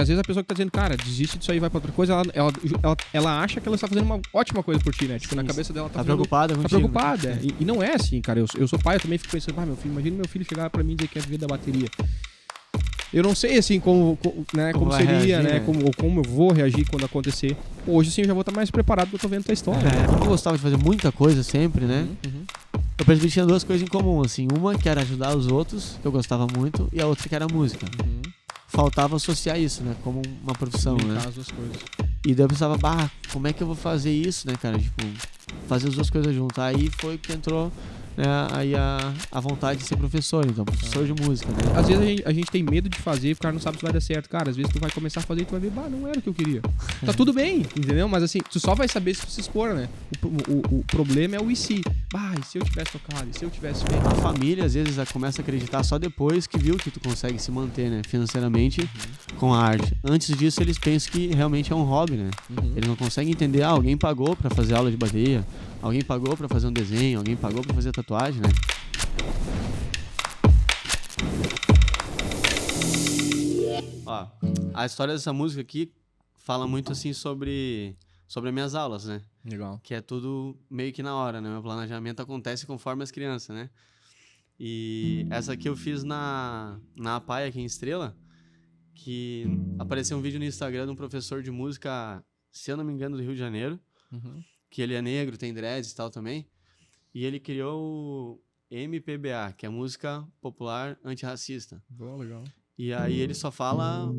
Às vezes a pessoa que tá dizendo, cara, desiste disso aí, vai pra outra coisa, ela acha que ela está fazendo uma ótima coisa por ti, né? Tipo, na cabeça dela tá preocupada contigo. Tá preocupada. Né? E não é assim, cara. Eu sou pai, eu também fico pensando, meu filho, imagina meu filho chegar pra mim e dizer que quer viver da bateria. Eu não sei, assim, como seria, reagir, né? Como eu vou reagir quando acontecer. Hoje, sim, eu já vou estar mais preparado porque eu tô vendo tua história. Eu gostava de fazer muita coisa sempre, né? Eu percebi que tinha duas coisas em comum, assim. Uma que era ajudar os outros, que eu gostava muito, e a outra que era a música. Faltava associar isso, né? Como uma profissão, né? As duas coisas. E daí eu pensava, como é que eu vou fazer isso, né, cara? Tipo, fazer as duas coisas juntas. Aí foi que entrou, né, aí a vontade de ser professor, então, professor de música, né? Às vezes a gente tem medo de fazer e o cara não sabe se vai dar certo. Cara, às vezes tu vai começar a fazer e tu vai ver, não era o que eu queria. Tá tudo bem, entendeu? Mas assim, tu só vai saber se tu se expor, né? O problema é o e se. E se eu tivesse tocado? E se eu tivesse feito? A família, às vezes, começa a acreditar só depois que viu que tu consegue se manter, né, financeiramente com a arte. Antes disso, eles pensam que realmente é um hobby, né? Eles não conseguem entender, alguém pagou pra fazer aula de bateria, alguém pagou pra fazer um desenho, alguém pagou pra fazer tatuagem, né? Ó, a história dessa música aqui fala muito, assim, sobre as minhas aulas, né? Legal. Que é tudo meio que na hora, né? Meu planejamento acontece conforme as crianças, né? E essa aqui eu fiz na APAE aqui em Estrela, que apareceu um vídeo no Instagram de um professor de música, se eu não me engano, do Rio de Janeiro, que ele é negro, tem dreads e tal também, e ele criou o MPBA, que é Música Popular Antirracista. Legal. E aí ele só fala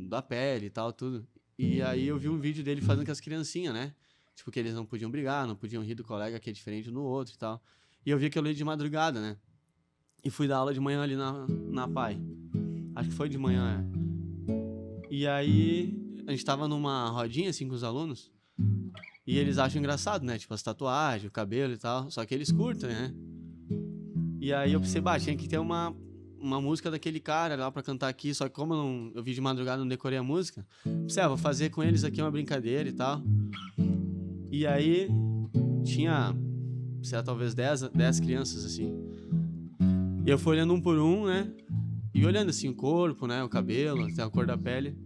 da pele e tal, tudo. E aí eu vi um vídeo dele fazendo com as criancinhas, né? Tipo, que eles não podiam brigar, não podiam rir do colega que é diferente do outro e tal. E eu vi que eu li de madrugada, né? E fui dar aula de manhã ali na PAI. Acho que foi de manhã, E aí a gente tava numa rodinha, assim, com os alunos. E eles acham engraçado, né? Tipo, as tatuagens, o cabelo e tal. Só que eles curtem, né? E aí eu pensei, tinha que ter uma música daquele cara lá pra cantar aqui. Só que como eu vi de madrugada, não decorei a música. Pensei, vou fazer com eles aqui uma brincadeira e tal. E aí tinha, sei lá, talvez 10 crianças, assim. E eu fui olhando um por um, né? E olhando, assim, o corpo, né? O cabelo, até a cor da pele.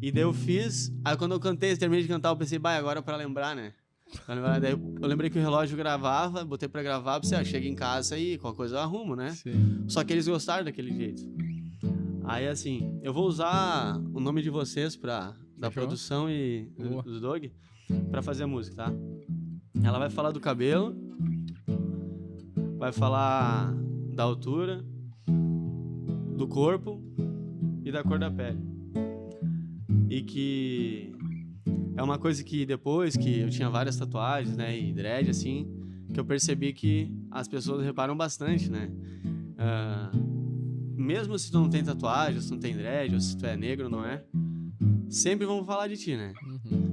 E daí eu fiz. Aí quando eu cantei, terminei de cantar, eu pensei, agora pra lembrar, né? Daí eu lembrei que o relógio gravava, botei pra gravar, pensei, chega em casa e qualquer coisa eu arrumo, né? Sim. Só que eles gostaram daquele jeito. Aí, assim, eu vou usar o nome de vocês da produção e do Doug pra fazer a música, tá? Ela vai falar do cabelo, vai falar da altura, do corpo e da cor da pele. E que é uma coisa que depois que eu tinha várias tatuagens, né, e dread, assim, que eu percebi que as pessoas reparam bastante, né? Mesmo se tu não tem tatuagem, ou se tu não tem dread, ou se tu é negro ou não é, sempre vão falar de ti, né?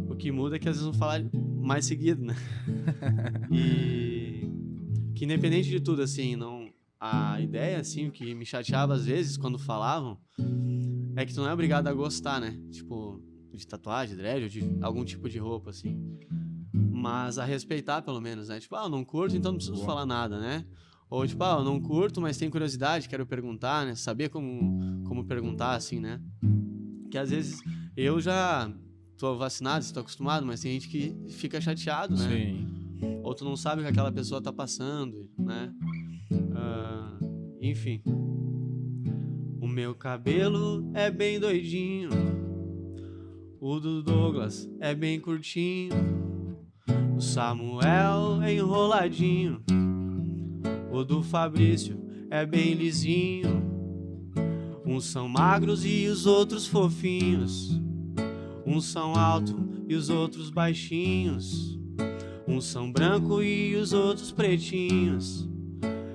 O que muda é que às vezes vão falar mais seguido, né? E que independente de tudo, assim, a ideia, assim, o que me chateava às vezes quando falavam é que tu não é obrigado a gostar, né? Tipo, de tatuagem, dread, ou de algum tipo de roupa, assim. Mas a respeitar, pelo menos, né? Tipo, eu não curto, então não preciso falar nada, né? Ou tipo, eu não curto, mas tenho curiosidade, quero perguntar, né? Saber como perguntar, assim, né? Que às vezes eu já tô vacinado, estou acostumado, mas tem gente que fica chateado, né? Sim. Ou tu não sabe o que aquela pessoa tá passando, né? Enfim. O meu cabelo é bem doidinho, o do Douglas é bem curtinho, o Samuel é enroladinho, o do Fabrício é bem lisinho. Uns são magros e os outros fofinhos, uns são altos e os outros baixinhos, uns são branco e os outros pretinhos.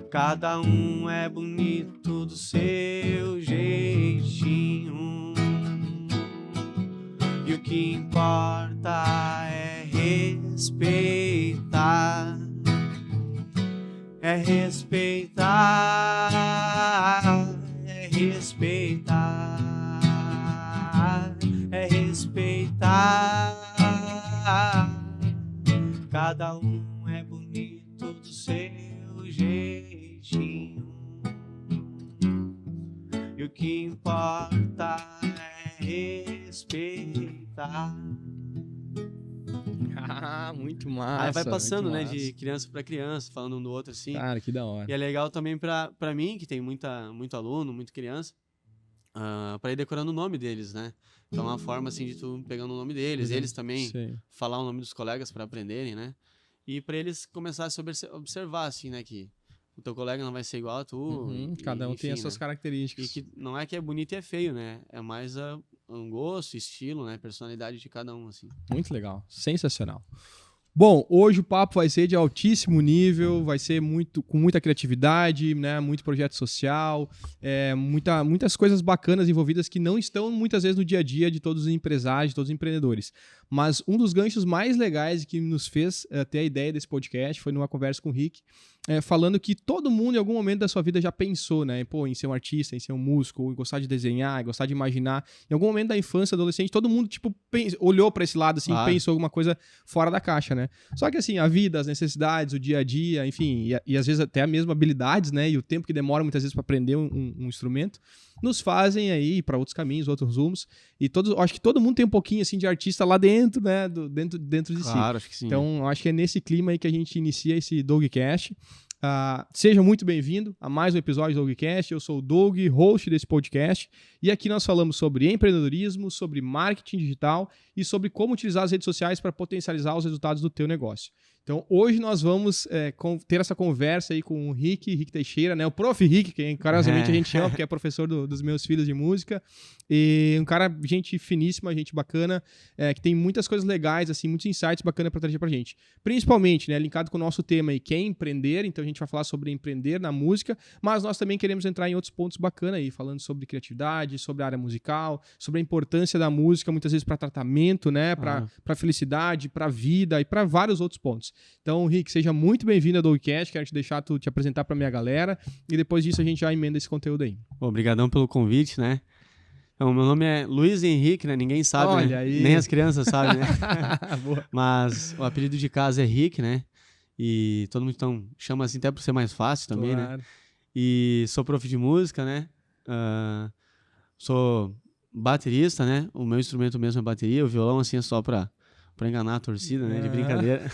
Cada um é bonito do seu jeitinho. E o que importa é respeitar. É respeitar. É respeitar. É respeitar. Cada um é bonito do seu jeitinho. E o que importa é respeitar. Ah, muito massa. Aí vai passando, muito né, massa. de criança pra criança, falando um do outro assim. Cara, que da hora. E é legal também pra mim, que tem muito aluno, muita criança, pra ir decorando o nome deles, né? Então é uma forma, assim, de tu pegando o nome deles, eles também Sim. falar o nome dos colegas pra aprenderem, né? E pra eles começarem a se observar, assim, né, que o teu colega não vai ser igual a tu. Uhum, cada um tem as suas né? características. E que não é que é bonito e é feio, né? É mais um gosto, estilo, né? Personalidade de cada um, assim. Muito legal. Sensacional. Bom, hoje o papo vai ser de altíssimo nível, vai ser com muita criatividade, né, muito projeto social, muitas coisas bacanas envolvidas que não estão muitas vezes no dia a dia de todos os empresários, de todos os empreendedores. Mas um dos ganchos mais legais que nos fez ter a ideia desse podcast foi numa conversa com o Rick, falando que todo mundo em algum momento da sua vida já pensou, né, em ser um artista, em ser um músico, em gostar de desenhar, em gostar de imaginar. Em algum momento da infância, adolescente, todo mundo olhou para esse lado assim, Claro. pensou alguma coisa fora da caixa, né? Só que assim, a vida, as necessidades, o dia a dia, enfim, e às vezes até a mesma habilidades, né? E o tempo que demora muitas vezes para aprender um instrumento, nos fazem aí ir para outros caminhos, outros rumos. E acho que todo mundo tem um pouquinho assim de artista lá dentro, né? Dentro de si. Claro, acho que sim. Então, acho que é nesse clima aí que a gente inicia esse Dogcast. Seja muito bem-vindo a mais um episódio do Dogcast. Eu sou o Doug, host desse podcast, e aqui nós falamos sobre empreendedorismo, sobre marketing digital e sobre como utilizar as redes sociais para potencializar os resultados do teu negócio. Então, hoje nós vamos ter essa conversa aí com o Rick Teixeira, né? O Prof. Rick, que carinhosamente a gente chama, porque é professor dos meus filhos de música. E um cara, gente finíssima, gente bacana, que tem muitas coisas legais, assim, muitos insights bacanas para trazer pra gente. Principalmente, né, linkado com o nosso tema aí, que é empreender. Então, a gente vai falar sobre empreender na música, mas nós também queremos entrar em outros pontos bacanas aí, falando sobre criatividade, sobre a área musical, sobre a importância da música, muitas vezes para tratamento, né? Para felicidade, para vida e para vários outros pontos. Então, Rick, seja muito bem-vindo ao Dogcast. Quero te deixar te apresentar para minha galera e depois disso a gente já emenda esse conteúdo aí. Obrigadão pelo convite, né? Então, meu nome é Luiz Henrique, né? Ninguém sabe, Olha né? aí. Nem as crianças sabem, né? Boa. Mas o apelido de casa é Rick, né? E todo mundo então chama assim até por ser mais fácil também, né? Claro. E sou prof de música, né? Sou baterista, né? O meu instrumento mesmo é bateria. O violão, assim, é só pra enganar a torcida, né? De brincadeira.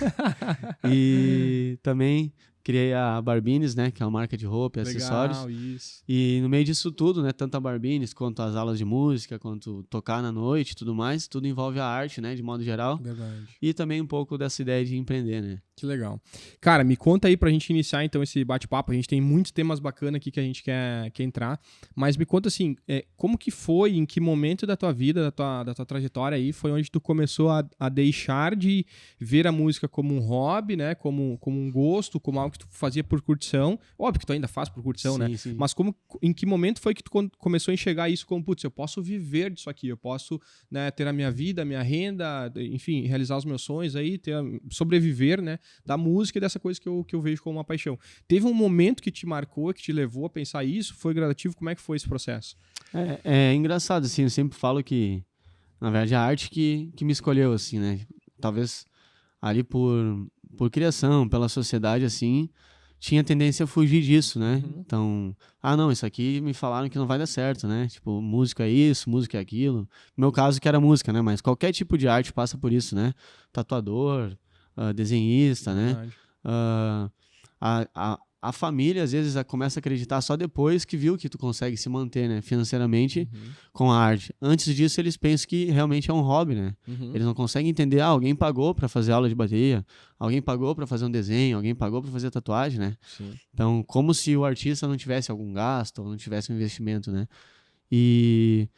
E também criei a Barbines, né? Que é uma marca de roupa e acessórios. Legal, isso. E no meio disso tudo, né? Tanto a Barbines quanto as aulas de música, quanto tocar na noite e tudo mais, tudo envolve a arte, né? De modo geral. Verdade. E também um pouco dessa ideia de empreender, né? Que legal. Cara, me conta aí pra gente iniciar então esse bate-papo. A gente tem muitos temas bacanas aqui que a gente quer entrar, mas me conta assim, como que foi, em que momento da tua vida, da tua trajetória aí, foi onde tu começou a deixar de ver a música como um hobby, né, como um gosto, como algo que tu fazia por curtição. Óbvio que tu ainda faz por curtição, né? Sim. Mas em que momento foi que tu começou a enxergar isso como, putz, eu posso viver disso aqui, eu posso, né, ter a minha vida, a minha renda, enfim, realizar os meus sonhos aí, sobreviver, né, da música e dessa coisa que eu vejo como uma paixão. Teve um momento que te marcou, que te levou a pensar isso? Foi gradativo? Como é que foi esse processo? É engraçado, assim, eu sempre falo que, na verdade, a arte que me escolheu, assim, né? Talvez ali por criação, pela sociedade, assim, tinha tendência a fugir disso, né? Uhum. Então, não, isso aqui me falaram que não vai dar certo, né? Tipo, música é isso, música é aquilo. No meu caso, que era música, né? Mas qualquer tipo de arte passa por isso, né? Tatuador, desenhista, né? A família, às vezes, começa a acreditar só depois que viu que tu consegue se manter, né? Financeiramente com a arte. Antes disso, eles pensam que realmente é um hobby, né? Eles não conseguem entender, alguém pagou pra fazer aula de bateria, alguém pagou pra fazer um desenho, alguém pagou pra fazer tatuagem, né? Sim. Então, como se o artista não tivesse algum gasto ou não tivesse um investimento, né? E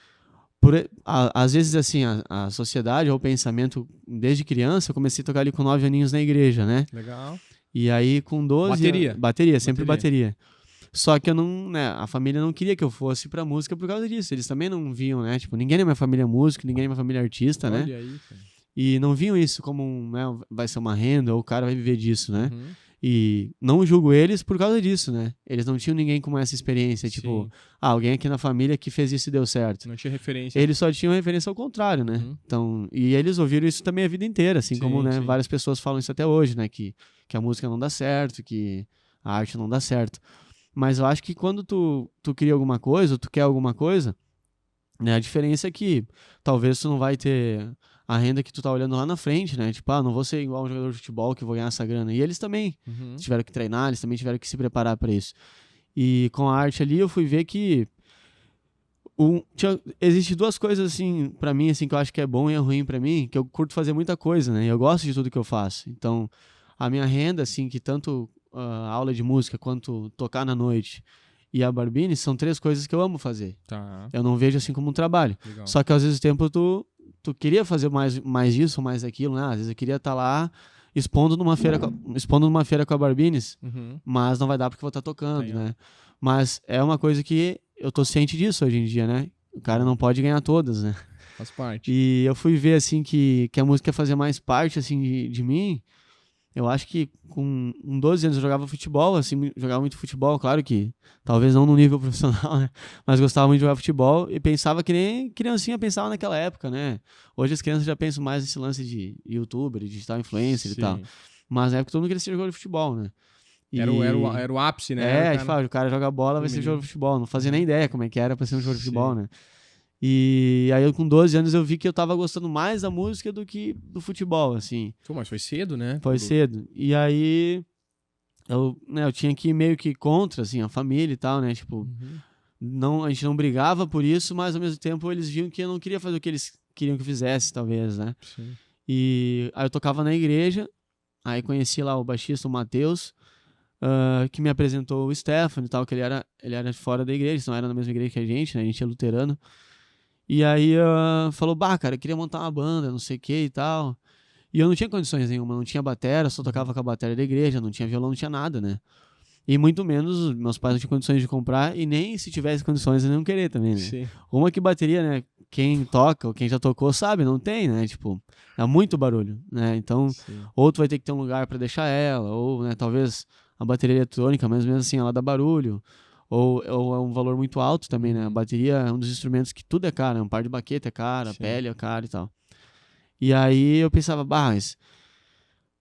às vezes, assim, a sociedade ou o pensamento, desde criança, eu comecei a tocar ali com 9 aninhos na igreja, né? Legal. E aí, com 12... Bateria, sempre bateria. Só que eu não, né, a família não queria que eu fosse pra música por causa disso. Eles também não viam, né? Tipo, ninguém na minha família é músico, ninguém na minha família é artista, Olha né? aí, cara. E não viam isso como né, vai ser uma renda ou o cara vai viver disso, né? E não julgo eles por causa disso, né? Eles não tinham ninguém com essa experiência, tipo, alguém aqui na família que fez isso e deu certo. Não tinha referência. Eles só tinham referência ao contrário, né? Então, e eles ouviram isso também a vida inteira, assim como, né, várias pessoas falam isso até hoje, né? Que a música não dá certo, que a arte não dá certo. Mas eu acho que quando tu cria alguma coisa, ou tu quer alguma coisa, né? A diferença é que talvez tu não vai ter a renda que tu tá olhando lá na frente, né? Tipo, não vou ser igual um jogador de futebol que vou ganhar essa grana. E eles também tiveram que treinar, eles também tiveram que se preparar para isso. E com a arte ali eu fui ver que existe duas coisas assim para mim assim que eu acho que é bom e é ruim para mim, que eu curto fazer muita coisa, né? E eu gosto de tudo que eu faço. Então, a minha renda assim, que tanto aula de música quanto tocar na noite e a Barbini são 3 coisas que eu amo fazer. Tá. Eu não vejo assim como um trabalho. Legal. Só que às vezes o tempo tu queria fazer mais isso, mais aquilo, né? Às vezes eu queria estar lá expondo numa feira com a Barbines, mas não vai dar porque eu vou estar tocando, né? Mas é uma coisa que eu tô ciente disso hoje em dia, né? O cara não pode ganhar todas, né? Faz parte. E eu fui ver, assim, que a música fazia mais parte, assim, de mim. Eu acho que com 12 anos eu jogava futebol, assim, jogava muito futebol, claro que talvez não no nível profissional, né? Mas gostava muito de jogar futebol e pensava que nem criancinha pensava naquela época, né? Hoje as crianças já pensam mais nesse lance de youtuber, de digital influencer e tal. Mas na época todo mundo queria ser jogador de futebol, né? E... Era o ápice, né? O cara joga bola, vai ser jogador de futebol. Não fazia nem ideia como é que era pra ser um jogador de futebol, né? E aí eu com 12 anos eu vi que eu tava gostando mais da música do que do futebol, assim. Pô, mas foi cedo, né? Foi cedo. E aí eu tinha que ir meio que contra, assim, a família e tal, né? Tipo, a gente não brigava por isso, mas ao mesmo tempo eles viam que eu não queria fazer o que eles queriam que eu fizesse, talvez, né? Sim. E aí eu tocava na igreja, aí conheci lá o baixista, o Matheus, que me apresentou o Stefano e tal, que ele era fora da igreja, não era na mesma igreja que a gente, né? A gente é luterano. E aí falou, cara, eu queria montar uma banda, não sei o que e tal. E eu não tinha condições nenhuma, não tinha batera, só tocava com a batera da igreja, não tinha violão, não tinha nada, né? E muito menos, meus pais não tinham condições de comprar, e nem se tivesse condições, eles não querer também, né? Sim. Uma que bateria, né? Quem toca ou quem já tocou sabe, não tem, né? Tipo, dá muito barulho, né? Então, ou tu vai ter que ter um lugar pra deixar ela, ou, né, talvez a bateria eletrônica, mas mesmo assim ela dá barulho. Ou é um valor muito alto também, né? A bateria é um dos instrumentos que tudo é caro, né? Um par de baqueta é caro, a pele é caro e tal. E aí eu pensava, mas...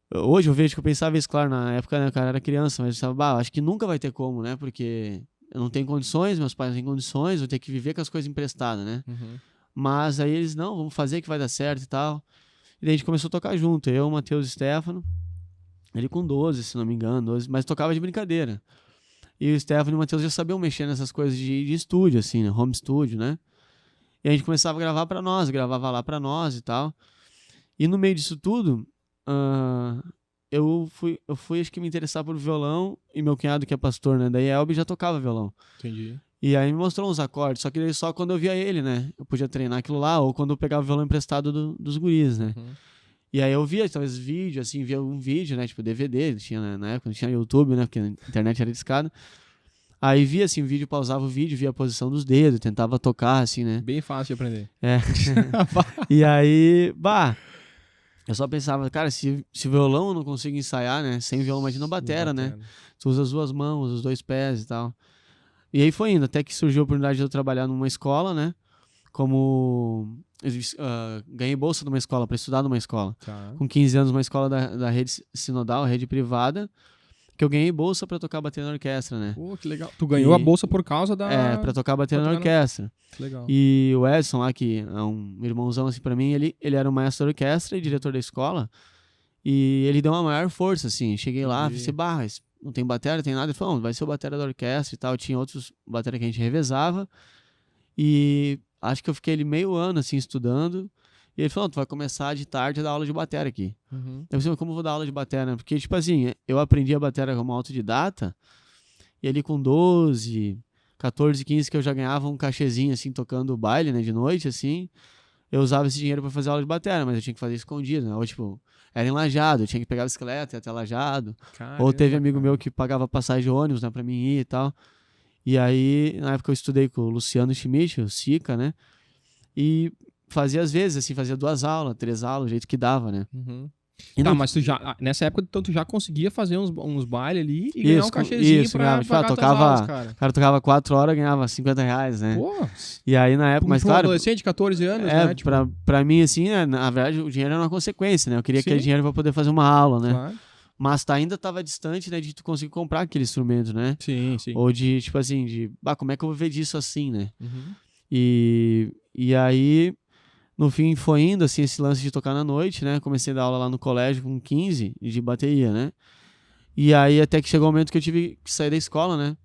Hoje eu vejo que eu pensava isso, claro, na época, né, o cara era criança, mas eu pensava, acho que nunca vai ter como, né? Porque eu não tenho condições, meus pais não têm condições, vou ter que viver com as coisas emprestadas, né? Mas aí eles, não, vamos fazer que vai dar certo e tal. E daí a gente começou a tocar junto, eu, o Matheus e o Stefano. Ele com 12, se não me engano, 12, mas tocava de brincadeira. E o Stefano e o Matheus já sabiam mexer nessas coisas de estúdio, assim, né? Home studio, né? E a gente começava a gravar pra nós, gravava lá pra nós e tal. E no meio disso tudo, eu fui acho que me interessar por violão, e meu cunhado, que é pastor, né? Daí Elbe já tocava violão. Entendi. E aí me mostrou uns acordes, só que daí só quando eu via ele, né? Eu podia treinar aquilo lá, ou quando eu pegava o violão emprestado dos guris, né? E aí eu via, talvez, vídeo, assim, via um vídeo, né? Tipo, DVD, tinha, né? Na época não tinha YouTube, né? Porque a internet era discada. Aí via, assim, o vídeo, pausava o vídeo, via a posição dos dedos, tentava tocar, assim, né? Bem fácil de aprender. E aí, eu só pensava, cara, se violão eu não consigo ensaiar, né? Sem violão, imagina a batera, né? Tu usa as 2 mãos, os 2 pés e tal. E aí foi indo, até que surgiu a oportunidade de eu trabalhar numa escola, né? Como... ganhei bolsa numa escola, para estudar numa escola. Com 15 anos, uma escola da rede sinodal, rede privada, que eu ganhei bolsa para tocar bateria na orquestra, né? Pô, que legal. Tu ganhou a bolsa por causa da... pra tocar bateria na orquestra. Que legal. E o Edson lá, que é um irmãozão assim pra mim, ele era o maestro da orquestra e diretor da escola. E ele deu uma maior força, assim. Cheguei lá, falei, não tem bateria, não tem nada. Ele falou, vai ser o bateria da orquestra e tal. Tinha outros bateria que a gente revezava. E acho que eu fiquei ali meio ano, assim, estudando. E ele falou, tu vai começar de tarde a dar aula de bateria aqui. Eu pensei, como eu vou dar aula de bateria? Porque, tipo assim, eu aprendi a bateria como autodidata. E ali com 12, 14, 15, que eu já ganhava um cachezinho, assim, tocando baile, né, de noite, assim. Eu usava esse dinheiro pra fazer aula de bateria, mas eu tinha que fazer escondido, né? Ou, tipo, era em Lajeado, eu tinha que pegar a bicicleta e ir até Lajeado. Ou teve amigo meu que pagava passagem de ônibus, né, pra mim ir e tal. E aí, na época eu estudei com o Luciano Schmidt, o Sica, né? E fazia às vezes, assim, fazia 2 aulas, 3 aulas, o jeito que dava, né? E tá, mas tu já, nessa época, então, tu já conseguia fazer uns bailes ali e ganhar um cachezinho pra pagar tuas aulas, cara. O cara tocava 4 horas, ganhava R$50, né? Pô! E aí, na época, mas claro... adolescente, 14 anos, né? Tipo... pra mim, assim, né, na verdade, o dinheiro era uma consequência, né? Eu queria aquele dinheiro pra poder fazer uma aula, né? Claro. Mas ainda tava distante, né, de tu conseguir comprar aquele instrumento, né? Sim. Ou de, tipo assim, como é que eu vou ver disso assim, né? E E aí, no fim, foi indo, assim, esse lance de tocar na noite, né? Comecei a dar aula lá no colégio com 15 de bateria, né? E aí, até que chegou o momento que eu tive que sair da escola, né?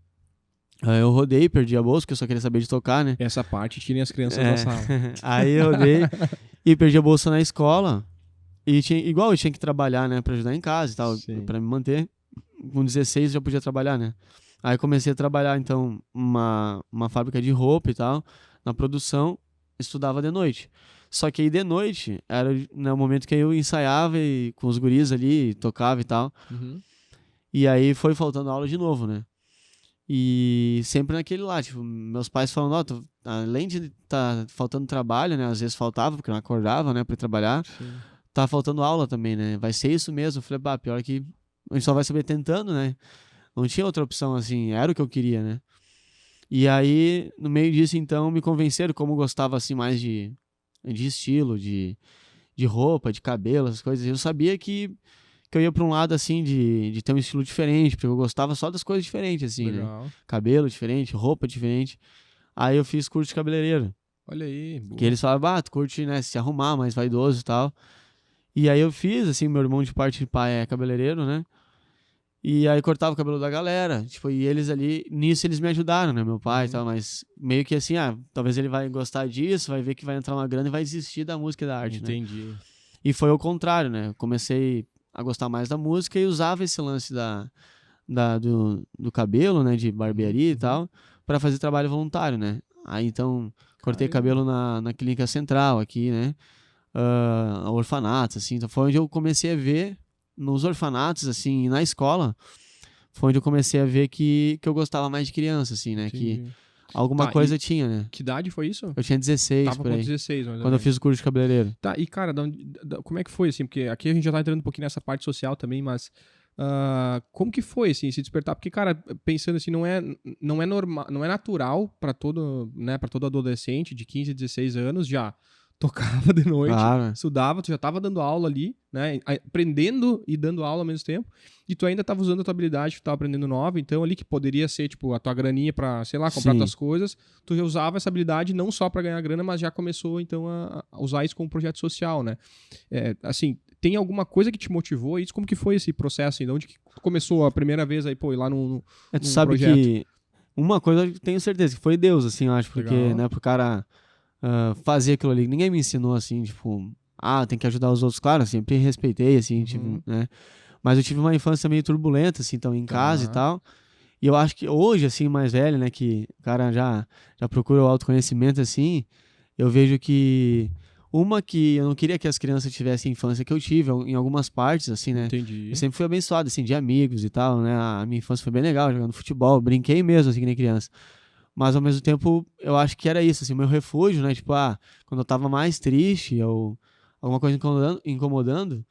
Aí eu rodei, perdi a bolsa, porque eu só queria saber de tocar, né? Essa parte tirem as crianças da sala. Aí eu rodei e perdi a bolsa na escola. E igual eu tinha que trabalhar, né? Pra ajudar em casa e tal, Sim. pra me manter. Com 16 eu já podia trabalhar, né? Aí comecei a trabalhar, então, uma fábrica de roupa e tal, na produção, estudava de noite. Só que aí de noite era, né, o momento que eu ensaiava e, com os guris ali, tocava e tal. Uhum. E aí foi faltando aula de novo, né? E sempre naquele lá, tipo, meus pais falando, além de tá faltando trabalho, né? Às vezes faltava, porque eu não acordava, né, pra ir trabalhar, Sim. tá faltando aula também, né? Vai ser isso mesmo. Eu falei, pior que a gente só vai saber tentando, né? Não tinha outra opção, assim, era o que eu queria, né? E aí, no meio disso, então, me convenceram, como eu gostava, assim, mais de estilo, de roupa, de cabelo, essas coisas. Eu sabia que eu ia pra um lado, assim, de ter um estilo diferente, porque eu gostava só das coisas diferentes, assim, né? Legal. Cabelo diferente, roupa diferente. Aí eu fiz curso de cabeleireiro. Olha aí, Que boa. eles falavam, tu curte, né, se arrumar, mais vaidoso e tal. E aí eu fiz, assim, meu irmão de parte de pai é cabeleireiro, né? E aí cortava o cabelo da galera, tipo, e eles ali, nisso eles me ajudaram, né, meu pai e Uhum. tal, mas meio que assim, talvez ele vai gostar disso, vai ver que vai entrar uma grana e vai desistir da música e da arte, né? Entendi. E foi o contrário, né? Eu comecei a gostar mais da música e usava esse lance do cabelo, né, de Uhum. barbearia e Uhum. tal, pra fazer trabalho voluntário, né? Aí então, cortei Caramba. cabelo na clínica central aqui, né? Orfanatos, assim. Então foi onde eu comecei a ver, nos orfanatos, assim, e na escola, foi onde eu comecei a ver que eu gostava mais de criança, assim, né? Que Entendi. alguma Tá, e coisa tinha, né? que idade foi isso? Eu tinha 16 Tava por com aí, 16, mais ou quando eu fiz menos. o curso de cabeleireiro. Tá, e cara, como é que foi, assim? Porque aqui a gente já tá entrando um pouquinho nessa parte social também, mas como que foi, assim, se despertar? Porque, cara, pensando assim, não é normal, não é natural pra todo, né, para todo adolescente de 15, 16 anos já tocava de noite, Claro, estudava, tu já tava dando aula ali, né, aprendendo e dando aula ao mesmo tempo, e tu ainda tava usando a tua habilidade que tu tava aprendendo nova, então ali que poderia ser, tipo, a tua graninha pra, sei lá, comprar sim. tuas coisas, tu já usava essa habilidade não só pra ganhar grana, mas já começou, então, a usar isso como projeto social, né? Assim, tem alguma coisa que te motivou isso? Como que foi esse processo, assim? De onde que começou a primeira vez aí, pô, ir lá Tu num sabe projeto? que uma coisa eu tenho certeza, que foi Deus, assim, eu acho, porque, Legal. né, pro cara fazer aquilo ali, ninguém me ensinou, assim, tipo, tem que ajudar os outros, claro, sempre respeitei, assim, tive, Uhum. né, mas eu tive uma infância meio turbulenta, assim, então, em casa e Tá. tal, e eu acho que hoje, assim, mais velho, né, que o cara já procura o autoconhecimento, assim, eu vejo que eu não queria que as crianças tivessem a infância que eu tive, em algumas partes, assim, né, eu Entendi. sempre fui abençoado, assim, de amigos e tal, né, a minha infância foi bem legal, jogando futebol, brinquei mesmo, assim, que nem criança, mas ao mesmo tempo eu acho que era isso, assim, meu refúgio, né, tipo, quando eu tava mais triste ou alguma coisa incomodando,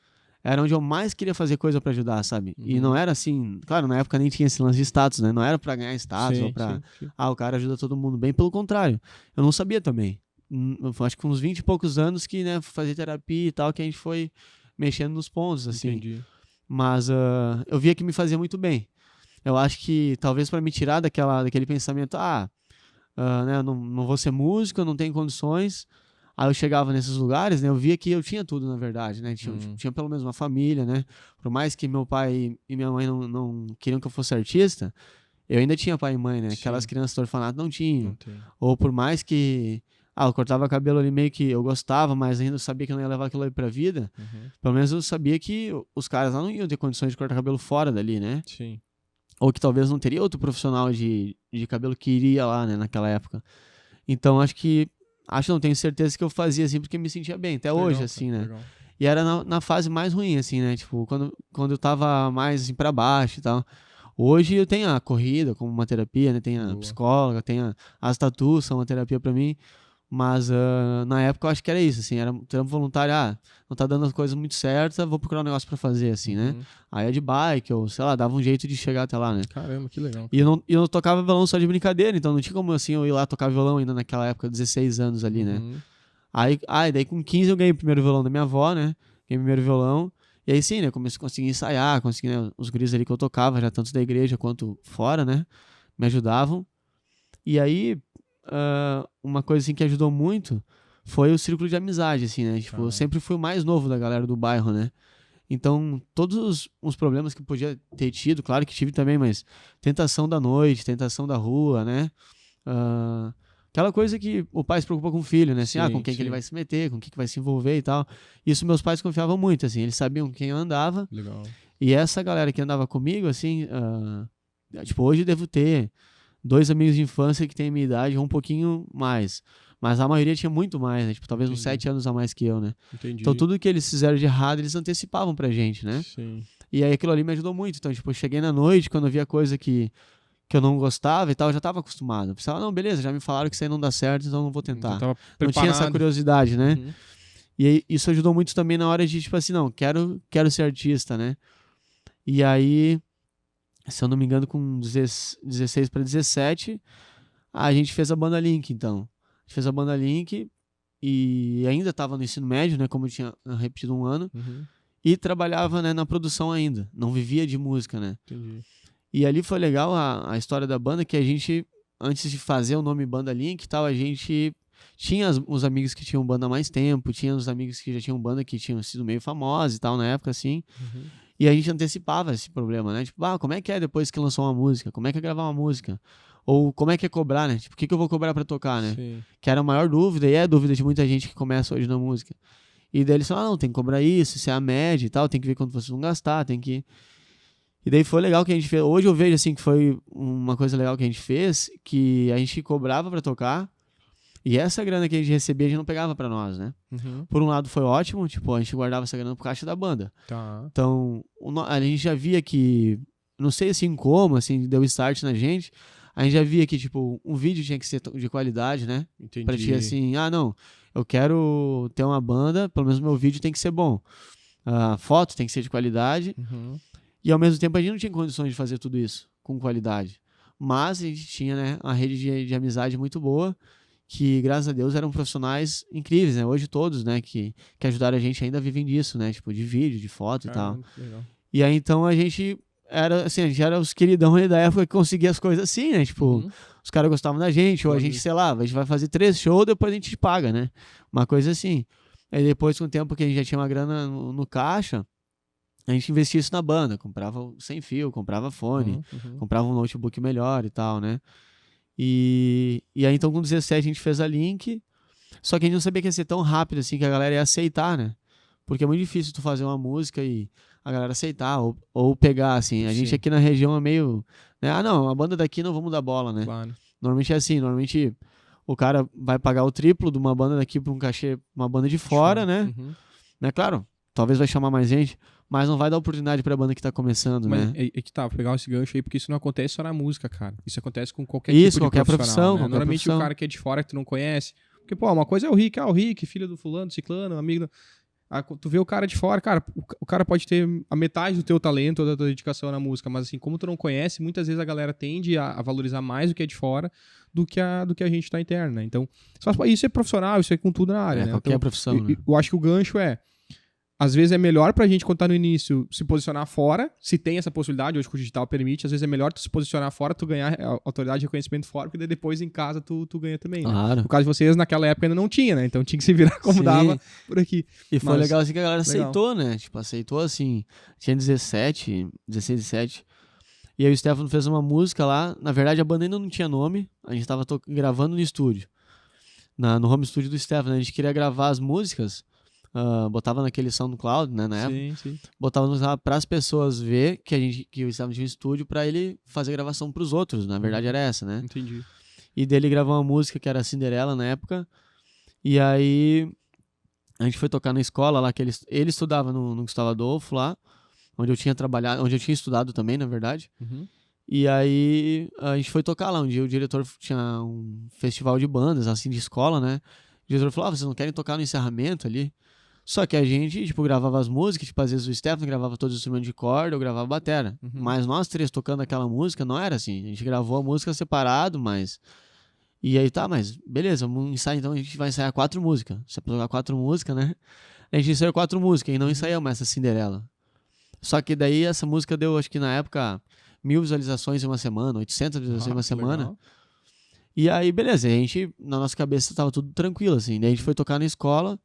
era onde eu mais queria fazer coisa pra ajudar, sabe? E não Uhum. era assim, claro, na época nem tinha esse lance de status, né? Não era pra ganhar status ou Sim, pra, sim, sim. o cara ajuda todo mundo. Bem pelo contrário. Eu não sabia também. Acho que uns 20 e poucos anos que, né, fazer terapia e tal, que a gente foi mexendo nos pontos, assim. Entendi. Mas eu via que me fazia muito bem. Eu acho que talvez pra me tirar daquele pensamento, né, eu não vou ser músico, eu não tenho condições. Aí eu chegava nesses lugares, né, eu via que eu tinha tudo, na verdade, né, tinha pelo menos uma família, né, por mais que meu pai e minha mãe não queriam que eu fosse artista, eu ainda tinha pai e mãe, né, aquelas Sim, crianças do orfanato não tinham, não tem. ou por mais que, eu cortava cabelo ali meio que eu gostava, mas ainda eu sabia que eu não ia levar aquilo aí pra vida, Uhum. pelo menos eu sabia que os caras lá não iam ter condições de cortar cabelo fora dali, né, Sim. ou que talvez não teria outro profissional de cabelo que iria lá, né, naquela época. Então não tenho certeza que eu fazia assim porque me sentia bem, até Que hoje, legal, cara, assim, que né? legal. E era na fase mais ruim, assim, né? Tipo, quando eu tava mais assim pra baixo e tal. Hoje eu tenho a corrida como uma terapia, né? Tenho a Boa. psicóloga, as tatuas são uma terapia pra mim. Mas na época eu acho que era isso, assim, era um trampo voluntário, não tá dando as coisas muito certas, vou procurar um negócio pra fazer, assim, né? Uhum. Aí é de bike, ou sei lá, dava um jeito de chegar até lá, né? Caramba, que legal, E eu cara. não tocava violão só de brincadeira, então não tinha como assim eu ir lá tocar violão ainda naquela época, 16 anos ali, né? Uhum. Aí daí com 15 eu ganhei o primeiro violão da minha avó, né? Ganhei o primeiro violão. E aí sim, né? Comecei a conseguir ensaiar, consegui, né? Os guris ali que eu tocava, já tanto da igreja quanto fora, né? Me ajudavam. E aí uma coisa assim que ajudou muito foi o círculo de amizade, assim, né? Tipo, eu sempre fui o mais novo da galera do bairro, né? Então, todos os problemas que podia ter tido, claro que tive também, mas tentação da noite, tentação da rua, né? Ah, aquela coisa que o pai se preocupa com o filho, né? Assim, Sim, com quem que ele sim. vai se meter, com quem que vai se envolver e tal. Isso meus pais confiavam muito, assim. Eles sabiam com quem eu andava. Legal. E essa galera que andava comigo, assim... tipo, hoje eu devo ter 2 amigos de infância que têm a minha idade, um pouquinho mais. Mas a maioria tinha muito mais, né? Tipo, talvez uns 7 anos a mais que eu, né? Entendi. Então, tudo que eles fizeram de errado, eles antecipavam pra gente, né? Sim. E aí, aquilo ali me ajudou muito. Então, tipo, eu cheguei na noite, quando eu via coisa que eu não gostava e tal, eu já tava acostumado. Eu pensava, não, beleza, já me falaram que isso aí não dá certo, então eu não vou Então tentar. tava Não tinha essa preparado. curiosidade, né? Uhum. E aí, isso ajudou muito também na hora de, tipo assim, não, quero ser artista, né? E aí, se eu não me engano, com 16 para 17, a gente fez a banda Link, então. A gente fez a banda Link e ainda tava no ensino médio, né? Como eu tinha repetido um ano. Uhum. E trabalhava, né, na produção ainda. Não vivia de música, né? Entendi. E ali foi legal a história da banda, que a gente, antes de fazer o nome Banda Link e tal, a gente tinha os amigos que tinham banda há mais tempo, tinha os amigos que já tinham banda que tinham sido meio famosos e tal na época, assim. Uhum. E a gente antecipava esse problema, né? Tipo, como é que é depois que lançou uma música? Como é que é gravar uma música? Ou como é que é cobrar, né? Tipo, o que eu vou cobrar pra tocar, né? Sim. Que era a maior dúvida, e é a dúvida de muita gente que começa hoje na música. E daí eles falaram, não, tem que cobrar isso é a média e tal, tem que ver quanto vocês vão gastar, tem que... E daí foi legal que a gente fez. Hoje eu vejo, assim, que foi uma coisa legal que a gente fez, que a gente cobrava pra tocar, e essa grana que a gente recebia, a gente não pegava pra nós, né? Uhum. Por um lado foi ótimo, tipo, a gente guardava essa grana pro caixa da banda. Tá. Então, a gente já via que, não sei assim como, assim, deu start na gente, a gente já via que, tipo, um vídeo tinha que ser de qualidade, né? Entendi. Pra ti, assim, não, eu quero ter uma banda, pelo menos meu vídeo tem que ser bom. A foto tem que ser de qualidade. Uhum. E ao mesmo tempo a gente não tinha condições de fazer tudo isso com qualidade. Mas a gente tinha, né, uma rede de amizade muito boa, que graças a Deus eram profissionais incríveis, né? Hoje todos, né, que ajudaram a gente ainda vivem disso, né? Tipo, de vídeo, de foto e tal. Caramba, que legal. E aí então a gente era, assim, a gente era os queridão ali da época que conseguia as coisas assim, né? Tipo, Uhum. os caras gostavam da gente, ou a Claro. gente, sei lá, a gente vai fazer 3 shows, depois a gente paga, né? Uma coisa assim. Aí depois, com o tempo que a gente já tinha uma grana no caixa, a gente investia isso na banda, comprava sem fio, comprava fone, Uhum. comprava um notebook melhor e tal, né? E aí então com 17 a gente fez a Link, só que a gente não sabia que ia ser tão rápido assim, que a galera ia aceitar, né? Porque é muito difícil tu fazer uma música e a galera aceitar, ou pegar, assim. A gente Sim. aqui na região é meio, né? Não, a banda daqui não vamos dar bola, né? Claro. Normalmente é assim, normalmente o cara vai pagar o triplo de uma banda daqui pra um cachê, uma banda de fora, né? Uhum. Né? Claro, talvez vai chamar mais gente, mas não vai dar oportunidade pra banda que tá começando, Mas né? é que tá, vou pegar esse gancho aí, porque isso não acontece só na música, cara. Isso acontece com qualquer Isso, tipo de qualquer profissional, profissão, né? qualquer Normalmente profissão. o cara que é de fora que tu não conhece. Porque, pô, uma coisa é o Rick, filho do fulano, do ciclano, amigo. Tu vê o cara de fora, cara, o cara pode ter a metade do teu talento ou da tua dedicação na música, mas assim, como tu não conhece, muitas vezes a galera tende a valorizar mais o que é de fora do que a gente tá interna, né? Então, isso é profissional, isso é com tudo na área, né? Qualquer Então, profissão, né? eu acho que o gancho às vezes é melhor pra gente, quando tá no início, se posicionar fora, se tem essa possibilidade, hoje que o digital permite, às vezes é melhor tu se posicionar fora, tu ganhar autoridade e reconhecimento fora, porque daí depois em casa tu ganha também, né? Claro. No caso de vocês, naquela época ainda não tinha, né? Então tinha que se virar como Sim. dava por aqui. E foi Mas- legal assim que a galera legal. aceitou, né? Tipo, aceitou assim. Tinha 16, 17. E aí o Stefano fez uma música lá. Na verdade, a banda ainda não tinha nome. A gente tava gravando no estúdio. No home studio do Stefano. A gente queria gravar as músicas. Botava naquele SoundCloud, né? Na época. Sim. Botava para as pessoas ver que o Stefano tinha um estúdio pra ele fazer gravação pros outros. Na verdade, era essa, né? Entendi. E dele gravou uma música que era Cinderela na época. E aí a gente foi tocar na escola lá, que ele estudava no Gustavo Adolfo lá, onde eu tinha trabalhado, onde eu tinha estudado também, na verdade. Uhum. E aí a gente foi tocar lá, um dia o diretor tinha um festival de bandas, assim, de escola, né? O diretor falou, vocês não querem tocar no encerramento ali? Só que a gente, tipo, gravava as músicas, tipo, às vezes o Stefano gravava todos os instrumentos de corda, eu gravava batera. Uhum. Mas nós três tocando aquela música não era assim. A gente gravou a música separado, mas... E aí tá, mas beleza, vamos ensaiar, então a gente vai ensaiar 4 músicas. Se é pra tocar 4 músicas, né? A gente ensaiou 4 músicas e não ensaiamos essa Cinderela. Só que daí essa música deu, acho que na época, 1000 visualizações em uma semana, 800 visualizações em uma semana. Legal. E aí, beleza, a gente, na nossa cabeça, tava tudo tranquilo, assim. Daí a gente foi tocar na escola,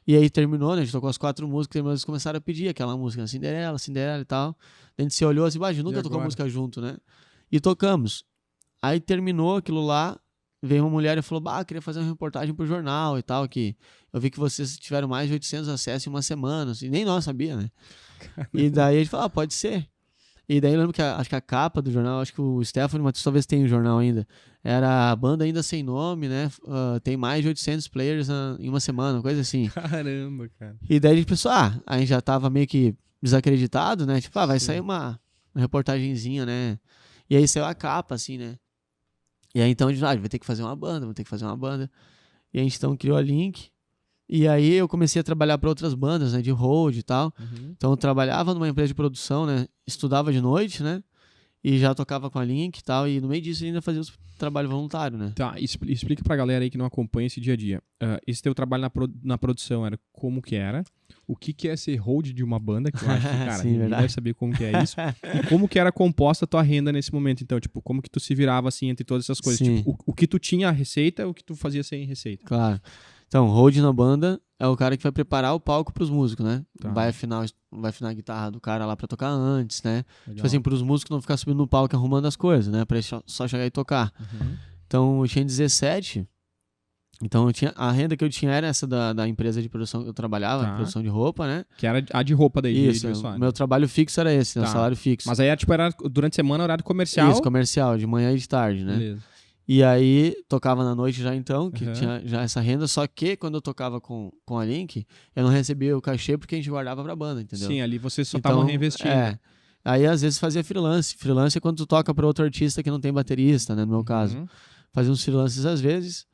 e aí terminou, né? A gente tocou as 4 músicas, mas eles começaram a pedir aquela música, Cinderela, Cinderela e tal. Daí a gente se olhou assim, a gente nunca tocou agora? música junto, né? E tocamos. Aí terminou aquilo lá, veio uma mulher e falou, queria fazer uma reportagem pro jornal e tal, que eu vi que vocês tiveram mais de 800 acessos em uma semana, assim, nem nós sabia, né? E daí a gente falou, pode ser. E daí eu lembro que acho que a capa do jornal, acho que o Stephanie Matheus talvez tenha o jornal ainda, era a banda ainda sem nome, né? Tem mais de 800 players em uma semana, coisa assim. Caramba, cara. E daí a gente pensou, a gente já tava meio que desacreditado, né? Tipo, vai sair uma reportagenzinha, né? E aí saiu a capa, assim, né? E aí então a gente vai ter que fazer uma banda, vamos ter que fazer uma banda. E a gente então criou a Link. E aí eu comecei a trabalhar para outras bandas, né? De road e tal. Uhum. Então eu trabalhava numa empresa de produção, né? Estudava de noite, né? E já tocava com a Link e tal. E no meio disso ainda fazia os trabalho voluntário, né? Tá, explica pra galera aí que não acompanha esse dia a dia. Esse teu trabalho na produção era como que era? O que é ser hold de uma banda? Que eu acho que, cara, Sim, ninguém verdade. deve saber como que é isso. E como que era composta a tua renda nesse momento, então? Tipo, como que tu se virava, assim, entre todas essas coisas? Sim. Tipo, o que tu tinha a receita, o que tu fazia sem receita? Claro. Então, hold na banda é o cara que vai preparar o palco pros músicos, né? Tá. Vai afinar a guitarra do cara lá pra tocar antes, né? Legal. Tipo assim, pros músicos não ficar subindo no palco e arrumando as coisas, né? Pra eles só chegar e tocar. Uhum. Então, eu tinha 17. Então, a renda que eu tinha era essa da empresa de produção que eu trabalhava, Tá. produção de roupa, né? Que era a de roupa daí, Isso, de vestuário. meu trabalho fixo era esse, né? Tá. O salário fixo. Mas aí era durante a semana, horário comercial. Isso, comercial, de manhã e de tarde, né? Beleza. E aí, tocava na noite já então, que Uhum. tinha já essa renda, só que quando eu tocava com a Link, eu não recebia o cachê porque a gente guardava pra banda, entendeu? Sim, ali vocês só Então, estavam reinvestindo. Aí, às vezes, fazia freelance. Freelance é quando tu toca pra outro artista que não tem baterista, né? No meu caso. Uhum. Fazia uns freelances às vezes.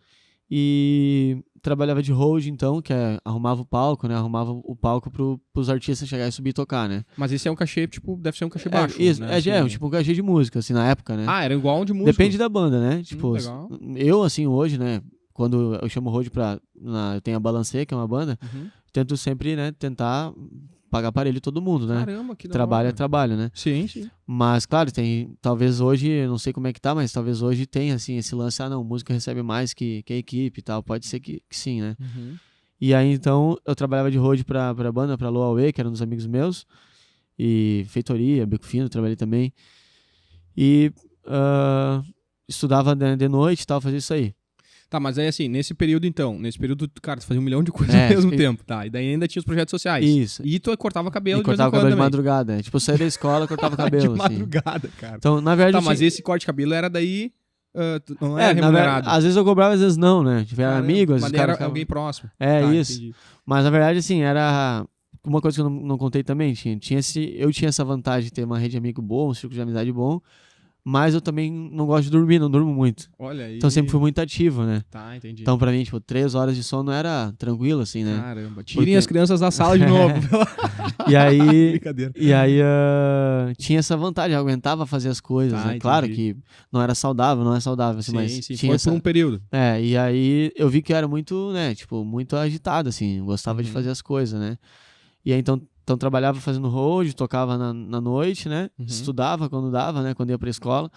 E trabalhava de hold, então, que arrumava o palco, né? Arrumava o palco pros artistas chegarem e subir e tocar, né? Mas esse é um cachê, tipo, deve ser um cachê baixo. Isso, né? Assim, tipo um cachê de música, assim, na época, né? era igual um de música. Depende da banda, né? Tipo, legal. eu, assim, hoje, né? Quando eu chamo hold eu tenho a Balancê, que é uma banda, Uhum. tento sempre, né, tentar pagar parelho todo mundo, né? Caramba, que da Trabalho é hora. trabalho, né? Sim, sim. Mas, claro, talvez hoje, eu não sei como é que tá, mas talvez hoje tenha, assim, esse lance, não, música recebe mais que a equipe e tal, pode ser que sim, né? Uhum. E aí, então, eu trabalhava de road pra banda, pra Loaway, que era um dos amigos meus, e Feitoria, Beco Fino, trabalhei também, e estudava de noite e tal, fazia isso aí. Tá, mas aí assim, nesse período, cara, tu fazia um milhão de coisas É, ao mesmo sim. tempo, tá? E daí ainda tinha os projetos sociais. Isso. E tu cortava cabelo E de vez em cortava o quando cabelo de também. madrugada, né? Tipo, eu saía da escola, cortava cabelo, De assim. madrugada, cara. Então, na verdade, Tá, eu mas tinha- esse corte de cabelo era daí, não É, era na remunerado. verdade, às vezes eu cobrava, às vezes não, né? Tipo, era Caramba, amigo, às mas vezes daí era ficava- alguém próximo. É, Tá, isso. entendi. Mas na verdade, assim, era uma coisa que eu não contei também. Eu tinha essa vantagem de ter uma rede de amigo boa, um círculo de amizade bom, mas eu também não gosto de dormir, não durmo muito. Olha aí. Então eu sempre fui muito ativo, né? Tá, entendi. Então pra mim, tipo, 3 horas de sono era tranquilo, assim, né? Caramba, tirem Porque- as crianças da sala de novo. E aí, Brincadeira. tinha essa vantagem, eu aguentava fazer as coisas, Tá, né? Claro entendi. que não é saudável, assim, mas Sim, tinha foi essa... por um período. E aí eu vi que eu era muito, né, tipo, muito agitado, assim, gostava de Uhum. fazer as coisas, né? E aí então trabalhava fazendo road, tocava na noite, né? Uhum. Estudava quando dava, né? Quando ia pra escola.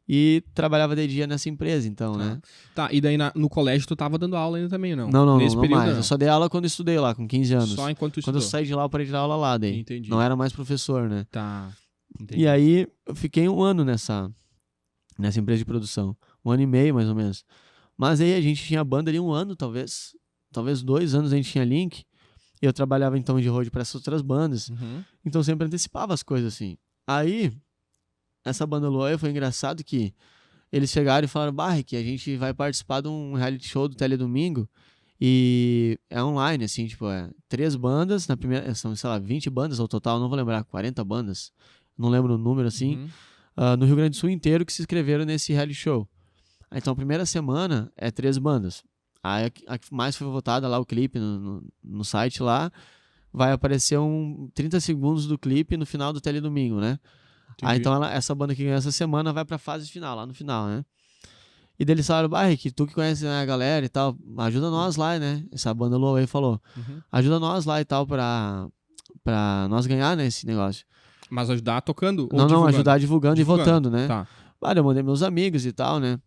E trabalhava de dia nessa empresa, então, né? Tá, e daí no colégio tu tava dando aula ainda também, não? Não Nesse período, mais. não. Eu só dei aula quando eu estudei lá, com 15 anos. Só enquanto tu Quando eu estudou. saí de lá, eu parei de dar aula lá, daí. Entendi. Não era mais professor, né? Tá, entendi. E aí eu fiquei 1 ano nessa empresa de produção. 1 ano e meio, mais ou menos. Mas aí a gente tinha banda ali 1 ano, talvez 2 anos a gente tinha Link. E eu trabalhava então de road para essas outras bandas. Uhum. Então eu sempre antecipava as coisas assim. Aí, essa banda Loya foi engraçado que eles chegaram e falaram, que a gente vai participar de um reality show do Teledomingo e é online, assim, tipo, 3 bandas, na primeira, são, sei lá, 20 bandas ao total, não vou lembrar, 40 bandas, não lembro o número, assim, Uhum. no Rio Grande do Sul inteiro que se inscreveram nesse reality show. Aí, então, a primeira semana é 3 bandas. Aí, a que mais foi votada lá, o clipe no site lá, vai aparecer 30 segundos do clipe no final do Teledomingo, né? Aí, então, essa banda que ganhou essa semana vai pra fase final, lá no final, né? E daí eles falaram, que tu que conhece, né, a galera e tal, ajuda nós lá, né? Essa banda Loaway falou, Uhum. ajuda nós lá e tal pra nós ganhar, né, esse negócio. Mas ajudar tocando ou Não, divulgando? ajudar divulgando e votando, né? Tá. Eu mandei meus amigos e tal, né?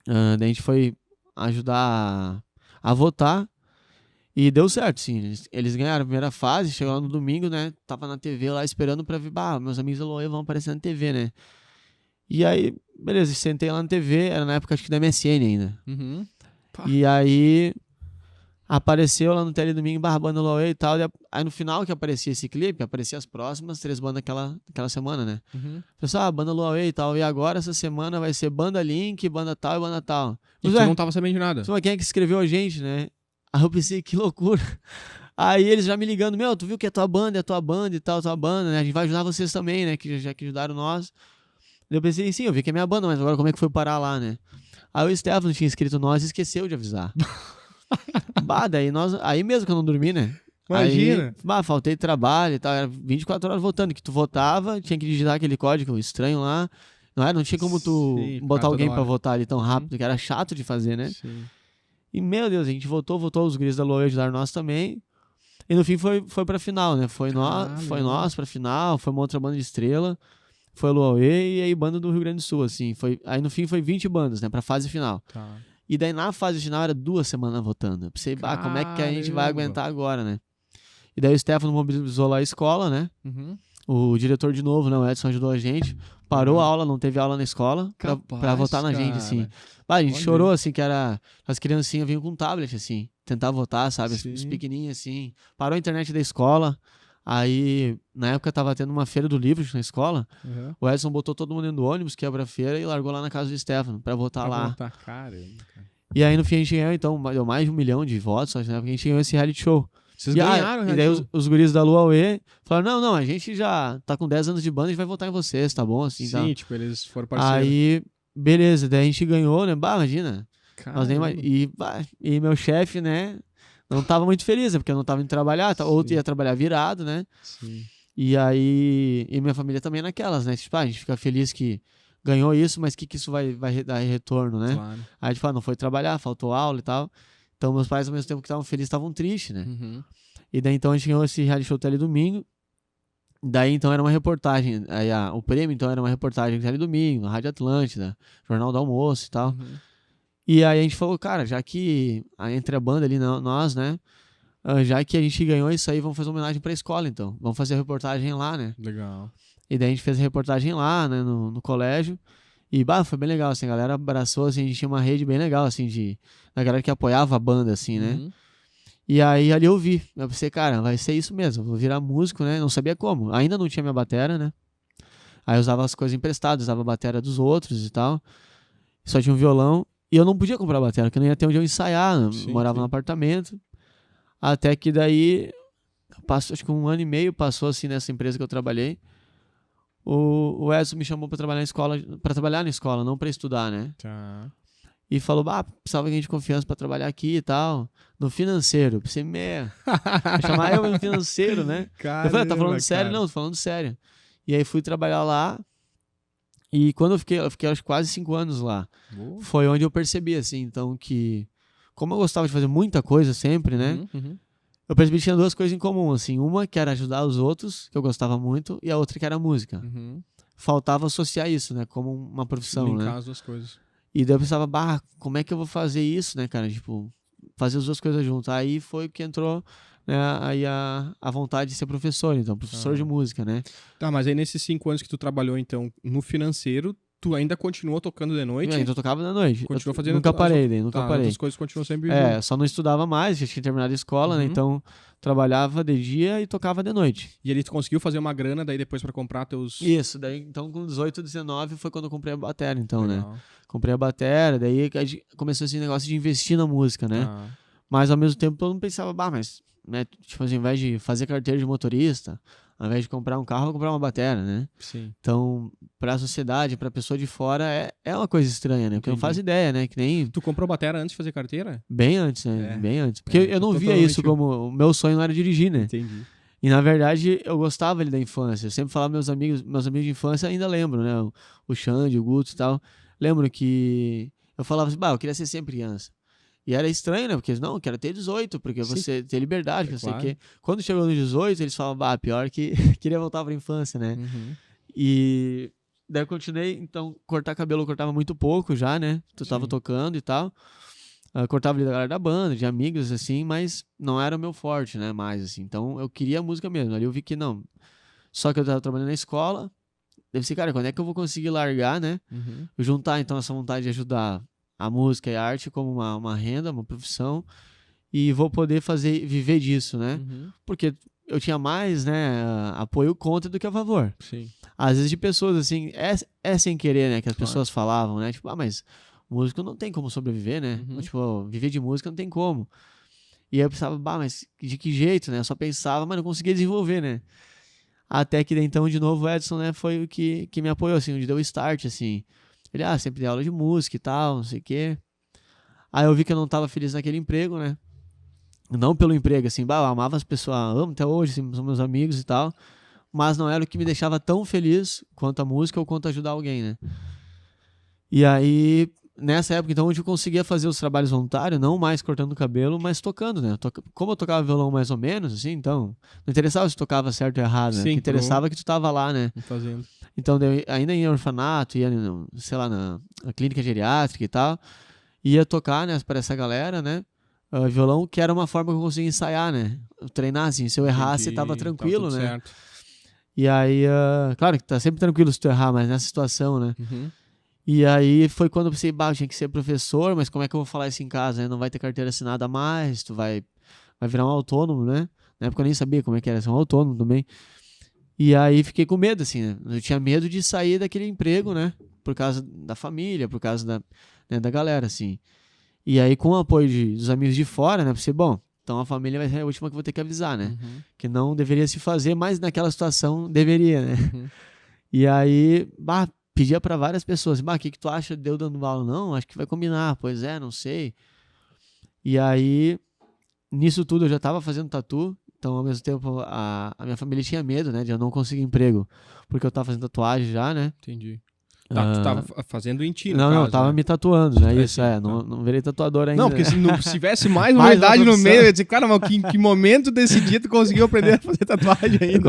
Daí a gente foi ajudar a votar e deu certo, sim. Eles ganharam a primeira fase, chegou lá no domingo, né? Tava na TV lá esperando pra ver, meus amigos da Loe vão aparecer na TV, né? E aí, beleza, sentei lá na TV, era na época acho que da MSN ainda. Uhum. Pá. E aí apareceu lá no Tele Domingo, banda Loe e tal. Aí no final que aparecia esse clipe, aparecia as próximas 3 bandas aquela semana, né? Uhum. Pessoal, banda Loe e tal. E agora essa semana vai ser banda Link, banda tal e banda tal. E tu não tava sabendo de nada. Quem é que escreveu a gente, né? Aí eu pensei, que loucura. Aí eles já me ligando, tu viu que é tua banda e tal, tua banda, né? A gente vai ajudar vocês também, né? Que já que ajudaram nós. Eu pensei, sim, eu vi que é minha banda, mas agora como é que foi parar lá, né? Aí o Stefano tinha escrito nós e esqueceu de avisar. Daí aí mesmo que eu não dormi, né? Imagina. Aí, faltei trabalho e tal, era 24 horas votando, que tu votava, tinha que digitar aquele código estranho lá. Não tinha como tu botar alguém pra votar ali tão rápido, que era chato de fazer, né? Sim. E, meu Deus, a gente votou, os guris da Loe ajudaram nós também. E no fim foi pra final, né? Foi nós pra final, foi uma outra banda de estrela, foi Loe e aí banda do Rio Grande do Sul, assim. Aí no fim foi 20 bandas, né? Pra fase final. Tá. E daí na fase final era 2 semanas votando. Eu pensei, como é que a gente vai aguentar agora, né? E daí o Stefano mobilizou lá a escola, né? Uhum. O diretor de novo, né? O Edson ajudou a gente. Parou a aula, não teve aula na escola pra votar na gente, assim. A gente chorou, assim, que era... As criancinhas vinham com um tablet, assim. Tentar votar, sabe? Os pequenininhos, assim. Parou a internet da escola. Aí, na época, tava tendo uma feira do livro na escola. Uhum. O Edson botou todo mundo dentro do ônibus, quebra a feira e largou lá na casa do Stefano pra votar lá. Caramba. E aí, no fim, a gente ganhou, então, deu mais de 1 milhão de votos, né? Porque a gente ganhou esse reality show. Vocês ganharam, e daí os guris da Lua UE falaram, não, a gente já tá com 10 anos de banda, a gente vai votar em vocês, tá bom? Assim, sim, tá. Tipo, eles foram parceiros. Aí, beleza, daí a gente ganhou, né? Imagina. Nós nem, e meu chefe, né, não tava muito feliz, né? Porque eu não tava indo trabalhar, ou ia trabalhar virado, né? Sim. E aí, minha família também naquelas, né? Tipo, a gente fica feliz que ganhou isso, mas o que isso vai dar em retorno, né? Claro. Aí a gente fala, não foi trabalhar, faltou aula e tal. Então, meus pais, ao mesmo tempo que estavam felizes, estavam tristes, né? Uhum. E daí, então, a gente ganhou esse reality show Tele Domingo. Daí, então, era uma reportagem. Aí, o prêmio, então, era uma reportagem Tele Domingo, Rádio Atlântida, Jornal do Almoço e tal. Uhum. E aí, a gente falou, cara, já que entre a banda ali, nós, né? Já que a gente ganhou isso aí, vamos fazer uma homenagem pra escola, então. Vamos fazer a reportagem lá, né? Legal. E daí, a gente fez a reportagem lá, né? No colégio. E, foi bem legal, assim. A galera abraçou, assim. A gente tinha uma rede bem legal, assim, da galera que apoiava a banda, assim, né? Uhum. E aí ali eu vi, eu pensei, cara, vai ser isso mesmo, vou virar músico, né? Não sabia como, ainda não tinha minha batera, né? Aí eu usava as coisas emprestadas, usava a batera dos outros e tal. Só tinha um violão e eu não podia comprar a batera, porque eu não ia ter onde eu ensaiar, morava num apartamento. Até que daí, acho que 1 ano e meio passou assim nessa empresa que eu trabalhei. O Edson me chamou pra trabalhar na escola, não pra estudar, né? Tá. E falou, precisava de alguém de confiança pra trabalhar aqui e tal. No financeiro. Pensei, chamar eu no financeiro, né? Caramba, eu falei, tá falando sério? Não, tô falando sério. E aí fui trabalhar lá. E quando eu fiquei acho quase 5 anos lá. Foi onde eu percebi, assim, então que... Como eu gostava de fazer muita coisa sempre, né? Uhum. Eu percebi que tinha 2 coisas em comum, assim. Uma que era ajudar os outros, que eu gostava muito. E a outra que era a música. Uhum. Faltava associar isso, né? Como uma profissão, Linkar né? as duas coisas. E daí eu pensava, como é que eu vou fazer isso, né, cara? Tipo, fazer as duas coisas juntas. Aí foi que entrou, né, aí a vontade de ser professor, então, professor de música, né? Tá, mas aí nesses 5 anos que tu trabalhou, então, no financeiro, tu ainda continuou tocando de noite? Eu tocava da noite. Continuou fazendo... Nunca parei, nunca parei. Outras coisas continuam sempre... Só não estudava mais, já tinha terminado a escola, né? Então, trabalhava de dia e tocava de noite. E ali tu conseguiu fazer uma grana, daí depois pra comprar teus... Isso, daí então com 18, 19 foi quando eu comprei a batera, então, Legal. né? Comprei a batera, daí começou esse negócio de investir na música, né? Ah. Mas ao mesmo tempo todo mundo pensava, mas, né, tipo assim, ao invés de fazer carteira de motorista, ao invés de comprar um carro, eu vou comprar uma batera, né? Sim. Então, pra sociedade, pra pessoa de fora, é uma coisa estranha, né? Porque não faz ideia, né? Que nem... Tu comprou batera antes de fazer carteira? Bem antes, né? Bem antes. Porque eu não via isso como... O meu sonho não era dirigir, né? Entendi. E, na verdade, eu gostava ali da infância. Eu sempre falava meus amigos de infância, ainda lembro, né? O Xande, o Guto e tal. Lembro que eu falava assim, eu queria ser sempre criança. E era estranho, né? Porque, não, eu quero ter 18, porque você tem liberdade, não sei o quê. Quando chegou nos 18, eles falavam, pior que queria voltar pra infância, né? Uhum. E Daí eu continuei, então, cortar cabelo eu cortava muito pouco já, né? Tu tava Sim. tocando e tal. Cortava ali da galera da banda, de amigos, assim, mas não era o meu forte, né? Mais, assim. Então, eu queria a música mesmo. Ali eu vi que não. Só que eu tava trabalhando na escola. Deve ser, cara, quando é que eu vou conseguir largar, né? Uhum. Juntar, então, essa vontade de ajudar a música e a arte como uma renda, uma profissão. E vou poder viver disso, né? Uhum. Porque eu tinha mais, né, apoio contra do que a favor. Sim. Às vezes de pessoas, assim, é sem querer, né, que as Claro. pessoas falavam, né, tipo, mas músico não tem como sobreviver, né, Uhum. ou, tipo, viver de música não tem como. E aí eu pensava, mas de que jeito, né, eu só pensava, mas não conseguia desenvolver, né. Até que daí, então, de novo, o Edson, né, foi o que me apoiou, assim, onde deu o start, assim. Ele, sempre deu aula de música e tal, não sei o quê. Aí eu vi que eu não tava feliz naquele emprego, né. Não pelo emprego, assim, eu amava as pessoas, amo até hoje, assim, são meus amigos e tal, mas não era o que me deixava tão feliz quanto a música ou quanto ajudar alguém, né? E aí, nessa época, então, onde eu conseguia fazer os trabalhos voluntários, não mais cortando o cabelo, mas tocando, né? Como eu tocava violão mais ou menos, assim, então, não interessava se tocava certo ou errado, né? O Sim, que interessava é que tu tava lá, né? fazendo. Então, ainda em orfanato, ia, sei lá, na clínica geriátrica e tal, ia tocar, né, para essa galera, né? Violão, que era uma forma que eu conseguia ensaiar, né? Treinar, assim, se eu errasse, tava tranquilo, tudo né? certo. E aí, claro que tá sempre tranquilo se tu errar, mas nessa situação, né? Uhum. E aí foi quando eu pensei, eu tinha que ser professor, mas como é que eu vou falar isso em casa, né? Não vai ter carteira assinada a mais, tu vai virar um autônomo, né? Na época eu nem sabia como é que era ser um autônomo também. E aí fiquei com medo, assim, né? Eu tinha medo de sair daquele emprego, né? Por causa da família, por causa da galera, assim. E aí, com o apoio dos amigos de fora, né? Pensei, bom, então a família vai ser a última que eu vou ter que avisar, né? Uhum. Que não deveria se fazer, mas naquela situação deveria, né? Uhum. E aí, pedia pra várias pessoas, o que tu acha de eu dando aula? Não, acho que vai combinar. Pois é, não sei. E aí, nisso tudo eu já tava fazendo tatu, então ao mesmo tempo a minha família tinha medo, né, de eu não conseguir emprego, porque eu tava fazendo tatuagem já, né? Entendi. Tá, tu tava fazendo em ti, no Não, caso, tava né? me tatuando, né? Isso, sim, tá. não virei tatuador ainda. Não, porque se tivesse mais uma Mais uma idade no profissão. meio, eu ia dizer, cara, mas que momento desse dia tu conseguiu aprender a fazer tatuagem Eu ainda?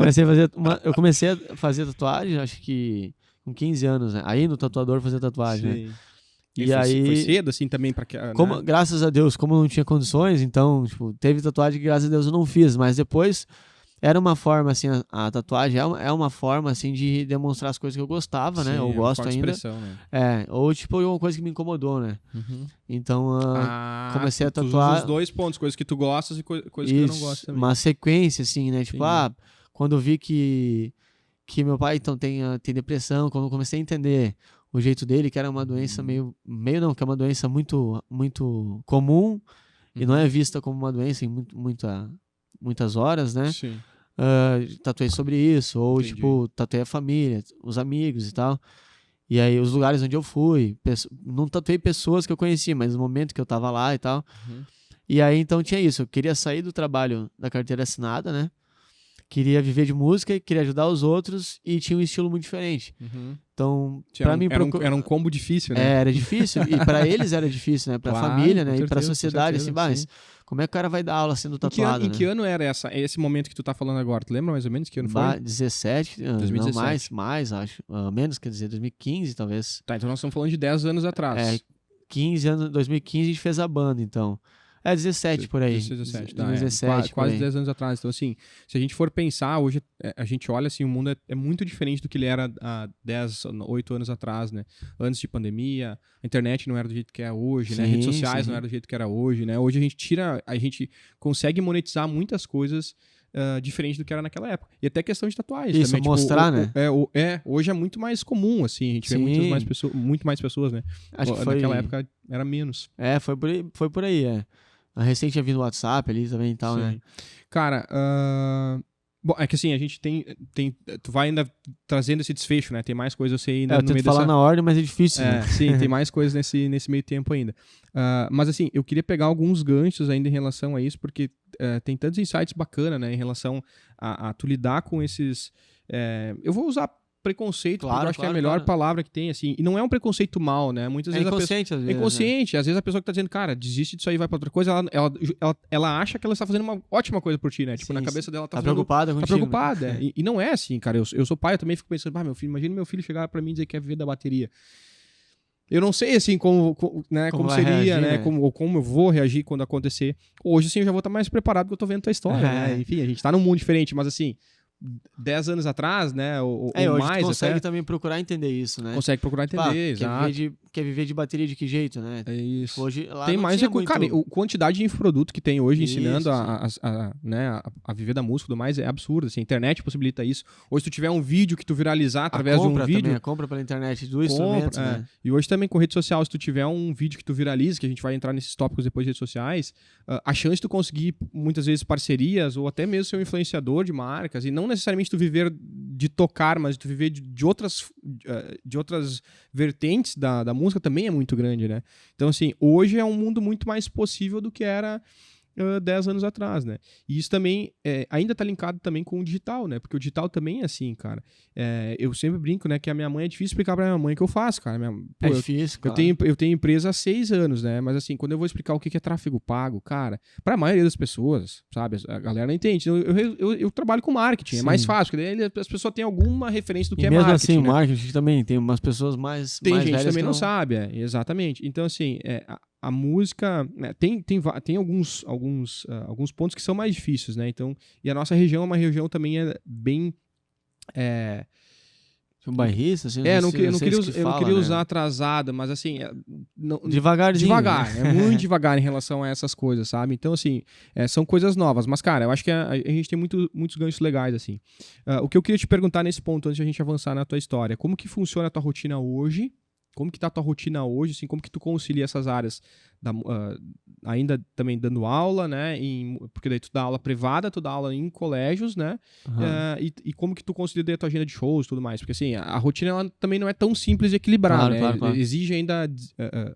comecei a fazer tatuagem, acho que com 15 anos, né? Aí no tatuador fazer tatuagem, né? Sim. E aí foi cedo, assim, também, pra que. como, Né? graças a Deus, como eu não tinha condições, então, tipo, teve tatuagem que graças a Deus eu não fiz, mas depois era uma forma, assim, a tatuagem é uma forma, assim, de demonstrar as coisas que eu gostava, né? Sim, Eu é uma gosto forma de ainda. expressão, né? Ou tipo, uma coisa que me incomodou, né? Uhum. Então, comecei a tu usa tatuar. os dois pontos, coisas que tu gostas e coisas que tu não gostas também. Uma sequência, assim, né? Tipo, Entendi. quando eu vi que meu pai, então, tem depressão, quando eu comecei a entender o jeito dele, que era uma doença meio não, que é uma doença muito, muito comum e não é vista como uma doença em muitas horas, né? Sim. Tatuei sobre isso, ou Entendi. tipo, tatuei a família, os amigos e tal. E aí, os lugares onde eu fui, não tatuei pessoas que eu conhecia, mas no momento que eu tava lá e tal. Uhum. E aí, então, tinha isso. Eu queria sair do trabalho da carteira assinada, né? Queria viver de música, queria ajudar os outros e tinha um estilo muito diferente. Uhum. Então, pra mim... Era um combo difícil, né? Era difícil, e pra eles era difícil, né? Pra Claro, família, com né? E pra certeza, sociedade, com certeza, assim, sim. como é que o cara vai dar aula sendo tatuado, Em que né? ano era esse momento que tu tá falando agora? Tu lembra mais ou menos que ano foi? 17, 2017. não, mais, acho. Menos, quer dizer, 2015, talvez. Tá, então nós estamos falando de 10 anos atrás. 15 anos, 2015 a gente fez a banda, então. 17 por aí. 17, tá, 2017, quase 10 anos atrás. Então, assim, se a gente for pensar, hoje a gente olha assim, o mundo é muito diferente do que ele era há 10, 8 anos atrás, né? Antes de pandemia, a internet não era do jeito que é hoje, né? Redes sociais não era do jeito que era hoje, né? Hoje a gente consegue monetizar muitas coisas diferente do que era naquela época. E até questão de tatuagem isso, também. mostrar, né? Hoje é muito mais comum, assim, a gente vê muito mais pessoas, né? Acho que naquela época era menos. Foi por aí, A recente tinha vindo o WhatsApp ali também e tal, Sim. né? Cara, bom, é que assim, a gente tem. Tu vai ainda trazendo esse desfecho, né? Tem mais coisas você ainda Eu no tento meio falar dessa... na ordem, mas é difícil, né? Sim, tem mais coisas nesse meio tempo ainda. Mas assim, eu queria pegar alguns ganchos ainda em relação a isso, porque tem tantos insights bacanas, né? Em relação a tu lidar com esses... eu vou usar preconceito, Claro, porque eu acho que é a claro, melhor claro. palavra que tem, assim. E não é um preconceito mal, né? Muitas É vezes inconsciente, às é vezes. inconsciente. Às vezes a pessoa que tá dizendo, cara, desiste disso aí, vai pra outra coisa, ela acha que ela está fazendo uma ótima coisa por ti, né? Tipo, Sim, na sim. cabeça dela Tá fazendo... preocupada Tá contigo. preocupada. Né? E não é assim, cara. Eu sou pai, eu também fico pensando, meu filho, imagina meu filho chegar pra mim e dizer que quer viver da bateria. Eu não sei, assim, né, como vai seria, reagir, né? né? Ou como eu vou reagir quando acontecer. Hoje, assim, eu já vou estar mais preparado porque eu tô vendo tua história, né? Enfim, a gente tá num mundo diferente, mas assim, 10 anos atrás, né? Ou Hoje mais tu consegue até, também procurar entender isso, né? consegue procurar Tipo, entender, quer exato. quer viver de bateria de que jeito, né? É isso. Hoje, lá Tem não mais tinha recurso. Cara, muito... a quantidade de infoproduto que tem hoje ensinando Isso, né, a viver da música e tudo mais é absurda. Assim, a internet possibilita isso. Hoje, se tu tiver um vídeo que tu viralizar através de um vídeo. Também, a compra pela internet do instrumento, né? E hoje também com rede social, se tu tiver um vídeo que tu viraliza, que a gente vai entrar nesses tópicos depois de redes sociais, a chance de tu conseguir, muitas vezes, parcerias ou até mesmo ser um influenciador de marcas, e não necessariamente tu viver de tocar, mas tu viver de outras vertentes da música também é muito grande, né? Então, assim, hoje é um mundo muito mais possível do que era 10 anos atrás, né? E isso também ainda tá linkado também com o digital, né? Porque o digital também é assim, cara. Eu sempre brinco, né? Que a minha mãe é difícil explicar pra minha mãe o que eu faço, cara. É difícil, eu claro. eu tenho empresa há 6 anos, né? Mas assim, quando eu vou explicar o que é tráfego pago, cara, pra maioria das pessoas, sabe? A galera não entende. Então, eu trabalho com marketing, é mais fácil, porque daí as pessoas têm alguma referência do que é mesmo marketing, assim, né? o marketing também tem umas pessoas mais Tem gente velhas também que não sabe, exatamente. Então, assim, a música, né, tem alguns pontos que são mais difíceis, né? Então, e a nossa região é uma região também bem... Um bairrista, assim, eu não queria né? usar atrasada, mas assim... Devagarzinho. Devagar, né? é muito devagar em relação a essas coisas, sabe? Então, assim, são coisas novas. Mas, cara, eu acho que a gente tem muitos ganchos legais, assim. O que eu queria te perguntar nesse ponto, antes de a gente avançar na tua história, como que funciona a tua rotina hoje? Como que tá a tua rotina hoje, assim, como que tu concilia essas áreas, ainda também dando aula, né, porque daí tu dá aula privada, tu dá aula em colégios, né, e como que tu concilia daí a tua agenda de shows e tudo mais, porque assim, a rotina ela também não é tão simples de equilibrar, né, Claro. exige ainda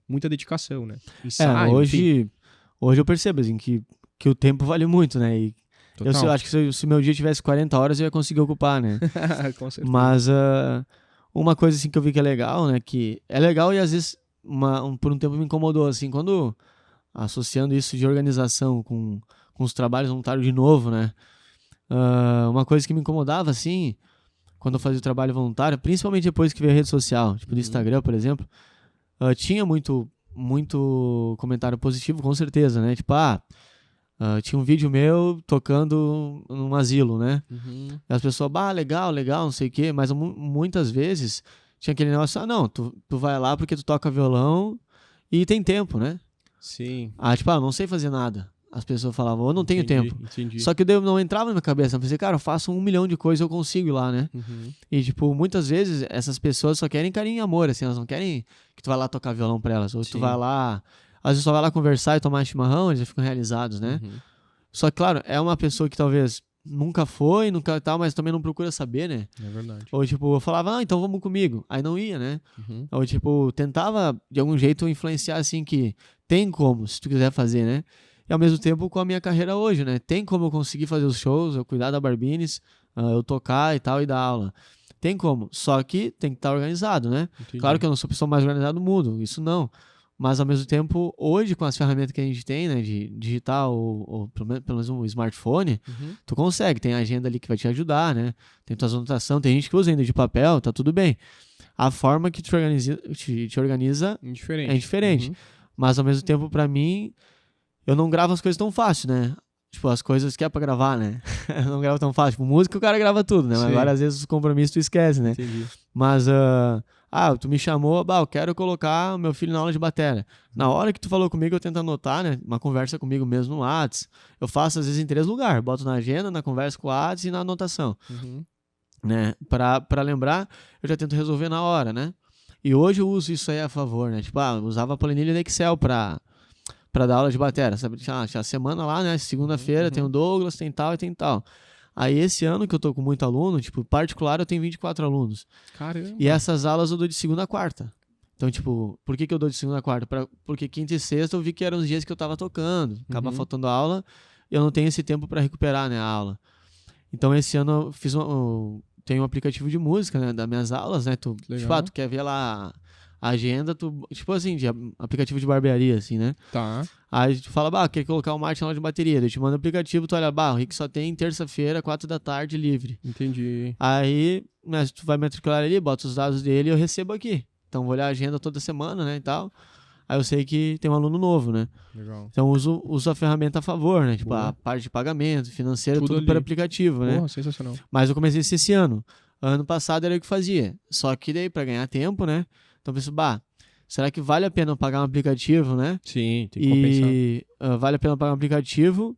muita dedicação, né, ensaio, hoje eu percebo, assim, que o tempo vale muito, né, e eu acho que se meu dia tivesse 40 horas eu ia conseguir ocupar, né. Com certeza. Mas uma coisa assim que eu vi que é legal, né, que é legal e às vezes por um tempo me incomodou, assim, quando associando isso de organização com os trabalhos voluntários de novo, né, uma coisa que me incomodava, assim, quando eu fazia o trabalho voluntário, principalmente depois que veio a rede social, tipo do Instagram, por exemplo, tinha muito comentário positivo, com certeza, né, tipo, tinha um vídeo meu tocando num asilo, né? E as pessoas, legal, não sei o quê, mas muitas vezes tinha aquele negócio, não, tu vai lá porque tu toca violão e tem tempo, né? Sim. Tipo, não sei fazer nada. As pessoas falavam, eu não tenho tempo. Entendi. Só que eu não entrava na minha cabeça, eu pensei, cara, eu faço 1 milhão de coisas, eu consigo ir lá, né? E, tipo, muitas vezes essas pessoas só querem carinho e amor, assim, elas não querem que tu vá lá tocar violão pra elas, ou tu vai lá... Às vezes só vai lá conversar e tomar chimarrão, eles já ficam realizados, né? Só que, claro, é uma pessoa que talvez nunca foi, nunca tal, mas também não procura saber, né? É verdade. Ou, tipo, eu falava, então vamos comigo. Aí não ia, né? Ou, tipo, tentava, de algum jeito, influenciar, assim, que tem como, se tu quiser fazer, né? E, ao mesmo tempo, com a minha carreira hoje, né? Tem como eu conseguir fazer os shows, eu cuidar da Barbines, eu tocar e tal, e dar aula. Tem como. Só que tem que estar organizado, né? Entendi. Claro que eu não sou a pessoa mais organizada do mundo, isso não. Mas, ao mesmo tempo, hoje, com as ferramentas que a gente tem, né, de digital ou pelo menos um smartphone, tu consegue. Tem a agenda ali que vai te ajudar, né? Tem tuas anotações, tem gente que usa ainda de papel, tá tudo bem. A forma que te organiza é diferente. Mas, ao mesmo tempo, pra mim, eu não gravo as coisas tão fácil, né? Tipo, as coisas que é pra gravar, né? Eu não gravo tão fácil. Tipo, música o cara grava tudo, né? Mas várias vezes os compromissos tu esquece, né? Entendi. Mas... tu me chamou, eu quero colocar meu filho na aula de bateria. Na hora que tu falou comigo, eu tento anotar, né? Uma conversa comigo mesmo no Whats. Eu faço, às vezes, em 3 lugares. Boto na agenda, na conversa com o Whats e na anotação. Né? Pra lembrar, eu já tento resolver na hora, né? E hoje eu uso isso aí a favor, né? Tipo, eu usava a planilha do Excel pra dar aula de bateria. Sabe? Tinha a semana lá, né? Segunda-feira tem o Douglas, tem tal e tem tal. Aí esse ano que eu tô com muito aluno, tipo, particular eu tenho 24 alunos. Caramba. E essas aulas eu dou de segunda a quarta. Então, tipo, por que eu dou de segunda a quarta? Porque quinta e sexta eu vi que eram os dias que eu tava tocando. Acaba faltando aula e eu não tenho esse tempo pra recuperar, né, a aula. Então, esse ano eu tenho um aplicativo de música, né, das minhas aulas, né? Legal. Tu quer ver lá a agenda, tipo assim, de aplicativo de barbearia, assim, né? Tá. Aí tu fala, quer colocar o Martin na aula de bateria. Daí eu te manda o aplicativo, tu olha, o Rick só tem terça-feira, 4 da tarde, livre. Entendi. Aí, né, tu vai matricular ali, bota os dados dele e eu recebo aqui. Então vou olhar a agenda toda semana, né, e tal. Aí eu sei que tem um aluno novo, né? Legal. Então uso a ferramenta a favor, né? Tipo, Boa. a parte de pagamento, financeira, tudo ali. por aplicativo, né? Porra, sensacional. Mas eu comecei isso esse ano. Ano passado era eu que fazia. Só que daí, pra ganhar tempo, né? Então eu pensei, será que vale a pena eu pagar um aplicativo, né? Sim, tem que compensar. E vale a pena eu pagar um aplicativo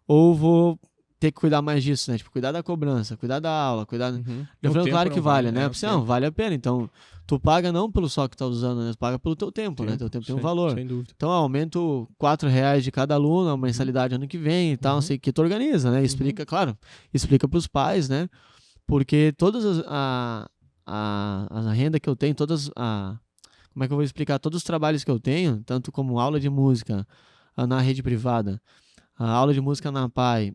ou vou ter que cuidar mais disso, né? Tipo, cuidar da cobrança, cuidar da aula, cuidar... Uhum. Eu O falei, tempo claro não que vale, né? o Eu pensei, não, tempo. vale a pena. Então, tu paga não pelo só que tá usando, né? Tu paga pelo teu tempo, né? Teu tempo tem um valor. Sem dúvida. Então, aumento R$4 de cada aluno, a mensalidade ano que vem e tal, não sei o que, tu organiza, né? Explica, claro, explica pros pais, né? Porque todas a renda que eu tenho, como é que eu vou explicar? Todos os trabalhos que eu tenho, tanto como aula de música na rede privada, a aula de música na PAI,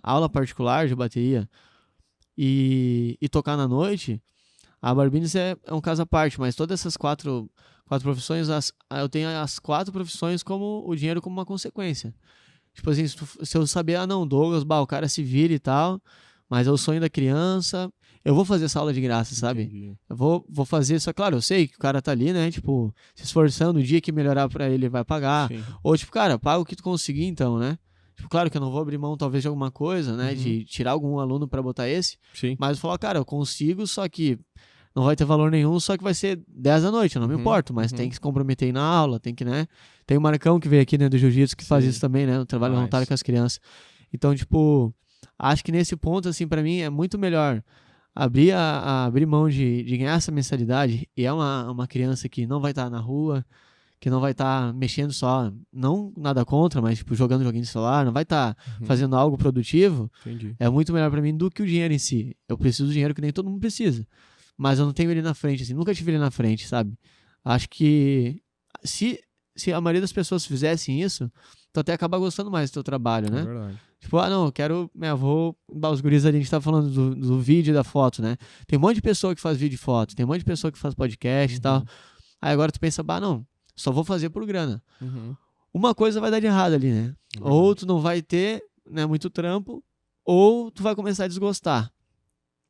aula particular de bateria e tocar na noite, a Barbines é um caso à parte, mas todas essas quatro profissões, eu tenho as 4 profissões como o dinheiro como uma consequência. Tipo assim, se eu saber, não, Douglas, o cara se vira e tal, mas é o sonho da criança, eu vou fazer essa aula de graça, sabe? Entendi. Eu vou fazer isso, claro, eu sei que o cara tá ali, né, tipo, se esforçando, o dia que melhorar pra ele, ele vai pagar. Sim. Ou tipo, cara, paga o que tu conseguir então, né? Tipo, claro que eu não vou abrir mão talvez de alguma coisa, né, de tirar algum aluno pra botar esse, Sim. mas eu falo, cara, eu consigo, só que não vai ter valor nenhum, só que vai ser 10 da noite, eu não me importo, mas tem que se comprometer na aula, tem que, né? Tem o Marcão que veio aqui, né, do Jiu-Jitsu, que faz isso também, né, o trabalho voluntário com as crianças. Então, tipo, acho que nesse ponto, assim, pra mim é muito melhor abrir mão de ganhar essa mensalidade e é uma criança que não vai estar na rua, que não vai estar mexendo só, não nada contra, mas tipo, jogando joguinho de celular, não vai estar fazendo algo produtivo. Entendi. É muito melhor pra mim do que o dinheiro em si. Eu preciso do dinheiro que nem todo mundo precisa, mas eu não tenho ele na frente, assim, nunca tive ele na frente, sabe? Acho que se a maioria das pessoas fizessem isso, tu até acaba gostando mais do teu trabalho, né? É verdade. Tipo, não, eu quero, os guris ali, a gente tá falando do vídeo e da foto, né? Tem um monte de pessoa que faz vídeo e foto, tem um monte de pessoa que faz podcast e tal. Aí agora tu pensa, não, só vou fazer por grana. Uma coisa vai dar de errado ali, né? Ou tu não vai ter, né, muito trampo, ou tu vai começar a desgostar.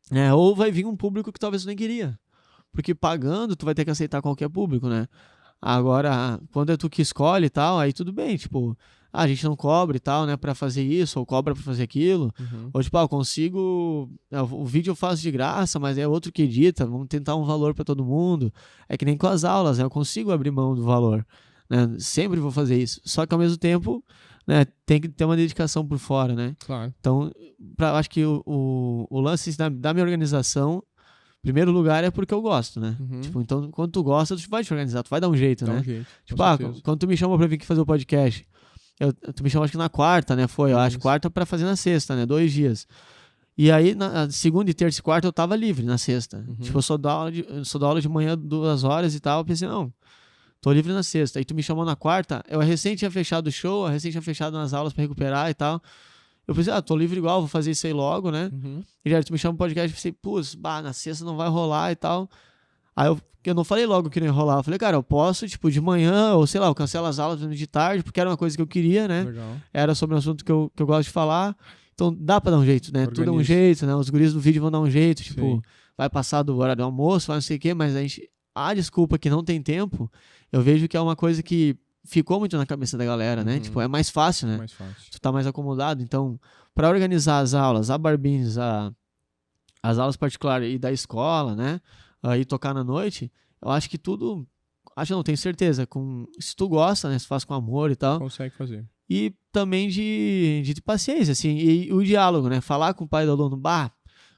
Né? Ou vai vir um público que talvez tu nem queria. Porque pagando, tu vai ter que aceitar qualquer público, né? Agora, quando é tu que escolhe e tal, aí tudo bem, tipo, a gente não cobra e tal, né, pra fazer isso, ou cobra pra fazer aquilo. Ou tipo, eu consigo, o vídeo eu faço de graça, mas é outro que edita, vamos tentar um valor pra todo mundo. É que nem com as aulas, né, eu consigo abrir mão do valor, né, sempre vou fazer isso. Só que ao mesmo tempo, né, tem que ter uma dedicação por fora, né. Claro. Então, acho que o lance da minha organização, em primeiro lugar, é porque eu gosto, né? Tipo, então, quando tu gosta, tu vai te organizar, tu vai dar um jeito, né? Tipo, quando tu me chamou pra vir aqui fazer o podcast, tu me chamou acho que na quarta, né? Eu acho, quarta pra fazer na sexta, né? 2 dias. E aí, na segunda e terça e quarta, eu tava livre na sexta. Tipo, eu só dou aula de manhã 2 horas e tal. Eu pensei, não, tô livre na sexta. Aí tu me chamou na quarta, eu recém tinha fechado o show, eu recém tinha fechado nas aulas pra recuperar e tal. Eu pensei, tô livre igual, vou fazer isso aí logo, né? E já tu me chama no podcast e pensei, na sexta não vai rolar e tal. Aí eu não falei logo que não ia rolar. Eu falei, cara, eu posso, tipo, de manhã, ou sei lá, eu cancelo as aulas de tarde, porque era uma coisa que eu queria, né? Legal. Era sobre um assunto que eu gosto de falar. Então dá pra dar um jeito, né? Tudo é um Organiza. jeito, né? Os guris do vídeo vão dar um jeito, tipo, Sim. vai passar do horário do almoço, vai não sei o quê, mas a desculpa que não tem tempo, eu vejo que é uma coisa que ficou muito na cabeça da galera, né? Tipo, é mais fácil, né? Mais fácil. Tu tá mais acomodado. Então, para organizar as aulas, a Barbines, as aulas particulares e da escola, né? E tocar na noite, eu acho que tudo... Acho não, tenho certeza. Se tu gosta, né? Se faz com amor e tal. Consegue fazer. E também de paciência, assim. E o diálogo, né? Falar com o pai do aluno,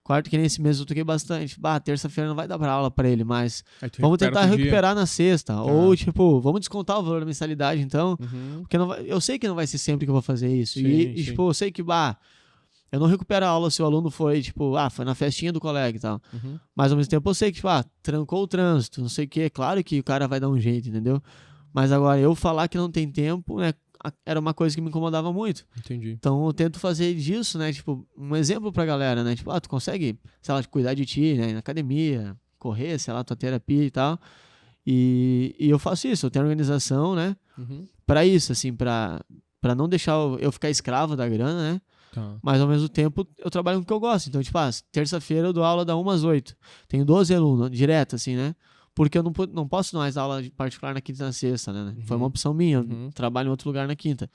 quarto que nem esse mês eu toquei bastante. Terça-feira não vai dar pra aula pra ele, mas vamos tentar recuperar na sexta. Tá. Ou, tipo, vamos descontar o valor da mensalidade, então. Porque eu sei que não vai ser sempre que eu vou fazer isso. Sim, e tipo, eu sei que, eu não recupero a aula se o aluno foi, tipo, foi na festinha do colega e tal. Mas ao mesmo tempo eu sei que, tipo, trancou o trânsito, não sei o quê. Claro que o cara vai dar um jeito, entendeu? Mas agora, eu falar que não tem tempo, né? era uma coisa que me incomodava muito. Entendi. Então eu tento fazer disso, né? Tipo, um exemplo pra galera, né? Tipo, tu consegue, sei lá, cuidar de ti, né? Na academia, correr, sei lá, tua terapia e tal. E eu faço isso, eu tenho organização, né? Uhum. Pra isso, assim, pra não deixar eu ficar escravo da grana, né? Tá. Mas ao mesmo tempo eu trabalho com o que eu gosto. Então, tipo, terça-feira eu dou aula da 1 às 8. Tenho 12 alunos, direto, assim, né? Porque eu não posso mais dar aula de particular na quinta e na sexta, né? Foi uma opção minha. Eu trabalho em outro lugar na quinta.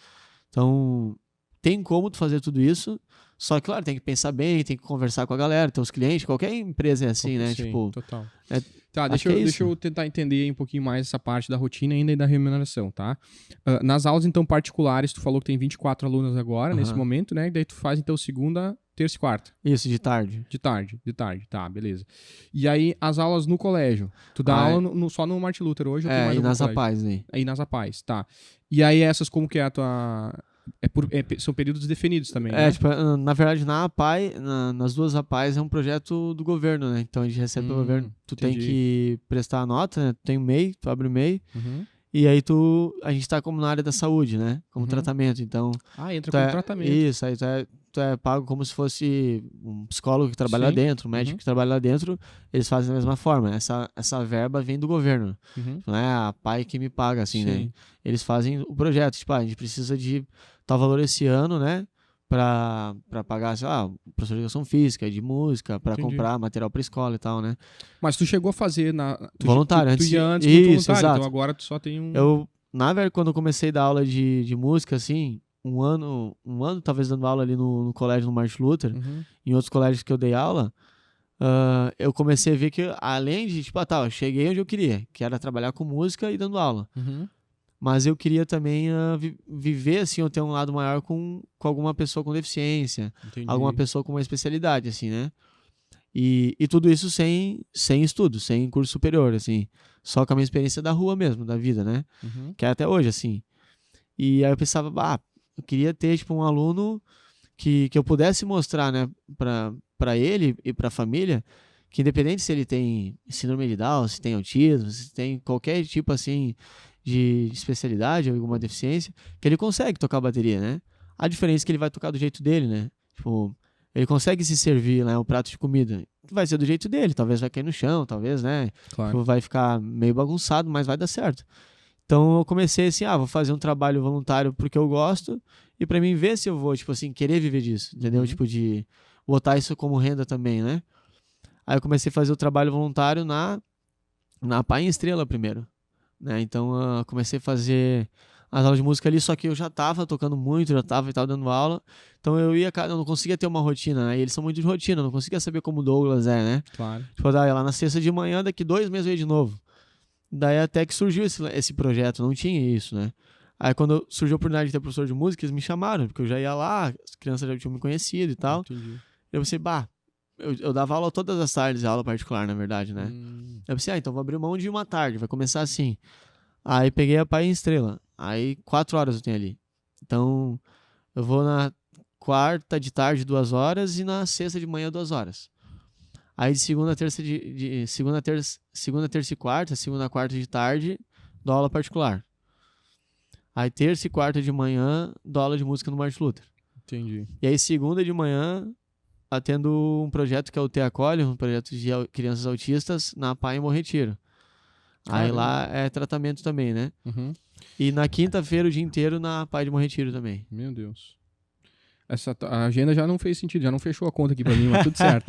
Então, tem como tu fazer tudo isso. Só que, claro, tem que pensar bem, tem que conversar com a galera, teus clientes. Qualquer empresa é assim, né? Sim, Tipo, total. é- Tá, acho que é deixa eu tentar entender um pouquinho mais essa parte da rotina ainda e da remuneração, tá? Nas aulas, então, particulares, tu falou que tem 24 alunos agora, nesse momento, né? E daí tu faz, então, segunda, terça e quarta. isso, de tarde. De tarde. Tá, beleza. E aí, as aulas no colégio? Tu dá aula só no Martin Luther hoje ou tem mais E algum nas colégio? APAES aí. Aí nas APAES, tá. E aí, essas, como que é a tua... são períodos definidos também, né? Tipo, na verdade, na APAE, nas duas APAES é um projeto do governo, né? Então a gente recebe do governo. Tu tem entendi. que prestar a nota, né? Tu tem o MEI, tu abre o MEI. Uhum. E aí a gente tá como na área da saúde, né? Como tratamento. Então. Entra como tratamento. Isso, aí tu é pago como se fosse um psicólogo que trabalha lá dentro, um médico que trabalha lá dentro. Eles fazem da mesma forma. Essa verba vem do governo. Não é a PAI que me paga, assim, né? Eles fazem o projeto. Tipo, a gente precisa de tal valor esse ano, né? Pra pagar, sei lá, professor de educação física, de música, pra comprar material pra escola e tal, né? Mas tu chegou a fazer voluntário. Tu ia antes isso, muito voluntário, exato. então agora tu só tem um... Na verdade, quando eu comecei a dar aula de música, assim, um ano talvez dando aula ali no colégio, no Martin Luther, em outros colégios que eu dei aula, eu comecei a ver que, além de, tipo, eu cheguei onde eu queria, que era trabalhar com música e dando aula. Mas eu queria também viver, assim, ou ter um lado maior com alguma pessoa com deficiência, alguma pessoa com uma especialidade, assim, né? E tudo isso sem estudo, sem curso superior, assim. Só com a minha experiência da rua mesmo, da vida, né? Que é até hoje, assim. E aí eu pensava, eu queria ter, tipo, um aluno que eu pudesse mostrar, né, pra ele e pra família, que independente se ele tem síndrome de Down, se tem autismo, se tem qualquer tipo, assim, de especialidade ou alguma deficiência, que ele consegue tocar bateria, né? A diferença é que ele vai tocar do jeito dele, né? Tipo, ele consegue se servir, né, um prato de comida. Vai ser do jeito dele, talvez vai cair no chão, talvez, né? Claro. Tipo, vai ficar meio bagunçado, mas vai dar certo. Então eu comecei assim, vou fazer um trabalho voluntário porque eu gosto e pra mim ver se eu vou, tipo assim, querer viver disso, entendeu? Tipo, de botar isso como renda também, né? Aí eu comecei a fazer o trabalho voluntário na Pai em Estrela primeiro, né? Então eu comecei a fazer as aulas de música ali, só que eu já tava tocando muito, já tava dando aula, então eu não conseguia ter uma rotina, né? E eles são muito de rotina, eu não conseguia saber como o Douglas é, né? Claro. Tipo, eu ia lá na sexta de manhã, daqui 2 meses eu ia de novo. Daí até que surgiu esse projeto, não tinha isso, né? Aí quando surgiu a oportunidade de ter professor de música, eles me chamaram, porque eu já ia lá, as crianças já tinham me conhecido e tal. Entendi. Eu pensei, eu dava aula todas as tardes, aula particular, na verdade, né? Eu pensei, então vou abrir mão de uma tarde, vai começar assim. Aí peguei a Pai em Estrela, aí 4 horas eu tenho ali. Então, eu vou na quarta de tarde 2 horas e na sexta de manhã 2 horas. Aí de segunda, terça e quarta, segunda, quarta de tarde, dou aula particular. Aí terça e quarta de manhã, dou aula de música no Martin Luther. Entendi. E aí segunda de manhã, atendo um projeto que é o Te Acolhe, um projeto de crianças autistas na Pai em Bom Retiro. Aí lá é tratamento também, né? E na quinta-feira o dia inteiro na Pai de Bom Retiro também. Meu Deus. A agenda já não fez sentido, já não fechou a conta aqui pra mim, mas tudo certo.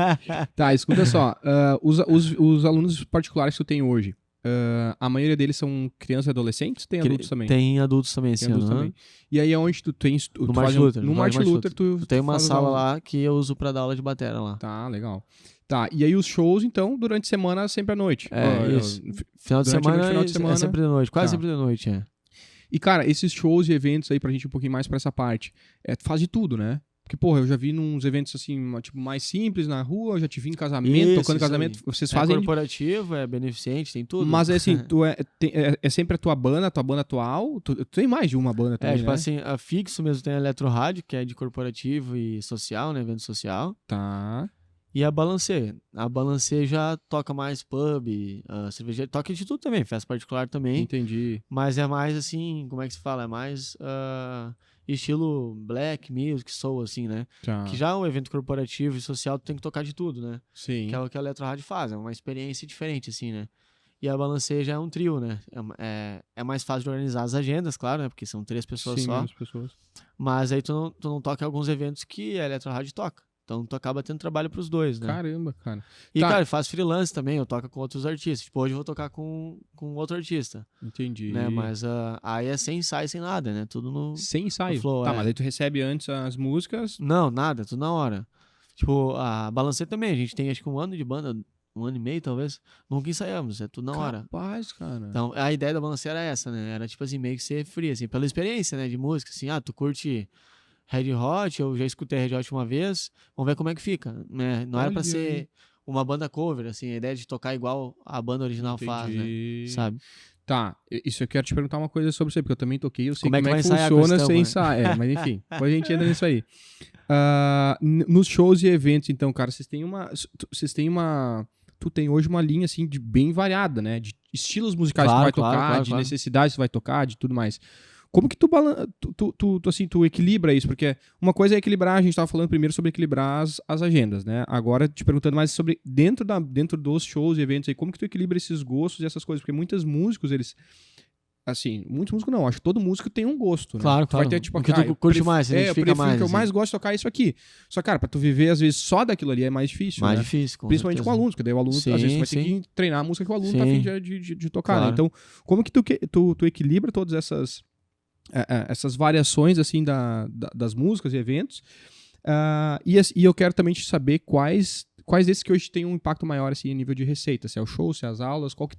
Tá, escuta só. Os alunos particulares que tu tem hoje, a maioria deles são crianças e adolescentes? Tem adultos também? Tem adultos também esse ano. Também. E aí aonde tu tens... No Martin Luther. No Martin Luther tu tem uma sala lá que eu uso pra dar aula de batera lá. Tá, legal. Tá, e aí os shows, então, durante a semana, sempre à noite? Isso. Final de semana é sempre de noite, quase sempre de noite, E, cara, esses shows e eventos aí, pra gente ir um pouquinho mais pra essa parte, tu faz de tudo, né? Porque, porra, eu já vi nos eventos, assim, tipo, mais simples na rua, eu já te vi em casamento, tocando em casamento, vocês fazem... É corporativo, é beneficente, tem tudo. Mas, é assim, é sempre a tua banda atual? Tu tem mais de uma banda também, tipo né? assim, a fixo mesmo tem a Eletrorádio, que é de corporativo e social, né, evento social. Tá. E a Balancê. A Balancê já toca mais pub, cerveja, toca de tudo também, festa particular também. Entendi. Mas é mais assim, como é que se fala? É mais estilo black music, soul, assim, né? Tá. Que já é um evento corporativo e social, tu tem que tocar de tudo, né? Sim. Que é o que a Eletro Rádio faz, é uma experiência diferente, assim, né? E a Balancê já é um trio, né? É mais fácil de organizar as agendas, claro, né? Porque são 3 pessoas Sim, só. menos pessoas. Mas aí tu não toca em alguns eventos que a Eletro Rádio toca. Então tu acaba tendo trabalho pros dois, né? Caramba, cara. E, Tá. cara, eu faço freelance também, eu toco com outros artistas. Tipo, hoje eu vou tocar com outro artista, Entendi. né? Mas aí é sem ensaio, sem nada, né? Tudo no Sem ensaio? flow, Tá, é. mas aí tu recebe antes as músicas. Não, nada, tudo na hora. Tipo, a Balancê também, a gente tem acho que 1 ano de banda, 1 ano e meio talvez. Nunca ensaiamos, é tudo na hora. Capaz, cara. Então, a ideia da Balancê era essa, né? Era tipo assim, meio que ser free, assim, pela experiência, né? De música, assim, tu curte Red Hot, eu já escutei Red Hot uma vez, vamos ver como é que fica, né? Não era pra Olha ser aí. uma banda cover, assim, a ideia de tocar igual a banda original faz, né? Entendi. Sabe? Tá, isso eu quero te perguntar uma coisa sobre isso aí, porque eu também toquei, eu sei Como é que vai ensaiar funciona com esse sem tampo, ensaiar. Mas enfim, depois a gente entra nisso aí. Nos shows e eventos, então, cara, vocês têm uma. Tu tem hoje uma linha, assim, de bem variada, né? De estilos musicais que tu vai tocar, de necessidades que tu vai tocar, de tudo mais. Como que tu equilibra isso? Porque uma coisa é equilibrar, a gente tava falando primeiro sobre equilibrar as agendas, né? Agora te perguntando mais sobre dentro dos shows e eventos aí, como que tu equilibra esses gostos e essas coisas? Porque muitos músicos, muitos músicos não, acho que todo músico tem um gosto, né? Claro, Tu vai ter, tipo, o que tu curte mais, se identifica eu mais. que eu assim. mais gosto de tocar é isso aqui. Só, cara, pra tu viver, às vezes, só daquilo ali é mais difícil, Mais né? difícil, Principalmente com alunos, porque daí o aluno, às vezes, vai ter que treinar a música que o aluno tá a fim de tocar, Claro. né? Então, como que tu equilibra todas essas variações, assim, das músicas e eventos? E eu quero também te saber quais desses que hoje tem um impacto maior, assim, em nível de receita. Se é o show, se é as aulas, qual que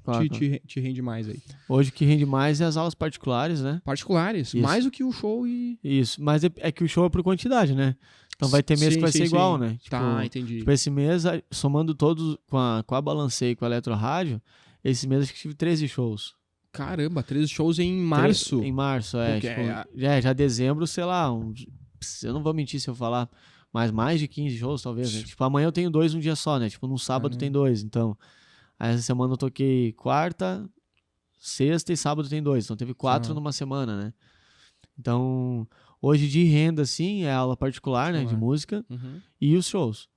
te rende mais aí? Hoje o que rende mais é as aulas particulares, né? Particulares, Isso. mais do que o show e... Isso, mas é que o show é por quantidade, né? Então vai ter mês que vai ser igual, né? Tipo, Tá, entendi. Tipo, esse mês, somando todos com a Balancê e com a Eletro Rádio, esse mês acho que tive 13 shows. Caramba, 13 shows em março. Em março, Porque Tipo, já dezembro, sei lá, eu não vou mentir se eu falar, mas mais de 15 shows, talvez, né? Tipo, amanhã eu tenho 2 num dia só, né? Tipo, num sábado tem 2, então... Aí essa semana eu toquei quarta, sexta e sábado tem 2, então teve 4 numa semana, né? Então, hoje de renda, assim, é aula particular, né? De música e os shows.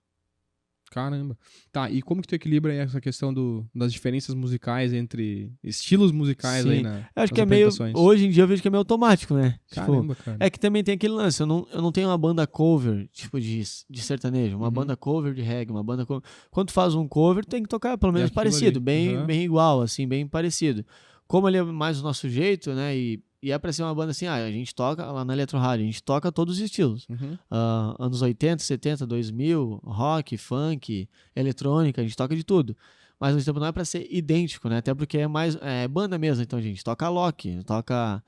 Caramba. Tá, e como que tu equilibra aí essa questão das diferenças musicais entre estilos musicais aí Eu acho que é meio... apresentações? Hoje em dia eu vejo que é meio automático, né? Caramba, tipo, cara. É que também tem aquele lance, eu não tenho uma banda cover, tipo, de sertanejo, uma banda cover de reggae, uma banda cover... Quando tu faz um cover, tem que tocar pelo menos parecido, bem igual, assim, bem parecido. Como ele é mais o nosso jeito, né, e é pra ser uma banda assim, a gente toca lá na Eletro Rádio, a gente toca todos os estilos. Anos 80, 70, 2000, rock, funk, eletrônica, a gente toca de tudo. Mas ao mesmo tempo não é pra ser idêntico, né? Até porque é banda mesmo, então a gente toca Loki, toca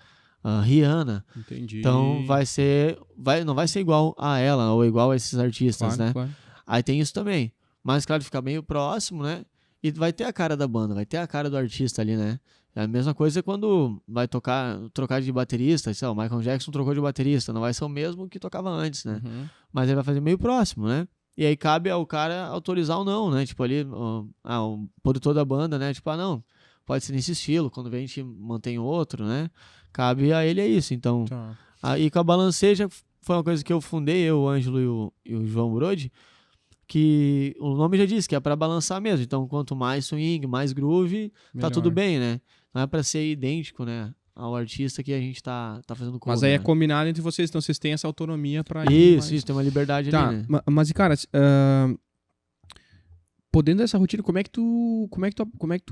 Rihanna. Entendi. Então não vai ser igual a ela ou igual a esses artistas, claro, né? Claro. Aí tem isso também. Mas claro, fica meio próximo, né? E vai ter a cara da banda, vai ter a cara do artista ali, né? É a mesma coisa quando vai trocar de baterista, sei lá, o Michael Jackson trocou de baterista, não vai ser o mesmo que tocava antes, né? Mas ele vai fazer meio próximo, né? E aí cabe ao cara autorizar ou não, né? Tipo ali, o produtor da banda, né? Tipo, não, pode ser nesse estilo, quando vem a gente mantém outro, né? Cabe a ele isso, então... Tá. Aí com a Balancê já foi uma coisa que eu fundei, eu, o Ângelo e o João Brode, que o nome já diz que é pra balançar mesmo. Então, quanto mais swing, mais groove, Melhor. tá tudo bem, né? Não é pra ser idêntico, né, ao artista que a gente tá fazendo cover. Mas aí é né? combinado entre vocês, então vocês têm essa autonomia pra ir Isso, tem uma liberdade ali, né? Mas, cara, podendo dessa rotina, como é que tu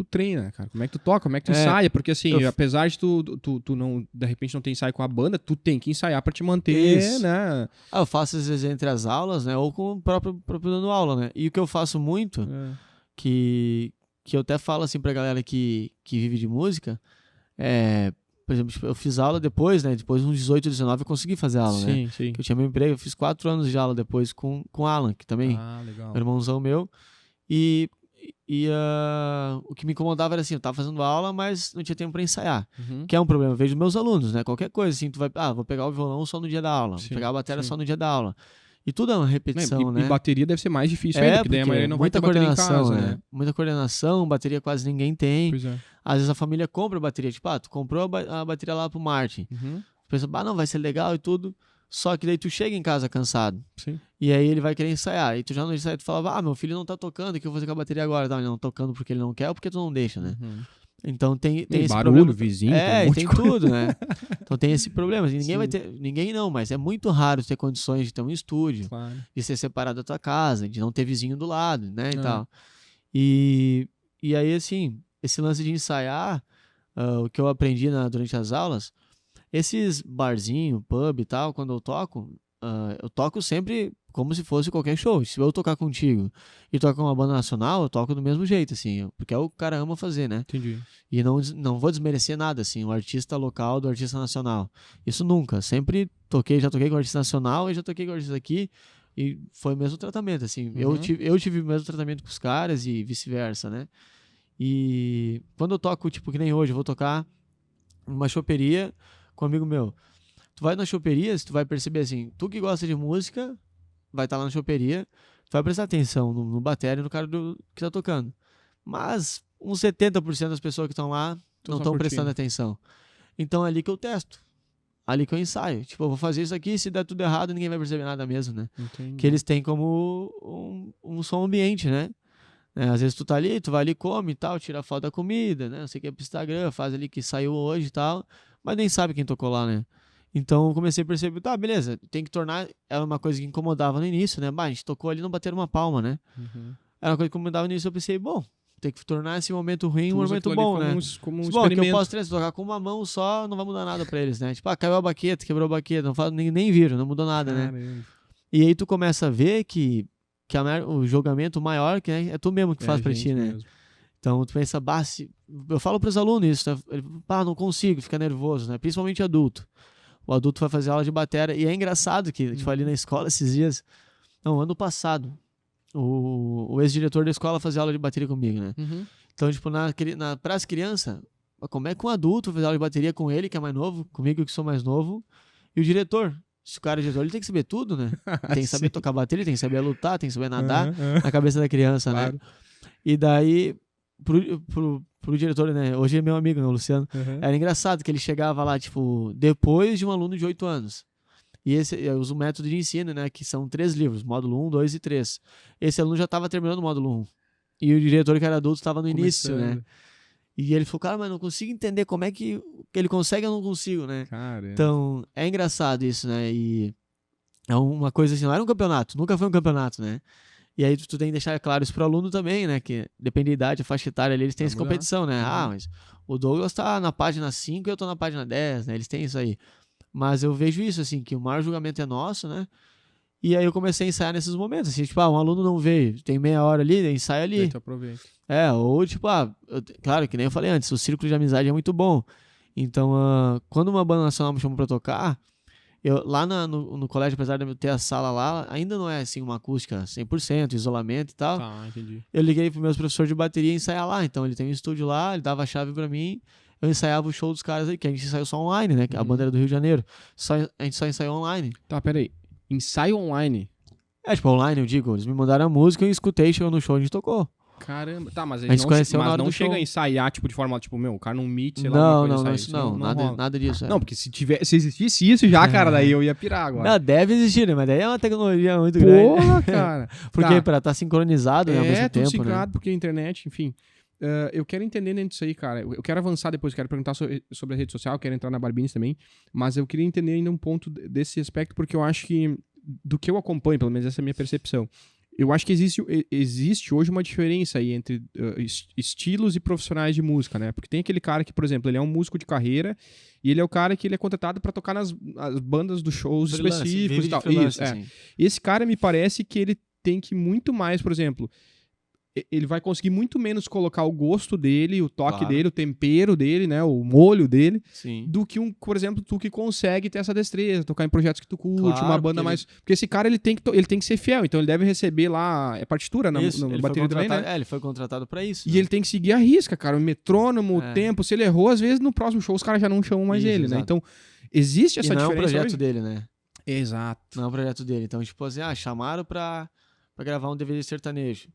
treina, cara? Como é que tu toca? Como é que tu ensaia? Porque assim, apesar de tu não, de repente não ter ensaio com a banda, tu tem que ensaiar pra te manter, né? Eu faço às vezes entre as aulas, né? Ou com o próprio dando aula, né? E o que eu faço muito, que eu até falo assim pra galera que vive de música, por exemplo, eu fiz aula depois, né? Depois uns 18, 19 eu consegui fazer aula, né? Sim. Que eu tinha meu emprego, eu fiz 4 anos de aula depois com o Alan, que também, legal. irmãozão meu. E o que me incomodava era assim, eu tava fazendo aula, mas não tinha tempo pra ensaiar. Que é um problema, eu vejo meus alunos, né? Qualquer coisa assim, tu vai, vou pegar o violão só no dia da aula, vou pegar a bateria só no dia da aula. E tudo é uma repetição, né? E bateria deve ser mais difícil ainda, porque daí a maioria não vai ter bateria em casa, né? Muita coordenação, bateria quase ninguém tem. Pois é. Às vezes a família compra a bateria, tipo, tu comprou a bateria lá pro Martin. Uhum. Pensa, não, vai ser legal e tudo. Só que daí tu chega em casa cansado. Sim. E aí ele vai querer ensaiar. E tu já no ensaio tu fala, meu filho não tá tocando, o que eu vou fazer com a bateria agora? Tá, ele não tocando porque ele não quer ou porque tu não deixa, né? Uhum. Então tem esse barulho, problema. vizinho, Tem tudo, né? Então tem esse problema. Ninguém vai ter. Ninguém não, mas é muito raro ter condições de ter um estúdio, claro, de ser separado da tua casa, de não ter vizinho do lado, né? E tal. E aí, assim, esse lance de ensaiar, o que eu aprendi durante as aulas, esses barzinho, pub e tal, quando eu toco sempre como se fosse qualquer show. Se eu tocar contigo e tocar uma banda nacional, eu toco do mesmo jeito, assim, porque é o que o cara ama fazer, né? Entendi. E não vou desmerecer nada, assim, o artista local do artista nacional. Isso nunca. Sempre já toquei com o artista nacional e já toquei com o artista aqui e foi o mesmo tratamento, assim. Uhum. Eu tive o mesmo tratamento com os caras e vice-versa, né? E quando eu toco, tipo, que nem hoje, eu vou tocar numa choperia com um amigo meu. Tu vai na choperia, tu vai perceber assim, tu que gosta de música, vai estar lá na choperia, tu vai prestar atenção no batera e no cara que tá tocando. Mas uns 70% das pessoas que estão lá não estão prestando atenção. Então é ali que eu testo. Ali que eu ensaio. Tipo, eu vou fazer isso aqui, se der tudo errado, ninguém vai perceber nada mesmo, né? Entendi. Que eles têm como um som ambiente, né? Às vezes tu tá ali, tu vai ali, come e tal, tira foto da comida, né? Não sei o que é pro Instagram, faz ali que saiu hoje e tal, mas nem sabe quem tocou lá, né? Então eu comecei a perceber, tá, beleza, tem que tornar, era uma coisa que incomodava no início, né? A gente tocou ali, não bateram uma palma, né? Uhum. Era uma coisa que incomodava no início, eu pensei, bom, tem que tornar esse momento ruim um momento bom, como né? Como um bom, que eu posso experimento. tocar com uma mão só, não vai mudar nada pra eles, né? Tipo, caiu a baqueta, quebrou a baqueta, não faz, nem viram, não mudou nada, né? Caramba. E aí tu começa a ver que o julgamento maior que é tu mesmo que faz pra ti, né? Mesmo. Então tu pensa, eu falo pros alunos isso, né? Não consigo, fica nervoso, né? Principalmente adulto. O adulto vai fazer aula de bateria e é engraçado que, tipo, ali na escola esses dias, não, ano passado, o ex-diretor da escola fazia aula de bateria comigo, né? Uhum. Então, tipo, pras crianças, como é que um adulto fazer aula de bateria com ele, que é mais novo, comigo que sou mais novo, e o diretor? Se o cara é diretor, ele tem que saber tudo, né? Tem que saber tocar bateria, tem que saber lutar, tem que saber nadar na cabeça da criança, claro. né? E daí, pro diretor, né? Hoje é meu amigo, né, o Luciano. Uhum. Era engraçado que ele chegava lá, tipo, depois de um aluno de 8 anos. E eu uso o método de ensino, né? Que são 3 livros, módulo 1, 2 e 3. Esse aluno já estava terminando o módulo 1. E o diretor, que era adulto, estava no início, né? E ele falou, cara, mas não consigo entender como é que ele consegue, eu não consigo, né? Caramba. Então, é engraçado isso, né? E é uma coisa assim, não era um campeonato, nunca foi um campeonato, né? E aí tu tem que deixar claro isso pro aluno também, né? Que depende da idade, a faixa etária ali, eles têm essa competição, né? Mas o Douglas tá na página 5 e eu tô na página 10, né? Eles têm isso aí. Mas eu vejo isso, assim, que o maior julgamento é nosso, né? E aí eu comecei a ensaiar nesses momentos, assim, tipo, um aluno não veio, tem meia hora ali, ensaia ali. Aí tu aproveita. Ou tipo, claro, que nem eu falei antes, o círculo de amizade é muito bom. Então, quando uma banda nacional me chamou pra tocar, eu, lá no colégio, apesar de eu ter a sala lá, ainda não é assim uma acústica 100%, isolamento e tal. Tá, entendi. Eu liguei pro meus professores de bateria ensaiar lá, então ele tem um estúdio lá, ele dava a chave pra mim, eu ensaiava o show dos caras aí, que a gente ensaiou só online, né? A banda era do Rio de Janeiro. A gente só ensaiou online. Tá, peraí. Ensaio online? Tipo, online eu digo, eles me mandaram a música, eu escutei, chegou no show, a gente tocou. Caramba, tá, mas a gente conheceu na hora não do chega show. a ensaiar, tipo, de forma, tipo, o cara num meet, sei lá, nada disso. Não, porque se existisse isso já, cara, daí eu ia pirar agora. Não, deve existir, né? Mas daí é uma tecnologia muito grande. Porra, cara. Porque pra estar sincronizado, né, ao mesmo tempo, sincronizado, né? porque a internet, enfim. Eu quero entender dentro disso aí, cara. Eu quero avançar depois, quero perguntar sobre a rede social, quero entrar na Barbines também, mas eu queria entender ainda um ponto desse aspecto, porque eu acho que, do que eu acompanho, pelo menos essa é a minha percepção, eu acho que existe hoje uma diferença aí entre estilos e profissionais de música, né? Porque tem aquele cara que, por exemplo, ele é um músico de carreira e ele é o cara que ele é contratado pra tocar nas bandas dos shows específicos e tal. Isso, assim. Esse cara me parece que ele tem que muito mais, por exemplo, ele vai conseguir muito menos colocar o gosto dele, o toque dele, o tempero dele, né, o molho dele, do que por exemplo, tu que consegue ter essa destreza, tocar em projetos que tu curte, uma banda mais... Porque esse cara, ele tem que ser fiel, então ele deve receber lá, bateria na bateria também, né? Ele foi contratado pra isso. E ele tem que seguir a risca, cara, o metrônomo, o tempo, se ele errou, às vezes no próximo show os caras já não chamam mais ele, né? Então, existe essa diferença não é um projeto hoje? dele, né? Exato. Não é um projeto dele. Então, tipo assim, chamaram pra gravar um DVD sertanejo.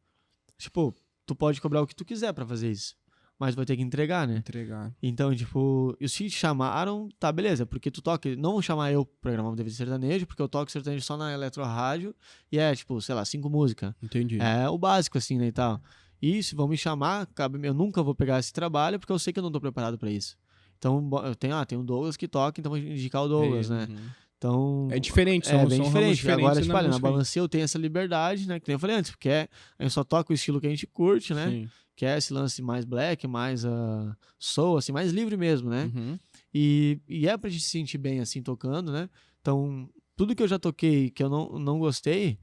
Tipo, tu pode cobrar o que tu quiser pra fazer isso. Mas vai ter que entregar, né? Entregar. Então, tipo, e se te chamaram, tá, beleza. Porque tu toca, não vão chamar eu pra gravar um DVD sertanejo, porque eu toco sertanejo só na eletrorádio e tipo, sei lá, 5 músicas. Entendi. É o básico, assim, né, e tal. E se vão me chamar, eu nunca vou pegar esse trabalho, porque eu sei que eu não tô preparado pra isso. Então, eu tenho o Douglas que toca, então vou indicar o Douglas, né? Uhum. Então... É diferente, É bem são ramos diferente. diferentes Agora, tipo, na na música aí. Balancê eu tenho essa liberdade, né? Que nem eu falei antes, porque a gente só toca o estilo que a gente curte, né? Sim. Que é esse lance mais black, mais soul, assim, mais livre mesmo, né? Uhum. E é pra gente se sentir bem, assim, tocando, né? Então, tudo que eu já toquei que eu não gostei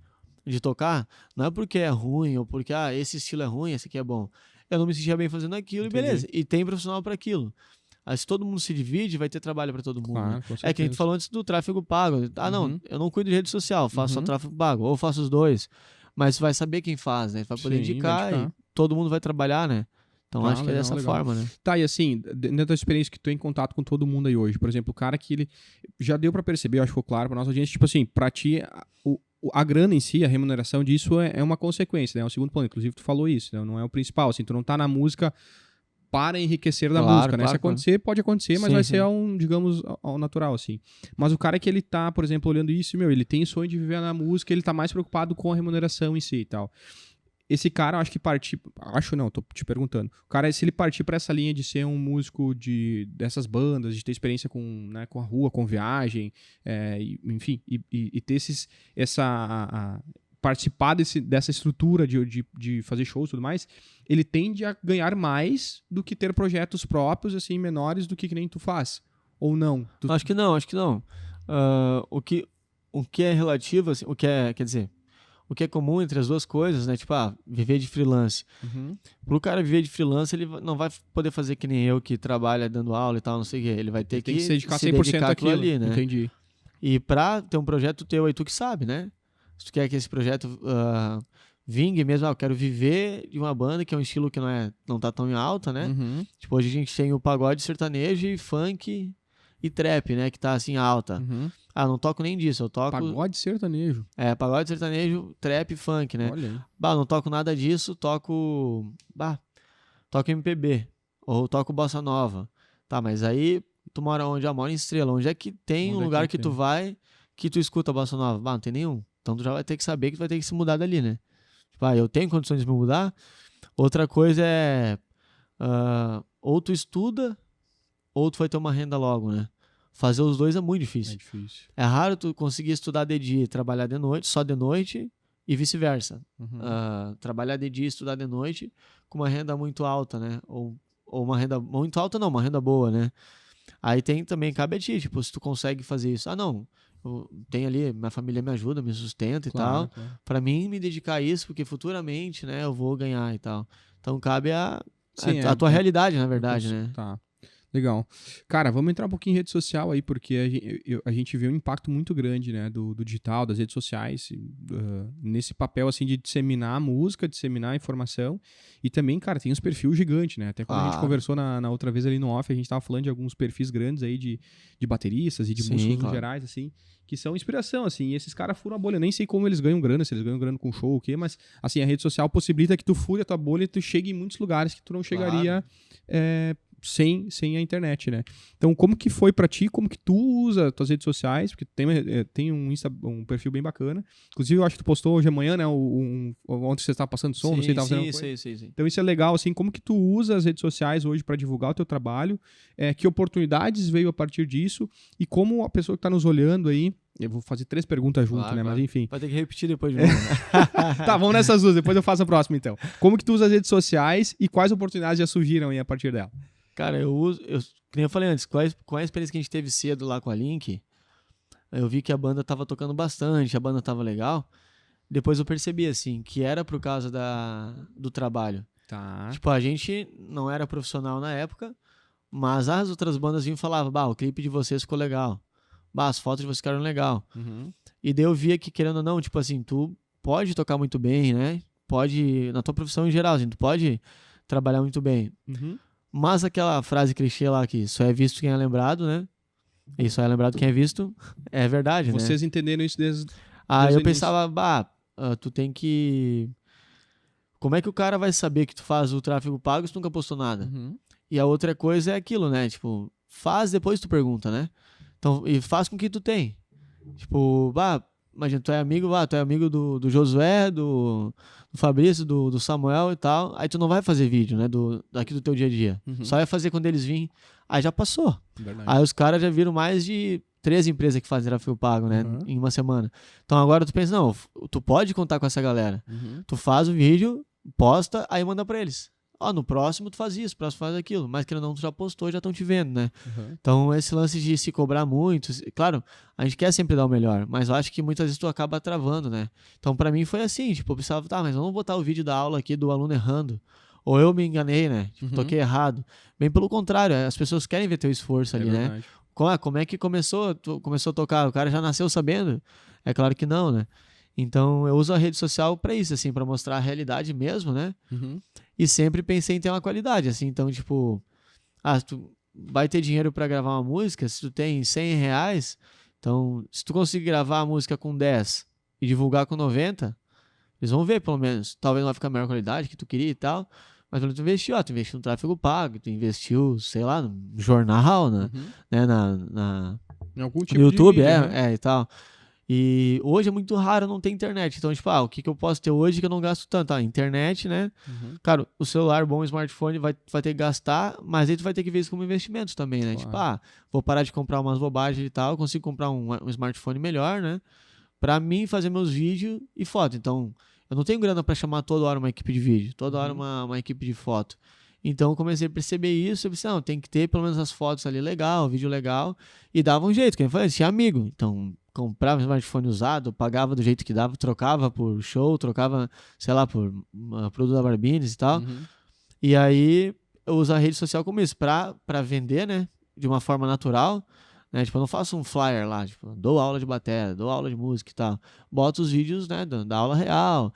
de tocar, não é porque é ruim ou porque, esse estilo é ruim, esse aqui é bom. Eu não me sentia bem fazendo aquilo Entendi. e beleza. E tem profissional pra aquilo. Aí, se todo mundo se divide, vai ter trabalho pra todo mundo. Claro, Né? com É que a gente certeza. falou antes do tráfego pago. Não, Uhum. eu não cuido de rede social, faço só Uhum. tráfego pago. Ou faço os dois. Mas vai saber quem faz, né? Vai poder Sim, indicar vai e indicar. todo mundo vai trabalhar, né? Então, Tá, acho que é legal, dessa legal. forma, né? Tá, e assim, dentro da tua experiência que tu tem em contato com todo mundo aí hoje, por exemplo, o cara que ele já deu pra perceber, eu acho que ficou claro pra nossa audiência, tipo assim, pra ti, a grana em si, a remuneração disso é uma consequência, né? É um segundo plano. Inclusive, tu falou isso, né? Não é o principal, assim, tu não tá na música para enriquecer da Claro, música, né? claro, Se acontecer, pode acontecer, mas Sim, vai sim. ser digamos, ao natural, assim. Mas o cara que ele tá, por exemplo, olhando isso, ele tem sonho de viver na música, ele tá mais preocupado com a remuneração em si e tal. Esse cara, eu acho que tô te perguntando. O cara, se ele partir pra essa linha de ser um músico dessas bandas, de ter experiência com a rua, com viagem, enfim, e ter participar dessa estrutura de fazer shows e tudo mais, ele tende a ganhar mais do que ter projetos próprios, assim, menores do que nem tu faz. Ou não? Acho que não. O que é relativo, assim, quer dizer, o que é comum entre as duas coisas, né? Tipo, viver de freelance. Uhum. Pro cara viver de freelance, ele não vai poder fazer que nem eu, que trabalha dando aula e tal, não sei o quê. Ele vai ter Ele tem que se dedicar se 100% dedicar àquilo àquilo. ali, né? Entendi. E pra ter um projeto teu aí, tu que sabe, né? Se tu quer que esse projeto vingue mesmo, eu quero viver de uma banda que é um estilo que não tá tão em alta, né? Uhum. Tipo, hoje a gente tem o pagode sertanejo e funk e trap, né? Que tá assim alta. Uhum. Não toco nem disso, eu toco... Pagode sertanejo. Pagode sertanejo, trap e funk, né? Olha aí. Não toco nada disso, toco MPB. Ou toco bossa nova. Tá, mas aí tu mora onde? Mora em Estrela. Onde é que tem Onde um é lugar que que tu tem? vai que tu escuta bossa nova? Não tem nenhum. Então tu já vai ter que saber que tu vai ter que se mudar dali, né? Tipo, eu tenho condições de me mudar. Outra coisa é... ou tu estuda, ou tu vai ter uma renda logo, né? Fazer os dois é muito É difícil. difícil. É raro tu conseguir estudar de dia e trabalhar de noite, só de noite, e vice-versa. Uhum. Trabalhar de dia e estudar de noite com uma renda muito alta, né? Ou uma renda muito alta, não, uma renda boa, né? Aí também cabe a ti, tipo, se tu consegue fazer isso. Não, eu tenho ali, minha família me ajuda, me sustenta e Claro, tal. claro. Pra mim me dedicar a isso, porque futuramente, né, eu vou ganhar e tal. Então cabe a tua realidade, na verdade, né? Tá. Legal. Cara, vamos entrar um pouquinho em rede social aí, porque a gente vê um impacto muito grande, né, do digital, das redes sociais, nesse papel, assim, de disseminar a música, disseminar a informação, e também, cara, tem uns perfis gigantes, né, até quando a gente Claro. conversou na outra vez ali no off, a gente tava falando de alguns perfis grandes aí de bateristas e de Sim, músicos no claro. gerais, assim, que são inspiração, assim, e esses caras furam a bolha. Eu nem sei como eles ganham grana, se eles ganham grana com show ou o quê, mas, assim, a rede social possibilita que tu fure a tua bolha e tu chegue em muitos lugares que tu não chegaria sem a internet, né? Então, como que foi pra ti? Como que tu usa tuas redes sociais? Porque tem um perfil bem bacana. Inclusive, eu acho que tu postou hoje de manhã, né? Ontem você estava passando som, não sei, tava fazendo alguma coisa. Sim. Então, isso é legal, assim. Como que tu usa as redes sociais hoje pra divulgar o teu trabalho? Que oportunidades veio a partir disso? E como a pessoa que tá nos olhando aí... Eu vou fazer 3 perguntas junto, Claro, né? claro. Mas, enfim. Vai ter que repetir depois de novo. Tá, vamos nessas duas. Depois eu faço a próxima, então. Como que tu usa as redes sociais e quais oportunidades já surgiram aí a partir dela? Cara, que nem eu falei antes, com a experiência que a gente teve cedo lá com a Link, eu vi que a banda tava tocando bastante, a banda tava legal. Depois eu percebi, assim, que era por causa do trabalho. Tá. Tipo, a gente não era profissional na época, mas as outras bandas vinham e falavam, o clipe de vocês ficou legal. As fotos de vocês ficaram legal. Uhum. E daí eu via que, querendo ou não, tipo assim, tu pode tocar muito bem, né? Pode, na tua profissão em geral, assim, tu pode trabalhar muito bem. Uhum. Mas aquela frase clichê lá que só é visto quem é lembrado, né? E só é lembrado quem é visto, é verdade, né? Vocês entenderam isso desde Aí desde eu o início. pensava, tu tem que... Como é que o cara vai saber que tu faz o tráfego pago se tu nunca postou nada? Uhum. E a outra coisa é aquilo, né? Tipo, faz, depois tu pergunta, né? Então, e faz com o que tu tem. Tipo, imagina, tu é amigo do Josué, do Fabrício, do Samuel e tal. Aí tu não vai fazer vídeo, né? Daqui do teu dia a dia. Uhum. Só vai fazer quando eles virem. Aí já passou. Verdade. Aí os caras já viram mais de 3 empresas que fazem tráfego pago, né? Uhum. Em uma semana. Então agora tu pensa, não, tu pode contar com essa galera. Uhum. Tu faz o vídeo, posta, aí manda pra eles. No próximo tu faz isso, próximo faz aquilo. Mas que não, tu já postou, já estão te vendo, né? Uhum. Então esse lance de se cobrar muito, claro, a gente quer sempre dar o melhor, mas eu acho que muitas vezes tu acaba travando, né? Então pra mim foi assim, tipo, eu pensava, mas vamos botar o vídeo da aula aqui do aluno errando. Ou eu me enganei, né? Tipo, toquei errado. Bem pelo contrário, as pessoas querem ver teu esforço ali, né? Verdade. Como é que começou? Tu começou a tocar? O cara já nasceu sabendo? É claro que não, né? Então eu uso a rede social pra isso, assim, pra mostrar a realidade mesmo, né? Uhum. E sempre pensei em ter uma qualidade, assim, então, tipo, se tu vai ter dinheiro pra gravar uma música, se tu tem R$ 100, então, se tu conseguir gravar a música com 10 e divulgar com 90, eles vão ver, pelo menos. Talvez não vai ficar a melhor qualidade que tu queria e tal, mas pelo menos tu investiu no tráfego pago, tu investiu, sei lá, no jornal, Uhum. né, Em algum no tipo YouTube, de vídeo, né? e tal. E hoje é muito raro não ter internet. Então, tipo, o que eu posso ter hoje que eu não gasto tanto? Internet, né? Uhum. Cara, o celular bom, o smartphone, vai ter que gastar, mas aí tu vai ter que ver isso como investimento também, né? Claro. Tipo, vou parar de comprar umas bobagens e tal, consigo comprar um smartphone melhor, né? Pra mim fazer meus vídeos e foto. Então, eu não tenho grana pra chamar toda hora uma equipe de vídeo, toda hora uma equipe de foto. Então, eu comecei a perceber isso. Eu pensei, não, tem que ter pelo menos as fotos ali legal, vídeo legal. E dava um jeito, que eu falei, tinha amigo. Então, comprava um smartphone usado, pagava do jeito que dava, trocava por show, trocava, sei lá, por produto da Barbines e tal. Uhum. E aí, eu uso a rede social como isso, pra vender, né? De uma forma natural. Né? Tipo, eu não faço um flyer lá, tipo, dou aula de bateria, dou aula de música e tal. Boto os vídeos, né, da aula real,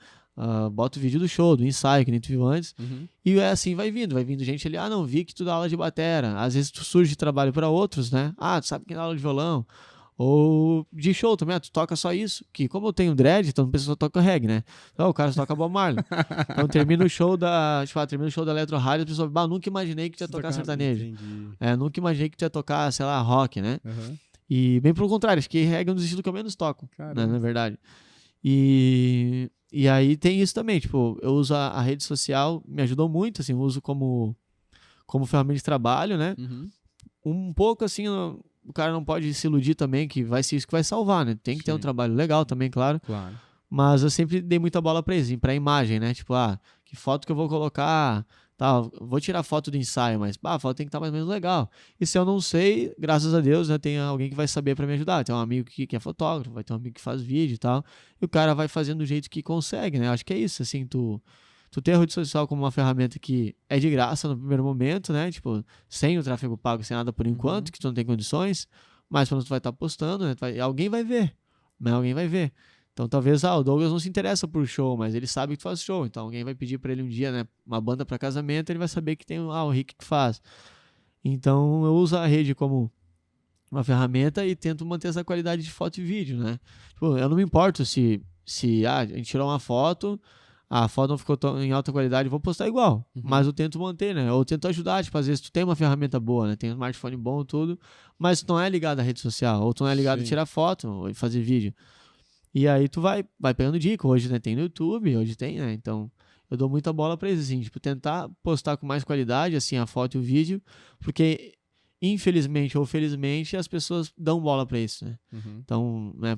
boto o vídeo do show, do ensaio, que nem tu viu antes. Uhum. E é assim, vai vindo gente ali, não, vi que tu dá aula de bateria. Às vezes tu surge de trabalho para outros, né? Tu sabe quem dá aula de violão. Ou de show também, tu toca só isso. Que como eu tenho dread, então a pessoa só toca reggae, né? Então o cara só toca Bob Marley. Então termina o show da Electro Rádio, a pessoa, nunca imaginei que tu ia tocar sertanejo. Entendi. Nunca imaginei que tu ia tocar, sei lá, rock, né? Uhum. E bem pelo contrário, acho que reggae é um dos estilos que eu menos toco, né, na verdade. E aí tem isso também, tipo, eu uso a rede social, me ajudou muito, assim, eu uso como ferramenta de trabalho, né? Uhum. Um pouco, assim, o cara não pode se iludir também que vai ser isso que vai salvar, né? Tem que ter um Sim. trabalho legal também, claro. Claro. Mas eu sempre dei muita bola pra isso, pra imagem, né? Tipo, que foto que eu vou colocar, tal. Vou tirar foto do ensaio, mas a foto tem que estar mais ou menos legal. E se eu não sei, graças a Deus, né, tem alguém que vai saber pra me ajudar. Tem um amigo que é fotógrafo, vai ter um amigo que faz vídeo e tal. E o cara vai fazendo do jeito que consegue, né? Acho que é isso, assim, tu ter a rede social como uma ferramenta que é de graça no primeiro momento, né? Tipo, sem o tráfego pago, sem nada por enquanto, que tu não tem condições, mas quando tu vai estar postando, né? Alguém vai ver, né? Alguém vai ver. Então talvez, o Douglas não se interessa por show, mas ele sabe que tu faz show. Então alguém vai pedir pra ele um dia, né, uma banda pra casamento, ele vai saber que tem o Rick que faz. Então eu uso a rede como uma ferramenta e tento manter essa qualidade de foto e vídeo, né? Tipo, eu não me importo se a gente tirou uma foto, a foto não ficou em alta qualidade, vou postar igual. Uhum. Mas eu tento manter, né? Eu tento ajudar, tipo, às vezes tu tem uma ferramenta boa, né? Tem um smartphone bom tudo, mas tu não é ligado à rede social, ou tu não é ligado a Sim. tirar foto ou fazer vídeo. E aí tu vai pegando dica. Hoje, né, tem no YouTube, hoje tem, né? Então, eu dou muita bola pra isso, assim, tipo, tentar postar com mais qualidade, assim, a foto e o vídeo, porque, infelizmente ou felizmente, as pessoas dão bola pra isso, né? Uhum. Então, né,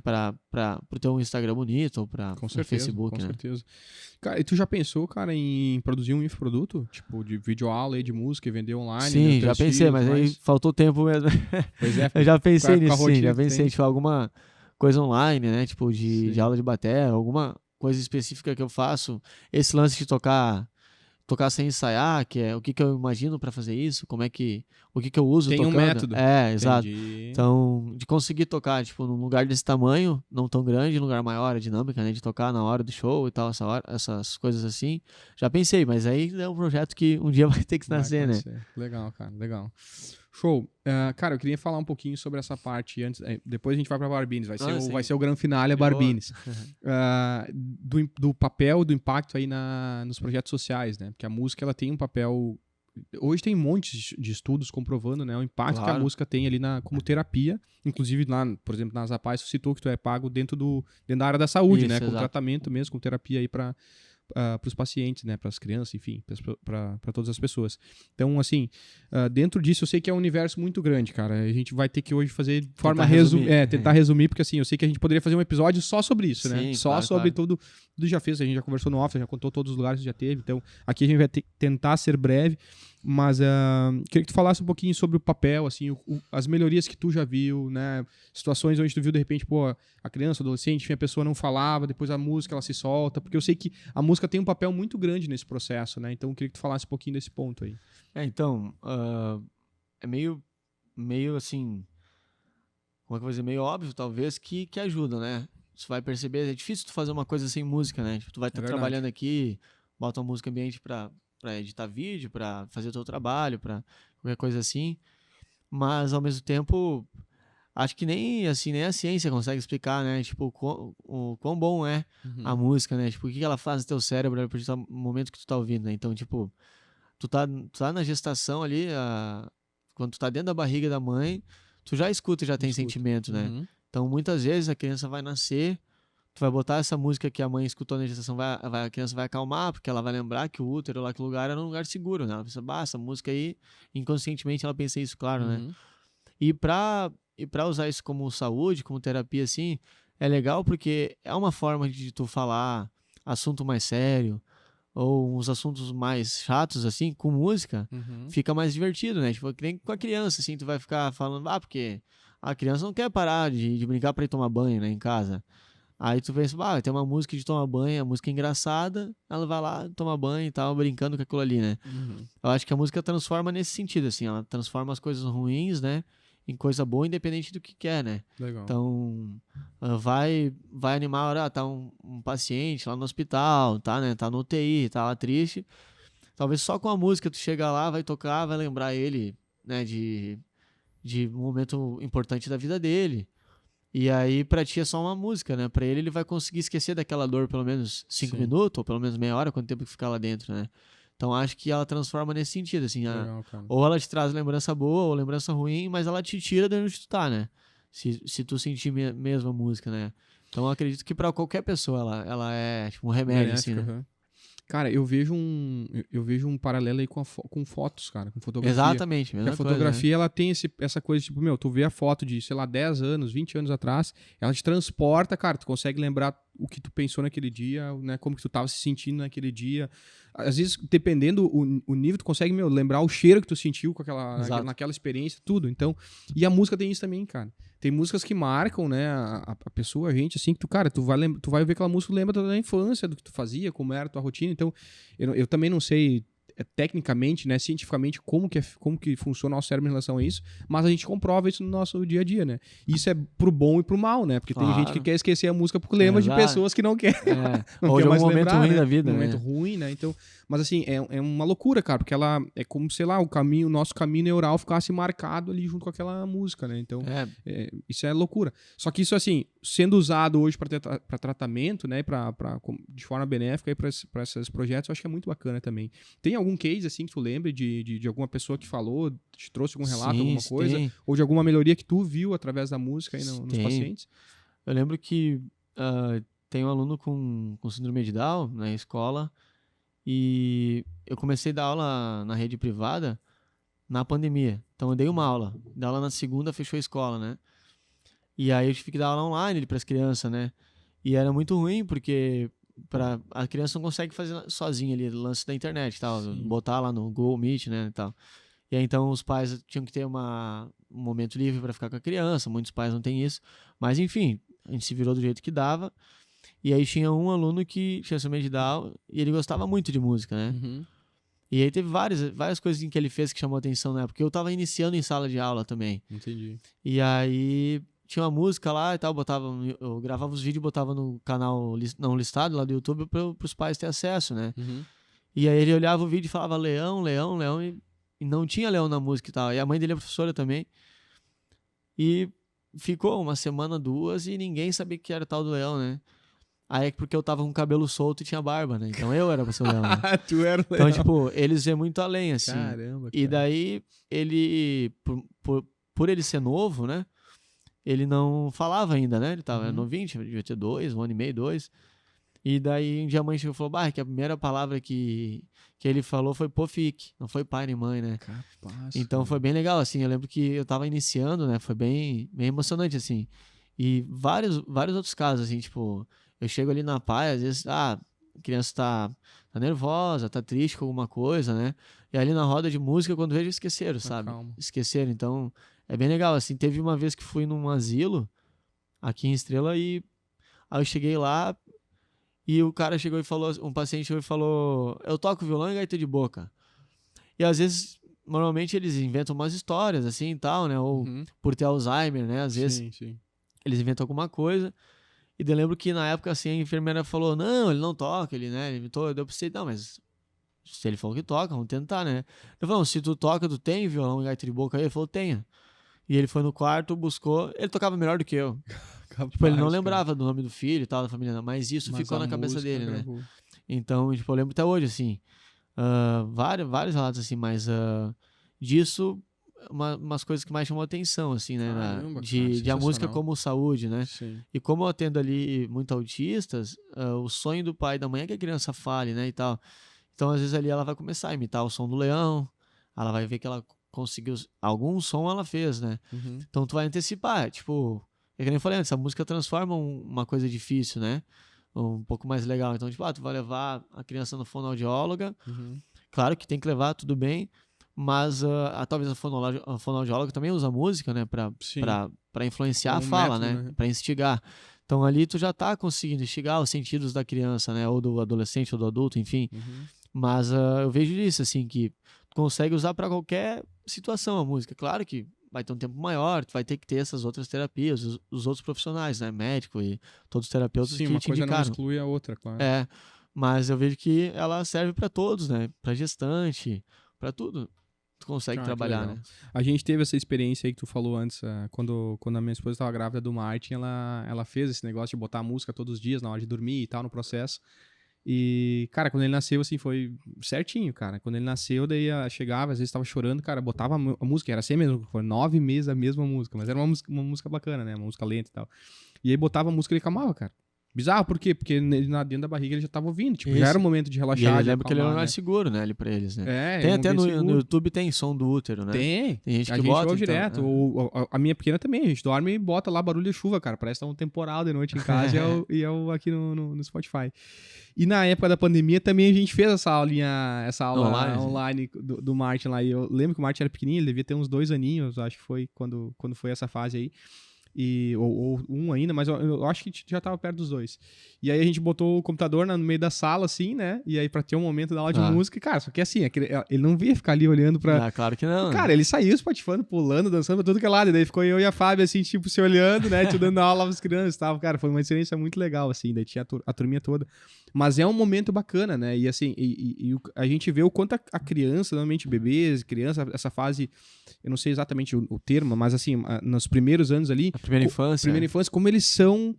pro teu Instagram bonito, ou Com pro certeza, Facebook, com né? certeza. Cara, e tu já pensou, cara, em produzir um infoproduto? Tipo, de videoaula aí de música e vender online? Sim, nos já teus pensei, filhos, mas aí faltou tempo mesmo. Pois é. Eu já pensei com a nisso, sim, rotina já que tu pensei, tem. tipo, alguma coisa online, né? Tipo, de Sim. aula de bateria, alguma coisa específica que eu faço. Esse lance de tocar sem ensaiar, que é o que eu imagino pra fazer isso, o que eu uso Tem um tocando. método. Exato. Entendi. Então, de conseguir tocar, tipo, num lugar desse tamanho, não tão grande, num lugar maior, a dinâmica, né? De tocar na hora do show e tal, essas coisas assim. Já pensei, mas aí é um projeto que um dia vai ter que Vai nascer, né? acontecer. Legal, cara, legal. Show. Cara, eu queria falar um pouquinho sobre essa parte antes. Depois a gente vai pra Barbines. Vai ser o grande finale, a Barbines. Do papel, do impacto aí nos projetos sociais, né? Porque a música, ela tem um papel... Hoje tem um monte de estudos comprovando, né, o impacto que a música tem ali como terapia. Inclusive, lá, por exemplo, na Zapaz, você citou que tu é pago dentro da área da saúde, Isso, né? Com exato. tratamento mesmo, com terapia aí para os pacientes, né? Para as crianças, enfim, para todas as pessoas. Então, assim, dentro disso, eu sei que é um universo muito grande, cara. A gente vai ter que hoje fazer de forma tentar resumir, porque assim, eu sei que a gente poderia fazer um episódio só sobre isso, né? Sim, Só claro, sobre claro. tudo já fez. A gente já conversou no off, já contou todos os lugares que já teve. Então, aqui a gente vai tentar ser breve. Mas queria que tu falasse um pouquinho sobre o papel, assim, as melhorias que tu já viu, né? Situações onde tu viu, de repente, pô, a criança, o adolescente, enfim, a pessoa não falava, depois a música, ela se solta. Porque eu sei que a música tem um papel muito grande nesse processo, né? Então, eu queria que tu falasse um pouquinho desse ponto aí. Então, é meio assim, como é que eu vou dizer? Meio óbvio, talvez, que ajuda, né? Você vai perceber, é difícil tu fazer uma coisa sem música, né? Tipo, tu vai estar trabalhando aqui, bota uma música ambiente pra editar vídeo, pra fazer o teu trabalho, pra qualquer coisa assim. Mas, ao mesmo tempo, acho que nem a ciência consegue explicar, né? Tipo, o quão bom é a música, né? Tipo, o que ela faz no teu cérebro a partir do momento que tu tá ouvindo, né? Então, tipo, tu tá na gestação ali, quando tu tá dentro da barriga da mãe, tu já escuta, já tem sentimento, né? Então, muitas vezes a criança vai nascer, tu vai botar essa música que a mãe escutou na gestação, a criança vai acalmar, porque ela vai lembrar que o útero lá, que lugar era um lugar seguro, né? Ela pensa, essa música aí, inconscientemente ela pensa isso, claro, né? E pra usar isso como saúde, como terapia, assim, é legal porque é uma forma de tu falar assunto mais sério, ou uns assuntos mais chatos, assim, com música, fica mais divertido, né? Tipo, que nem com a criança, assim, tu vai ficar falando, porque a criança não quer parar de brincar pra ir tomar banho, né, em casa. Aí tu pensa, tem uma música de tomar banho, a música é engraçada, ela vai lá, toma banho e tal, brincando com aquilo ali, né? Eu acho que a música transforma nesse sentido, assim, ela transforma as coisas ruins, né, em coisa boa, independente do que quer, né? Legal. Então, vai animar a hora, tá um paciente lá no hospital, tá, né, tá no UTI, tá lá triste, talvez só com a música tu chega lá, vai tocar, vai lembrar ele, né, de um momento importante da vida dele. E aí, pra ti é só uma música, né? Pra ele vai conseguir esquecer daquela dor pelo menos 5 minutos, ou pelo menos meia hora, quanto tempo que ficar lá dentro, né? Então, acho que ela transforma nesse sentido, assim. Legal, cara. Ou ela te traz lembrança boa, ou lembrança ruim, mas ela te tira de onde tu tá, né? Se tu sentir mesmo a música, né? Então, eu acredito que pra qualquer pessoa ela é tipo um remédio, assim, né? Cara, eu vejo um paralelo aí com fotos, cara, com fotografia. Exatamente, mesma Porque a fotografia, coisa, né? ela tem essa coisa, tipo, tu vê a foto de, sei lá, 10 anos, 20 anos atrás, ela te transporta, cara, tu consegue lembrar o que tu pensou naquele dia, né, como que tu tava se sentindo naquele dia. Às vezes, dependendo o nível, tu consegue, lembrar o cheiro que tu sentiu com naquela experiência, tudo. Então, e a música tem isso também, cara. Tem músicas que marcam, né, a pessoa, a gente, assim, que tu vai ver aquela música, lembra da infância, do que tu fazia, como era a tua rotina. Então, eu também não sei tecnicamente, né, cientificamente, como que funciona o nosso cérebro em relação a isso, mas a gente comprova isso no nosso dia a dia, né? Isso é pro bom e pro mal, né? Porque tem gente que quer esquecer a música porque lembra de pessoas que não querem. Não Ou quer de um mais momento lembrar, ruim né? da vida, Um né? momento ruim, né? Então, mas assim, é uma loucura, cara, porque ela é como, sei lá, o nosso caminho neural ficasse marcado ali junto com aquela música, né? Então, isso é loucura. Só que isso, assim, sendo usado hoje para tratamento, né, de forma benéfica para esses projetos, eu acho que é muito bacana também. Tem algum case, assim, que tu lembre de alguma pessoa que falou, te trouxe algum relato, alguma coisa? Tem. Ou de alguma melhoria que tu viu através da música aí nos pacientes? Eu lembro que tem um aluno com síndrome de Down na escola e eu comecei a dar aula na rede privada na pandemia. Então eu dei uma aula. Da aula na segunda, fechou a escola, né? E aí eu tive que dar aula online para as crianças, né? E era muito ruim porque a criança não consegue fazer sozinha ali, lance da internet, tal, botar lá no Google Meet, né, e tal. E aí então os pais tinham que ter um momento livre para ficar com a criança, muitos pais não têm isso, mas enfim, a gente se virou do jeito que dava. E aí tinha um aluno que tinha síndrome de Down e ele gostava muito de música, né? E aí teve várias coisas que ele fez que chamou atenção, né? Porque eu tava iniciando em sala de aula também. Entendi. E aí tinha uma música lá e tal, eu gravava os vídeos e botava no canal não listado lá do YouTube para os pais terem acesso, né? E aí ele olhava o vídeo e falava leão, leão, leão, e E não tinha Leão na música e tal. E a mãe dele é professora também. E ficou uma semana, 2, e ninguém sabia que era tal do Leão, né? Aí é porque eu tava com o cabelo solto e tinha barba, né? Então eu era pra ser o Leão, né? Tu era o Então, leão. tipo, eles iam muito além, assim. Caramba, E cara. daí, ele, por ele ser novo, né? Ele não falava ainda, né? Ele tava novinho, devia ter 2, 1 ano e meio, 2. E daí, um dia a mãe chegou e falou, que a primeira palavra que ele falou foi pofique, não foi pai nem mãe, né? Capaz. Então, foi bem legal, assim. Eu lembro que eu tava iniciando, né? Foi bem emocionante, assim. E vários outros casos, assim, tipo... Eu chego ali na praia, às vezes, a criança tá nervosa, tá triste com alguma coisa, né? E ali na roda de música, quando vejo, esqueceram, sabe? Calma. Esqueceram. Então, é bem legal, assim. Teve uma vez que fui num asilo, aqui em Estrela, e aí eu cheguei lá, e o cara chegou e falou, um paciente chegou e falou, eu toco violão e gaita de boca. E às vezes, normalmente eles inventam umas histórias, assim, e tal, né? Ou por ter Alzheimer, né? Às vezes, Sim. eles inventam alguma coisa. E daí eu lembro que na época, assim, a enfermeira falou, não, ele não toca, ele, né, ele inventou. Eu pensei, não, mas se ele falou que toca, vamos tentar, né? Eu falei, não, se tu toca, tu tem violão e gaita de boca aí? Ele falou, tenho. E ele foi no quarto, buscou, ele tocava melhor do que eu. Capaz, Tipo, ele não cara. lembrava do nome do filho e tal, da família, não, mas isso Mas ficou a na cabeça música dele, né? gravou. Então, tipo, eu lembro até hoje, assim, vários relatos, assim, mas disso, umas coisas que mais chamam a atenção, assim, né? Caramba, cara, De a música sensacional. como saúde, né? Sim. E como eu atendo ali muito autistas, o sonho do pai e da mãe é que a criança fale, né, e tal. Então, às vezes ali ela vai começar a imitar o som do leão, ela vai ver que ela conseguiu, algum som ela fez, né? Então tu vai antecipar, tipo, é que nem eu falei antes, a música transforma uma coisa difícil, né? Um pouco mais legal. Então, tipo, tu vai levar a criança no fonoaudióloga, claro que tem que levar, tudo bem, mas talvez a fonoaudióloga também usa música, né, Sim. pra influenciar a Como fala, método, né? né? Pra instigar. Então ali tu já tá conseguindo instigar os sentidos da criança, né? Ou do adolescente ou do adulto, enfim. Mas eu vejo isso, assim, que tu consegue usar pra qualquer situação a música. Claro que vai ter um tempo maior, tu vai ter que ter essas outras terapias, os outros profissionais, né? Médico e todos os terapeutas Sim, que uma te coisa não indicaram. exclui a outra, claro. Mas eu vejo que ela serve pra todos, né? Pra gestante, pra tudo. Tu consegue Que trabalhar, legal. né? A gente teve essa experiência aí que tu falou antes, quando a minha esposa estava grávida do Martin, ela fez esse negócio de botar música todos os dias na hora de dormir e tal, no processo. E, cara, quando ele nasceu, assim, foi certinho, cara. Quando ele nasceu, daí chegava, às vezes tava chorando, cara, botava a música, era assim mesmo, foi 9 meses a mesma música, mas era uma música bacana, né? Uma música lenta e tal. E aí botava a música e ele acalmava, cara. Bizarro, por quê? Porque dentro da barriga ele já tava ouvindo, tipo, já era o momento de E relaxar, ele de lembra que ele era um acalmar, lugar né? seguro, né? Ali pra eles, né? É, Tem um até ambiente no seguro. YouTube tem som do útero, né? Tem gente a que gente bota, ouve então, direto. A minha pequena também, a gente dorme e bota lá barulho de chuva, cara. Parece que tá um temporal de noite em casa e é o aqui no Spotify. E na época da pandemia também a gente fez essa aula online do Martin lá. E eu lembro que o Martin era pequenininho, ele devia ter uns 2 aninhos, acho que foi quando foi essa fase aí. Ou um ainda, mas eu acho que já tava perto dos 2. E aí a gente botou o computador no meio da sala, assim, né? E aí pra ter um momento da aula de música, cara, só que assim, ele não via ficar ali olhando pra... Claro que não. Cara, ele saiu espatifando, pulando, dançando pra tudo que é lado. E daí ficou eu e a Fábio, assim, tipo, se olhando, né? Te dando aula pras crianças e tal. Cara, foi uma experiência muito legal, assim. Daí tinha a turminha toda. Mas é um momento bacana, né? E assim, a gente vê o quanto a criança, normalmente bebês, criança, essa fase, eu não sei exatamente o termo, mas assim, nos primeiros anos ali... A primeira infância. Como eles são...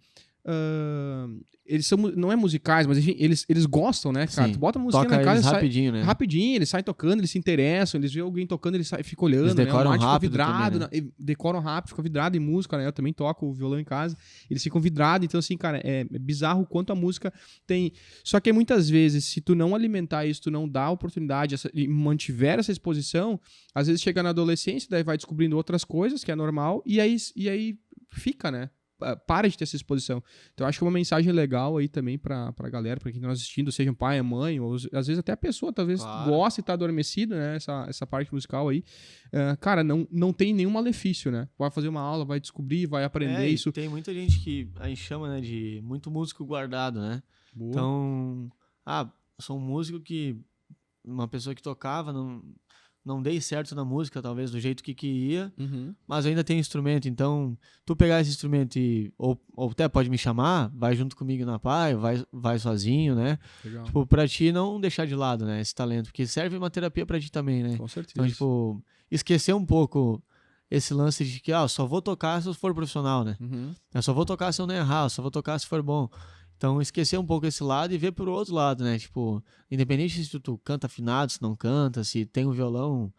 eles são, não é musicais, mas enfim, eles gostam, né, cara? Sim. Tu bota a música Toca na casa eles e rapidinho, né? rapidinho, eles saem tocando, eles se interessam, eles veem alguém tocando, eles ficam olhando, Eles decoram né? O Martin fica rápido vidrado, também, né? Decoram rápido, fica vidrado em música, né? Eu também toco o violão em casa, eles ficam vidrados, então assim, cara, é bizarro o quanto a música tem... Só que muitas vezes, se tu não alimentar isso, tu não dá a oportunidade e mantiver essa exposição, às vezes chega na adolescência, daí vai descobrindo outras coisas, que é normal, e aí fica, né? Para de ter essa exposição. Então, acho que uma mensagem legal aí também pra galera, pra quem tá assistindo, seja um pai, a mãe, ou às vezes até a pessoa, talvez goste e tá adormecido, né? Essa parte musical aí. Cara, não tem nenhum malefício, né? Vai fazer uma aula, vai descobrir, vai aprender isso. Tem muita gente que a gente chama, né, de muito músico guardado, né? Boa. Então, sou um músico que uma pessoa que tocava não dei certo na música, talvez, do jeito que queria, Uhum. mas eu ainda tenho instrumento, então tu pegar esse instrumento e ou até pode me chamar, vai junto comigo na PAI, vai sozinho, né? Legal. Tipo, pra ti não deixar de lado, né, esse talento, porque serve uma terapia pra ti também, né? Com certeza. Então, tipo, esquecer um pouco esse lance de que, eu só vou tocar se eu for profissional, né? Uhum. Eu só vou tocar se eu não errar, eu só vou tocar se for bom. Então, esquecer um pouco esse lado e ver pro outro lado, né? Tipo, independente se tu canta afinado, se não canta, se tem um violão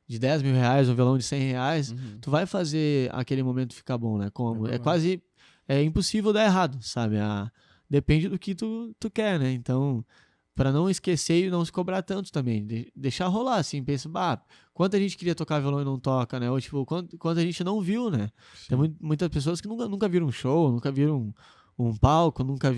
de 10 mil reais, um violão de 100 reais, Uhum. tu vai fazer aquele momento ficar bom, né? Como? É É quase... É impossível dar errado, sabe? Depende do que tu quer, né? Então, pra não esquecer e não se cobrar tanto também. Deixar rolar, assim. Pensa, quanta gente queria tocar violão e não toca, né? Ou, tipo, quanta gente não viu, né? Tem muitas pessoas que nunca viram um show, nunca viram um palco, nunca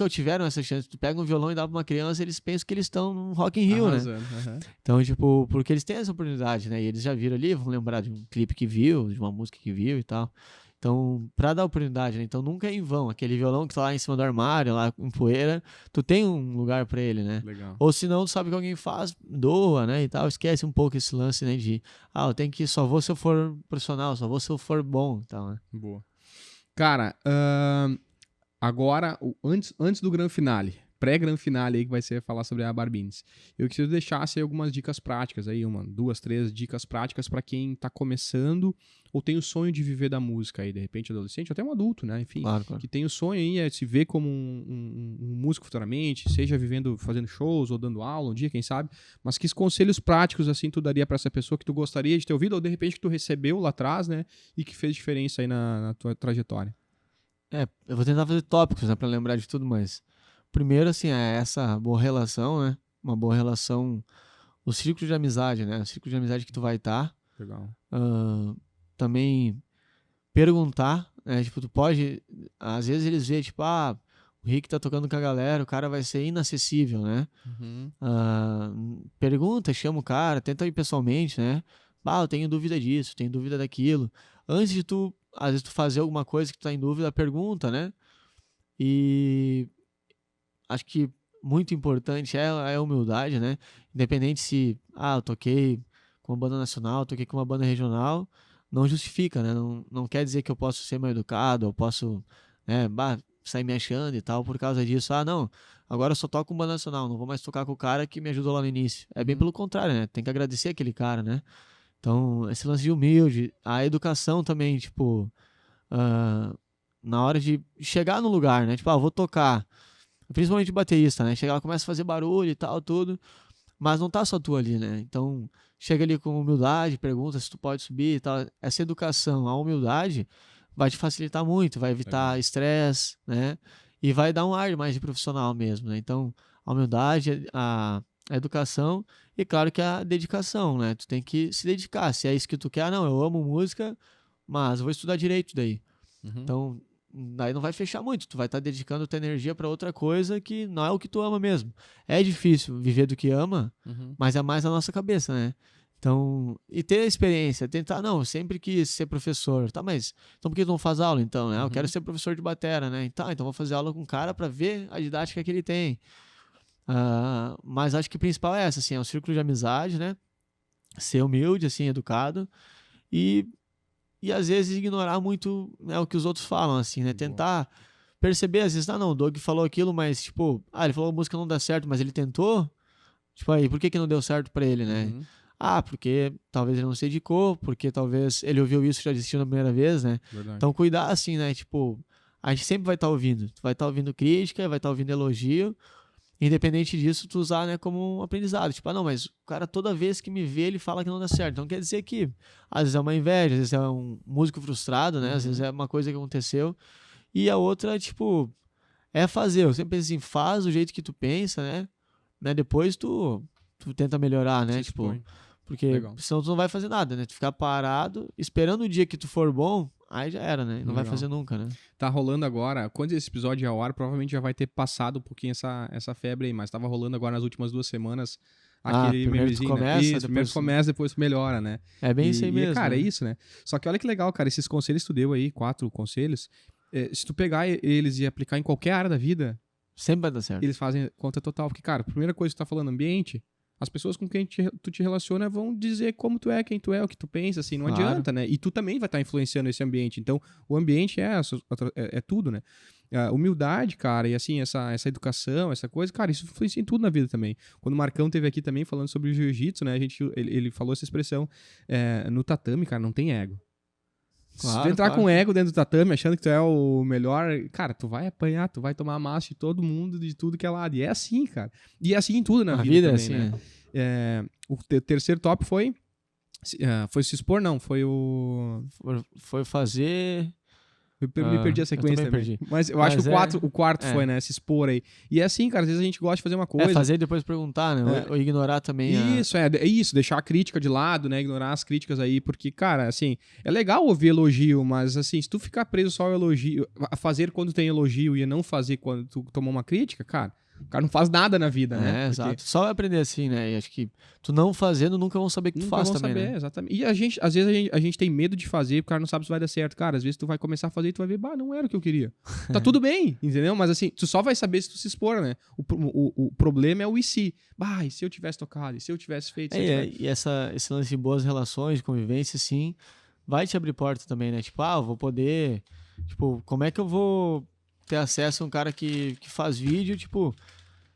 tiveram essa chance. Tu pega um violão e dá pra uma criança, eles pensam que eles estão num Rock in Rio, né? Uhum. Então, tipo, porque eles têm essa oportunidade, né? E eles já viram ali, vão lembrar de um clipe que viu, de uma música que viu e tal. Então, pra dar oportunidade, né? Então nunca é em vão. Aquele violão que tá lá em cima do armário, lá em poeira, tu tem um lugar pra ele, né? Legal. Ou se não, tu sabe que alguém faz, doa, né? E tal. Esquece um pouco esse lance, né? Eu tenho que só vou se eu for profissional, só vou se eu for bom e tal, né? Boa. Cara, agora, antes do grande finale, pré-grande finale aí que vai ser falar sobre a Barbines, eu queria deixar aí algumas dicas práticas aí, 2, 3 dicas práticas pra quem tá começando ou tem o sonho de viver da música aí, de repente adolescente, ou até um adulto, né? Enfim, Claro. que tem o sonho aí é se ver como um músico futuramente, seja fazendo shows ou dando aula um dia, quem sabe, mas que conselhos práticos assim tu daria pra essa pessoa que tu gostaria de ter ouvido ou de repente que tu recebeu lá atrás, né? E que fez diferença aí na tua trajetória. Eu vou tentar fazer tópicos, né, pra lembrar de tudo, mas primeiro, assim, é essa boa relação, né? Uma boa relação, o círculo de amizade, né? O círculo de amizade que tu vai estar. Legal. Também perguntar, né? Tipo, tu pode, às vezes eles veem, tipo, o Rick tá tocando com a galera, o cara vai ser inacessível, né? Uhum. Pergunta, chama o cara, tenta ir pessoalmente, né? Eu tenho dúvida disso, tenho dúvida daquilo. Antes de às vezes tu fazer alguma coisa que tu tá em dúvida, pergunta, né? E acho que muito importante é a humildade, né? Independente se, eu toquei com uma banda nacional, toquei com uma banda regional, não justifica, né? Não quer dizer que eu posso ser mal educado, eu posso, né, sair me achando e tal por causa disso. Não, agora eu só toco com banda nacional, não vou mais tocar com o cara que me ajudou lá no início. É bem pelo contrário, né? Tem que agradecer aquele cara, né? Então, esse lance de humilde, a educação também, tipo, na hora de chegar no lugar, né? Tipo, vou tocar. Principalmente baterista, né? Chega lá, começa a fazer barulho e tal, tudo. Mas não tá só tu ali, né? Então, chega ali com humildade, pergunta se tu pode subir e tal. Essa educação, a humildade, vai te facilitar muito, vai evitar estresse, né? E vai dar um ar mais de profissional mesmo, né? Então, a humildade, a educação e, claro, que a dedicação, né? Tu tem que se dedicar. Se é isso que tu quer, não, eu amo música, mas vou estudar direito daí. Uhum. Então, daí não vai fechar muito, tu vai estar dedicando tua energia para outra coisa que não é o que tu ama mesmo. É difícil viver do que ama, mas é mais na nossa cabeça, né? Então, e ter a experiência, tentar, não, eu sempre quis ser professor, tá, mas então por que tu não faz aula então, né? Eu quero ser professor de batera, né? Então vou fazer aula com um cara para ver a didática que ele tem. Mas acho que o principal é essa, assim, é um círculo de amizade, né? Ser humilde, assim, educado e às vezes ignorar muito, né, o que os outros falam, assim, né? Tentar perceber, às vezes, não, o Doug falou aquilo, mas, tipo, ele falou a música não dá certo, mas ele tentou. Tipo, aí, por que não deu certo pra ele, né? Porque talvez ele não se dedicou, porque talvez ele ouviu isso e já desistiu na primeira vez, né? Verdade. Então, cuidar, assim, né? Tipo, a gente sempre vai estar ouvindo. Tu vai estar ouvindo crítica, vai estar ouvindo elogio. Independente disso, tu usar, né, como um aprendizado. Tipo, não, mas o cara toda vez que me vê, ele fala que não dá certo. Então quer dizer que às vezes é uma inveja, às vezes é um músico frustrado, né? Às vezes é uma coisa que aconteceu. E a outra, tipo, é fazer. Eu sempre penso assim, faz do jeito que tu pensa, né? Depois tu tenta melhorar, né? Tipo, porque Legal. senão tu não vai fazer nada, né? Tu ficar parado, esperando o dia que tu for bom, aí já era, né? Não vai fazer nunca, né? Tá rolando agora, quando esse episódio é ao ar, provavelmente já vai ter passado um pouquinho essa febre aí, mas tava rolando agora nas últimas 2 semanas aquele primeiro tu memezinho, começa, né? Isso, depois primeiro tu- começa, depois melhora, né? É bem isso aí mesmo. Cara, né? é isso, né? Só que olha que legal, cara, esses conselhos que tu deu aí, 4 conselhos, se tu pegar eles e aplicar em qualquer área da vida, Sempre vai dar certo. eles fazem conta total. Porque, cara, a primeira coisa que tu tá falando, ambiente, As pessoas com quem tu te relaciona vão dizer como tu é, quem tu é, o que tu pensa, assim, não Claro. adianta, né? E tu também vai estar influenciando esse ambiente. Então, o ambiente é tudo, né? A humildade, cara, e assim, essa educação, essa coisa, cara, isso influencia em tudo na vida também. Quando o Marcão teve aqui também falando sobre o jiu-jitsu, né? Ele falou essa expressão, no tatame, cara, não tem ego. Se tu Claro, entrar claro. com ego dentro do tatame, achando que tu é o melhor, cara, tu vai apanhar, tu vai tomar massa de todo mundo, de tudo que é lado. E é assim, cara. E é assim em tudo na A vida vida é também, assim, né? né? O terceiro top foi se expor, não, foi o... Foi fazer... Me perdi a eu sequência também também. perdi. Mas eu acho que Mas o quarto é. foi, né? Se expor aí. E é assim, cara, às vezes a gente gosta de fazer uma coisa... fazer e depois perguntar, né? Ou ignorar também Isso, é isso, deixar a crítica de lado, né? Ignorar as críticas aí, porque, cara, assim, é legal ouvir elogio, mas, assim, se tu ficar preso só ao elogio, a fazer quando tem elogio e a não fazer quando tu tomou uma crítica, cara, o cara não faz nada na vida, né? Porque exato. Só vai aprender assim, né? E acho que tu não fazendo, nunca vão saber que tu nunca faz vão também, saber, né? exatamente. E às vezes a gente tem medo de fazer, porque o cara não sabe se vai dar certo. Cara, às vezes tu vai começar a fazer e tu vai ver, bah, não era o que eu queria. Tá tudo bem, entendeu? Mas assim, tu só vai saber se tu se expor, né? O problema é o e se. Bah, e se eu tivesse tocado? E se eu tivesse feito? Se eu tivesse... E esse lance de boas relações, de convivência, assim, vai te abrir porta também, né? Tipo, eu vou poder... Tipo, como é que eu vou ter acesso a um cara que faz vídeo, tipo,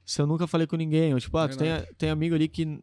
se eu nunca falei com ninguém? Ou tipo, tu tem amigo ali que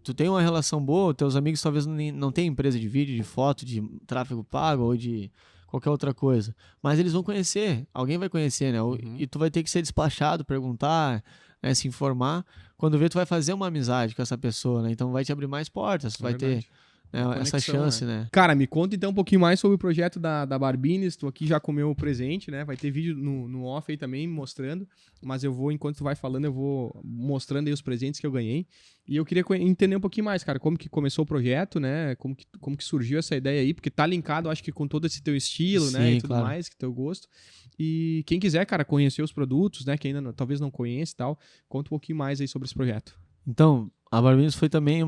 tu tem uma relação boa, teus amigos talvez não tenham empresa de vídeo, de foto, de tráfego pago ou de qualquer outra coisa. Mas eles vão conhecer, alguém vai conhecer, né? E tu vai ter que ser despachado, perguntar, né, se informar. Quando vê, tu vai fazer uma amizade com essa pessoa, né? Então vai te abrir mais portas, tu vai ter né, essa Conexão, chance, né? Cara, me conta então um pouquinho mais sobre o projeto da Barbines. Tu aqui já comeu o presente, né? Vai ter vídeo no off aí também mostrando. Mas eu vou, enquanto tu vai falando, eu vou mostrando aí os presentes que eu ganhei. E eu queria entender um pouquinho mais, cara, como que começou o projeto, né? Como que surgiu essa ideia aí, porque tá linkado, acho que com todo esse teu estilo, né? Sim, E tudo claro. mais, que teu gosto. E quem quiser, cara, conhecer os produtos, né? Que ainda talvez não conhece e tal, conta um pouquinho mais aí sobre esse projeto. Então, a Barbinos foi também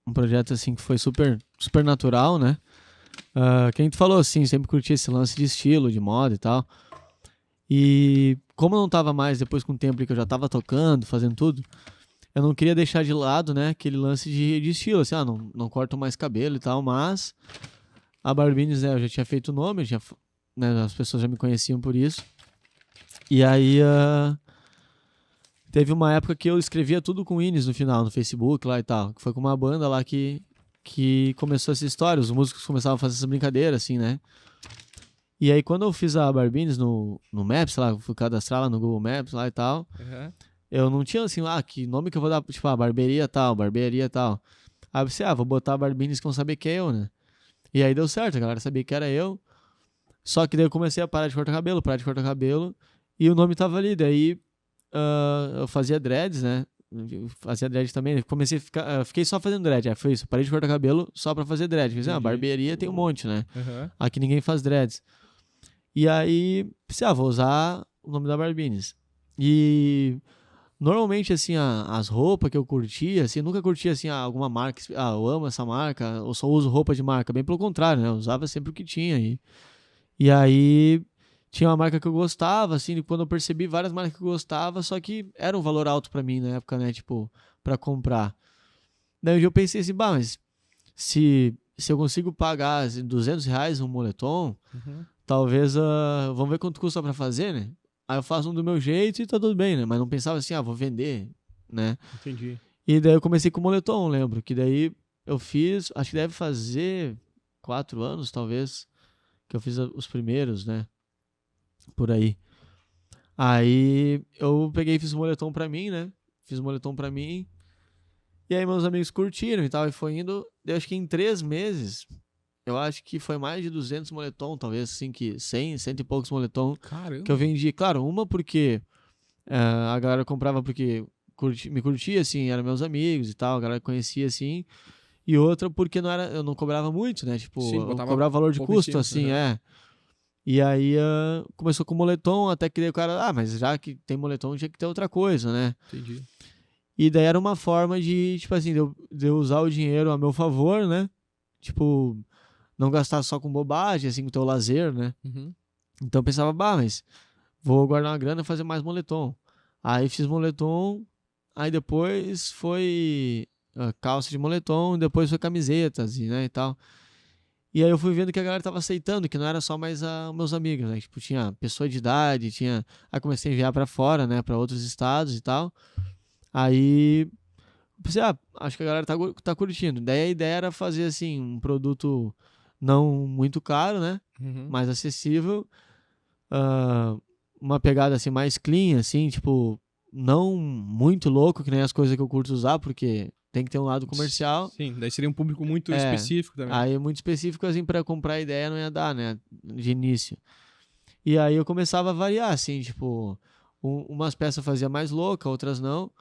um projeto assim que foi super, super natural, né? Quem tu falou assim, sempre curti esse lance de estilo, de moda e tal. E como eu não tava mais, depois com o tempo que eu já tava tocando, fazendo tudo, eu não queria deixar de lado, né, aquele lance de estilo, assim, não corto mais cabelo e tal, mas a Barbines, né, eu já tinha feito o nome, né, as pessoas já me conheciam por isso. E aí teve uma época que eu escrevia tudo com Ines no final, no Facebook lá e tal, que foi com uma banda lá que começou essa história, os músicos começavam a fazer essa brincadeira, assim, né. E aí quando eu fiz a Barbines no Maps, lá, fui cadastrar lá no Google Maps lá e tal, eu não tinha assim, que nome que eu vou dar, tipo, barbearia tal. Aí eu pensei, vou botar Barbines que vão saber que é eu, né. E aí deu certo, a galera sabia que era eu. Só que daí eu comecei a parar de cortar cabelo, e o nome tava ali, daí eu fazia dreads, né, fazia dread também, comecei a fiquei só fazendo dread, foi isso, parei de cortar cabelo só pra fazer dread, pensei, barbearia tem um monte, né, aqui ninguém faz dreads. E aí, pensei, vou usar o nome da Barbines. E normalmente, assim, as roupas que eu curtia, assim, eu nunca curtia, assim, alguma marca, eu amo essa marca, eu só uso roupa de marca, bem pelo contrário, né, eu usava sempre o que tinha. E aí, tinha uma marca que eu gostava, assim, quando eu percebi várias marcas que eu gostava, só que era um valor alto pra mim na época, né, tipo, pra comprar. Daí eu pensei assim, mas se eu consigo pagar assim, R$200 um moletom, talvez, vamos ver quanto custa pra fazer, né? Aí eu faço um do meu jeito e tá tudo bem, né? Mas não pensava assim, vou vender, né? Entendi. E daí eu comecei com o moletom, lembro. Que daí eu fiz, acho que deve fazer 4 anos, talvez, que eu fiz os primeiros, né? Por aí. Aí eu peguei e fiz o moletom pra mim, né? Fiz o moletom pra mim. E aí meus amigos curtiram e tal, e foi indo. Eu acho que em 3 meses... Eu acho que foi mais de 200 moletom, talvez assim, que 100 e poucos moletom. Caramba. Que eu vendi. Claro, uma porque a galera comprava porque me curtia, assim, eram meus amigos e tal, a galera conhecia, assim. E outra porque eu não cobrava muito, né? Tipo, Sim, eu botava cobrava valor de pouco em custo, cima, assim, E aí começou com moletom, até que daí o cara, mas já que tem moletom, tinha que ter outra coisa, né? Entendi. E daí era uma forma de, tipo assim, de eu usar o dinheiro a meu favor, né? Tipo, não gastar só com bobagem, assim, com o teu lazer, né? Então eu pensava, mas vou guardar uma grana e fazer mais moletom. Aí fiz moletom, aí depois foi calça de moletom, depois foi camisetas e tal. E aí eu fui vendo que a galera tava aceitando, que não era só mais meus amigos, né? Tipo, tinha pessoa de idade, tinha... Aí comecei a enviar pra fora, né? Pra outros estados e tal. Aí pensei, acho que a galera tá curtindo. Daí a ideia era fazer, assim, um produto não muito caro, né? Uhum. Mais acessível. Uma pegada, assim, mais clean, assim, tipo... Não muito louco, que nem as coisas que eu curto usar, porque tem que ter um lado comercial. Sim, daí seria um público muito específico também. Aí muito específico, assim, pra comprar ideia não ia dar, né? De início. E aí eu começava a variar, assim, tipo... umas peças eu fazia mais louca, outras não.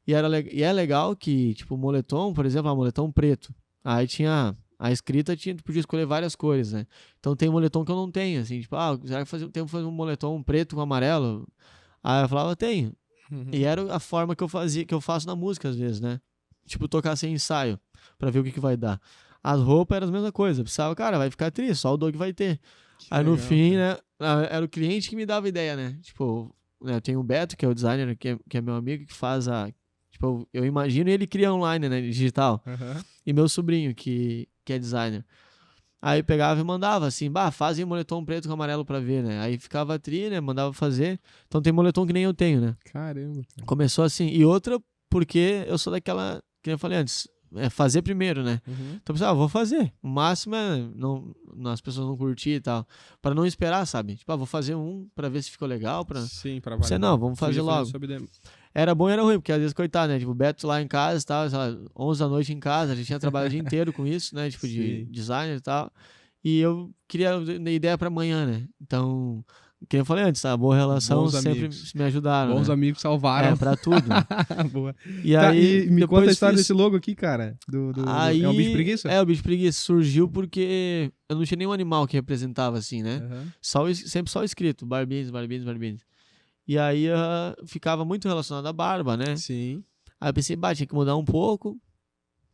E é legal que, tipo, moletom, por exemplo, moletom preto. Aí tinha... A escrita tu podia escolher várias cores, né? Então tem moletom que eu não tenho, assim, tipo, será que tenho que fazer um moletom preto com amarelo? Aí eu falava, tenho. Uhum. E era a forma que eu fazia, que eu faço na música às vezes, né? Tipo, tocar sem ensaio, pra ver o que vai dar. As roupas eram a mesma coisa. Precisava, cara, vai ficar triste, só o Doug vai ter. Que Aí no legal, fim, cara. né, era o cliente que me dava ideia, né? Tipo, né, tem o Beto, que é o designer, que é meu amigo, que faz Tipo, eu imagino e ele cria online, né, digital. Uhum. E meu sobrinho, que é designer. Aí pegava e mandava assim, fazem moletom preto com amarelo pra ver, né? Aí ficava né? Mandava fazer. Então tem moletom que nem eu tenho, né? Caramba, cara. Começou assim. E outra, porque eu sou daquela, que eu falei antes, fazer primeiro, né? Uhum. Então eu pensava, vou fazer. O máximo é as pessoas não curtir e tal. Pra não esperar, sabe? Tipo, vou fazer um pra ver se ficou legal. Sim, pra Você não, vamos fazer logo. Era bom e era ruim, porque às vezes, coitado, né? Tipo, o Beto lá em casa e tal, sei lá, 11 da noite em casa, a gente tinha trabalhado o dia inteiro com isso, né? Tipo, de Sim. designer e tal. E eu queria ideia pra amanhã, né? Então, que eu falei antes, a boa relação Bons sempre amigos. me ajudaram. Bons né? amigos salvaram. Pra tudo. Boa. E Tá, aí, e me depois conta a história fiz- desse logo aqui, cara. Aí, É o bicho preguiça? o bicho preguiça surgiu porque eu não tinha nenhum animal que representava assim, né? Uhum. Sempre só escrito, Barbines. E aí ficava muito relacionado à barba, né? Sim. Aí eu pensei, tinha que mudar um pouco.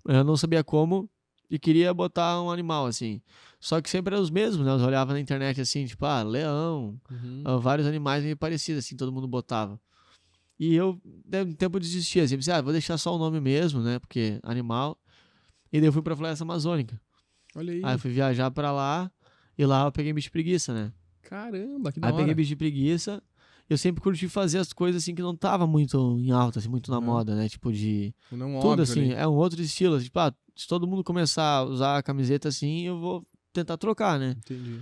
Eu não sabia como e queria botar um animal, assim. Só que sempre eram os mesmos, né? Eu olhava na internet assim, tipo, leão, Uhum. vários animais meio parecidos, assim, todo mundo botava. E eu, de tempo, desisti, assim, pensei, vou deixar só o nome mesmo, né? Porque animal. E daí eu fui pra Floresta Amazônica. Olha aí. Aí eu fui viajar pra lá e lá eu peguei bicho de preguiça, né? Caramba, que da Aí peguei hora. bicho de preguiça. Eu sempre curti fazer as coisas assim que não tava muito em alta, assim, muito na Uhum. moda, né? Tipo de Não tudo óbvio assim, ali. é um outro estilo. Tipo, se todo mundo começar a usar a camiseta assim, eu vou tentar trocar, né? Entendi.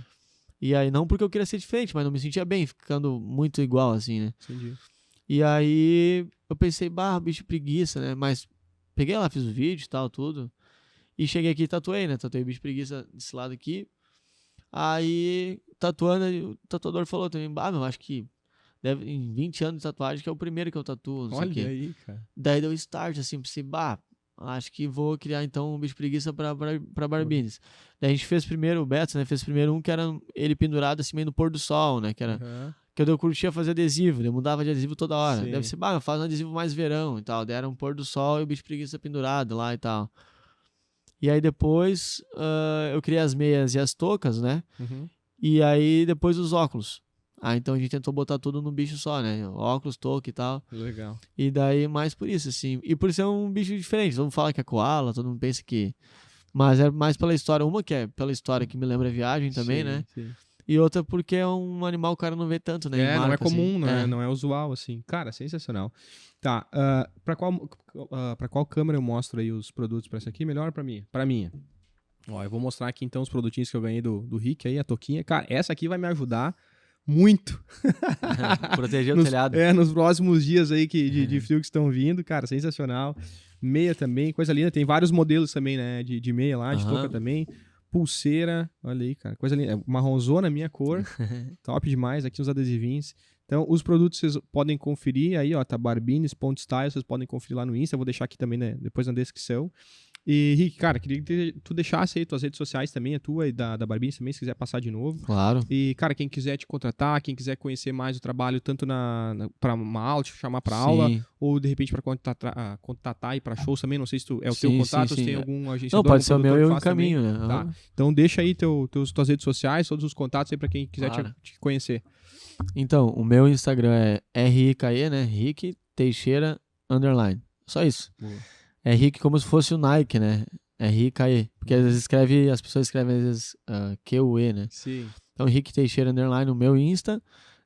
E aí, não porque eu queria ser diferente, mas não me sentia bem ficando muito igual, assim, né? Entendi. E aí, eu pensei, bicho preguiça, né? Mas peguei lá, fiz o vídeo e tal, tudo. E cheguei aqui e tatuei, né? Tatuei bicho preguiça desse lado aqui. Aí, tatuando, o tatuador falou também, meu, acho que em 20 anos de tatuagem, que é o primeiro que eu tatuo, não sei o quê. Olha aí, cara. Daí deu start, assim, pensei, acho que vou criar então um bicho preguiça pra Barbines. Daí a gente fez primeiro, o Beto, né? Fez primeiro um que era ele pendurado assim meio no pôr do sol, né? Que era. Uhum. Que eu curtia fazer adesivo, eu mudava de adesivo toda hora. Sim. Deve ser, eu faço um adesivo mais verão e tal. Daí era um pôr do sol e o bicho preguiça pendurado lá e tal. E aí depois eu criei as meias e as toucas, né? Uhum. E aí depois os óculos. Então a gente tentou botar tudo num bicho só, né? Óculos, touca e tal. Legal. E daí mais por isso, assim. E por ser um bicho diferente. Todo mundo fala que é koala, todo mundo pensa que... Mas é mais pela história. Uma que é pela história que me lembra a viagem também, Sim, né? Sim. E outra porque é um animal que o cara não vê tanto, né? em Não é marca, comum, assim. não é usual, assim. Cara, sensacional. Tá, pra qual câmera eu mostro aí os produtos pra essa aqui? Melhor pra mim? Pra minha. Ó, eu vou mostrar aqui então os produtinhos que eu ganhei do Rick aí, a touquinha. Cara, essa aqui vai me ajudar muito. Proteger o telhado. Nos próximos dias aí de frio que estão vindo, cara, sensacional. Meia também, coisa linda. Tem vários modelos também, né, de meia lá, de touca também. Pulseira, olha aí, cara, coisa linda. Marronzona, minha cor. Top demais, aqui os adesivinhos. Então, os produtos vocês podem conferir aí, ó, tá barbines.style, vocês podem conferir lá no Insta, eu vou deixar aqui também, né, depois na descrição. E, Rick, cara, queria que tu deixasse aí tuas redes sociais também, a tua e da Barbines também, se quiser passar de novo. Claro. E, cara, quem quiser te contratar, quem quiser conhecer mais o trabalho, tanto pra uma aula, te chamar pra aula, ou de repente pra contatar e pra shows também, não sei se tu é o teu contato, ou se tem algum agenciador, não, pode ser o produtor meu, que eu faz também. encaminho, né? Tá. Então deixa aí tuas redes sociais, todos os contatos aí pra quem quiser te conhecer. Então, o meu Instagram é RIKE, né? Rick Teixeira _. Só isso. Boa. É Rick como se fosse o Nike, né? É R-I-K-E. Porque às vezes as pessoas escrevem às vezes Q-U-E, né? Sim. Então, Rick Teixeira Underline no meu Insta.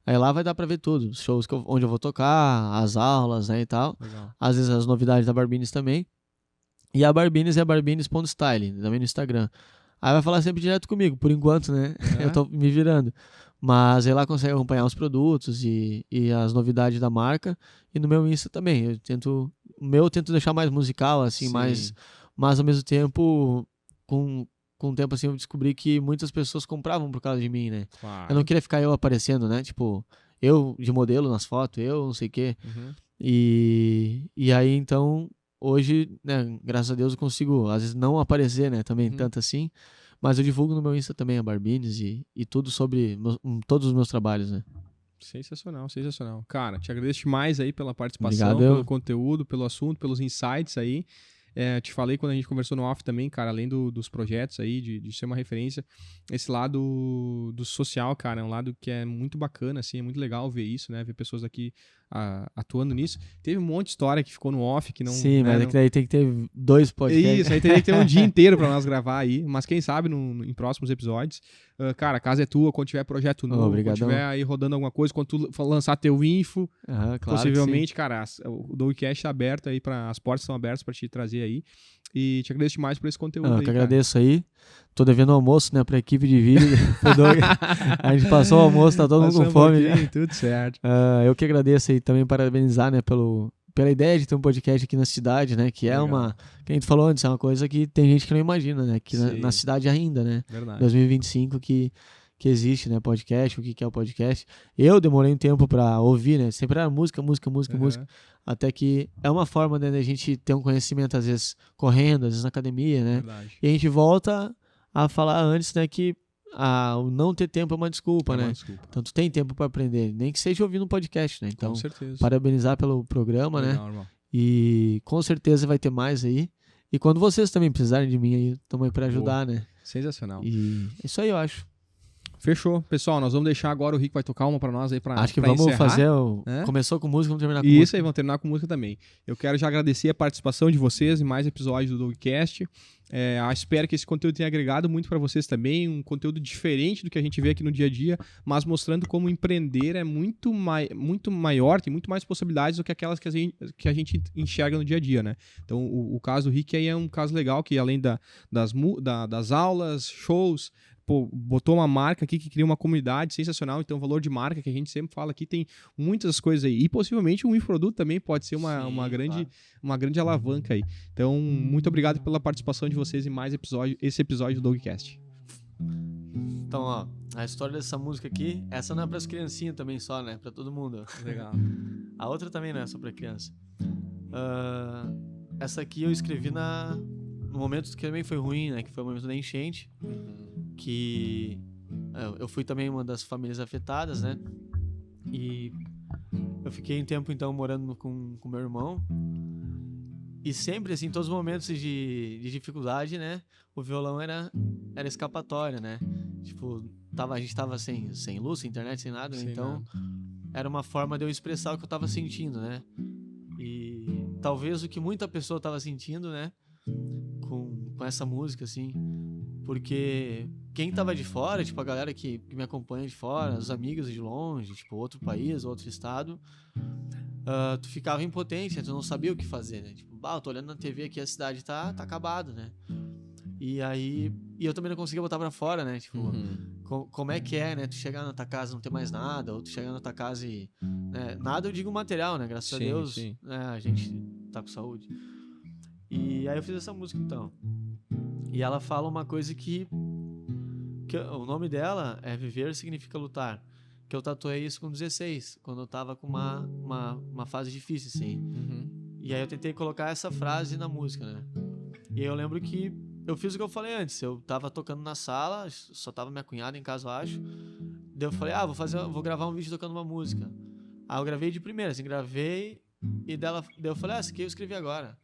Aí lá vai dar pra ver tudo. Os shows onde eu vou tocar, as aulas, né, e tal. Legal. Às vezes as novidades da Barbines também. E a Barbines é barbines.style, também no Instagram. Aí vai falar sempre direto comigo, por enquanto, né? Eu tô me virando. Mas aí lá consegue acompanhar os produtos e as novidades da marca. E no meu Insta também. Eu tento deixar mais musical, assim, Sim. mas ao mesmo tempo, com o tempo assim, eu descobri que muitas pessoas compravam por causa de mim, né? Claro. Eu não queria ficar eu aparecendo, né? Tipo, eu de modelo nas fotos, eu não sei o quê. Uhum. E aí, então, hoje, né, graças a Deus eu consigo, às vezes, não aparecer, né, também tanto assim, mas eu divulgo no meu Insta também a Barbines e tudo sobre todos os meus trabalhos, né. Sensacional, sensacional. Cara, te agradeço demais aí pela participação, Obrigado, pelo eu. conteúdo, pelo assunto, pelos insights aí. Te falei quando a gente conversou no off também, cara, além dos projetos aí, de ser uma referência, esse lado do social, cara, é um lado que é muito bacana, assim, é muito legal ver isso, né? Ver pessoas aqui atuando nisso. Teve um monte de história que ficou no off, que não... Sim, né, mas é que daí tem que ter 2 podcasts. Isso, aí teria que ter um dia inteiro pra nós gravar aí, mas quem sabe em próximos episódios. Cara, a casa é tua, quando tiver projeto novo, quando Obrigadão. tiver aí rodando alguma coisa, quando tu lançar teu info, Aham, claro que possivelmente, cara, o Dogcast tá aberto aí, as portas estão abertas pra te trazer aí. E te agradeço demais por esse conteúdo Eu aí, que cara. agradeço aí. Tô devendo almoço, né, pra equipe de vídeo. A gente passou o almoço, tá todo mundo com Passamos fome. um Já. pouquinho, tudo certo. Eu que agradeço aí também, parabenizar, né, pela ideia de ter um podcast aqui na cidade, né, que Legal. é uma, que a gente falou antes, é uma coisa que tem gente que não imagina, né, aqui Sim. na cidade ainda, né, Verdade. 2025 que existe, né, podcast, o que é o podcast. Eu demorei um tempo pra ouvir, né, sempre era música, Uhum. até que é uma forma, né, da gente ter um conhecimento, às vezes correndo, às vezes na academia, né, Verdade. e a gente volta a falar antes, né, que o não ter tempo é uma desculpa, É uma né, desculpa. então tu tem tempo pra aprender, nem que seja ouvindo um podcast, né, então Com certeza. parabenizar pelo programa, né? Legal, irmão. E com certeza vai ter mais aí. E quando vocês também precisarem de mim aí, estamos aí pra ajudar, né? Sensacional. E é isso aí, eu acho. Fechou. Pessoal, nós vamos deixar agora o Rick vai tocar uma pra nós aí pra Acho que pra vamos encerrar. fazer né? Começou com música, vamos terminar com E isso música. aí, vamos terminar com música também. Eu quero já agradecer a participação de vocês em mais episódios do Dogcast. Espero que esse conteúdo tenha agregado muito para vocês também, um conteúdo diferente do que a gente vê aqui no dia a dia, mas mostrando como empreender é muito maior, tem muito mais possibilidades do que aquelas que a gente enxerga no dia a dia, né? Então, o caso do Rick aí é um caso legal, que além das aulas, shows, botou uma marca aqui que cria uma comunidade sensacional, então o valor de marca que a gente sempre fala aqui tem muitas coisas aí, e possivelmente um infoproduto também pode ser uma grande alavanca aí. Então, muito obrigado pela participação de vocês em mais esse episódio do Dogcast. Então, ó, a história dessa música aqui, essa não é pras criancinhas também só, né? Pra todo mundo. Legal. A outra também não é só pra criança. Essa aqui eu escrevi no momento que também foi ruim, né? Que foi o momento da enchente. Que eu fui também uma das famílias afetadas, né? E eu fiquei um tempo, então, morando com meu irmão. E sempre, assim, todos os momentos de dificuldade, né? O violão era escapatória, né? Tipo, a gente tava sem luz, sem internet, sem nada. Sem então, era uma forma de eu expressar o que eu tava sentindo, né? E talvez o que muita pessoa tava sentindo, né? Com essa música, assim. Porque quem tava de fora, tipo, a galera que me acompanha de fora, os amigos de longe, tipo, outro país, outro estado, tu ficava impotente, né? Tu não sabia o que fazer, né? Tipo, eu tô olhando na TV aqui, a cidade tá acabada, né? E aí... E eu também não conseguia botar pra fora, né? Tipo, como é que é, né? Tu chegar na tua casa e não ter mais nada, ou tu chegar na tua casa e... Né? Nada eu digo material, né? Graças a Deus, né? A gente tá com saúde. E aí eu fiz essa música, então. E ela fala uma coisa que o nome dela é Viver Significa Lutar. Que eu tatuei isso com 16, quando eu tava com uma fase difícil, assim. E aí eu tentei colocar essa frase na música, né? E aí eu lembro que eu fiz o que eu falei antes. Eu tava tocando na sala, só tava minha cunhada em casa, eu acho. Daí eu falei, vou gravar um vídeo tocando uma música. Aí eu gravei de primeira, assim, gravei. E daí eu falei, essa aqui eu escrevi agora.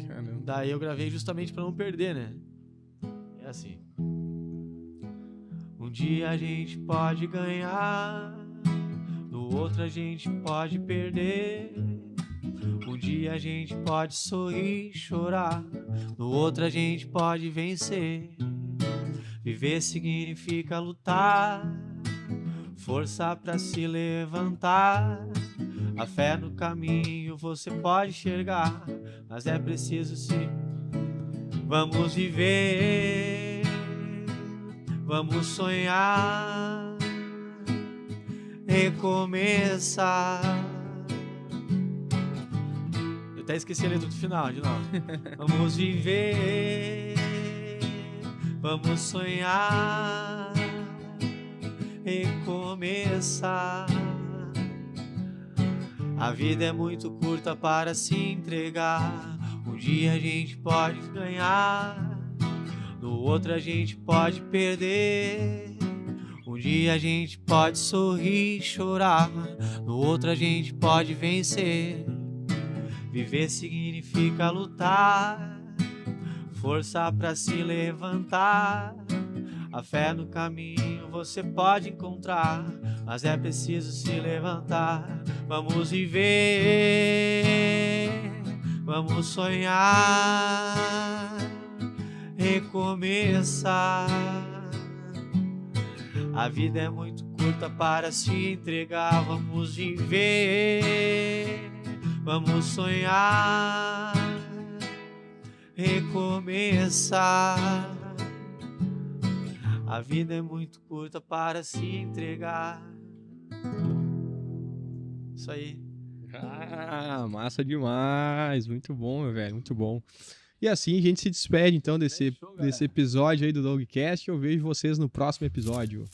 Caramba. Daí eu gravei justamente pra não perder, né? É assim. Um dia a gente pode ganhar, no outro a gente pode perder. Um dia a gente pode sorrir, chorar, no outro a gente pode vencer. Viver significa lutar, força pra se levantar. A fé no caminho você pode enxergar, mas é preciso sim. Vamos viver, vamos sonhar, recomeçar. Eu até esqueci a letra do final, de novo. Vamos viver, vamos sonhar, recomeçar. A vida é muito curta para se entregar. Um dia a gente pode ganhar, no outro a gente pode perder. Um dia a gente pode sorrir, chorar, no outro a gente pode vencer. Viver significa lutar, força pra se levantar. A fé no caminho você pode encontrar, mas é preciso se levantar. Vamos viver, vamos sonhar, recomeçar. A vida é muito curta para se entregar. Vamos viver, vamos sonhar, recomeçar. A vida é muito curta para se entregar. Isso aí. Ah, massa demais. Muito bom, meu velho. Muito bom. E assim a gente se despede, então, desse episódio aí do Dogcast. Eu vejo vocês no próximo episódio.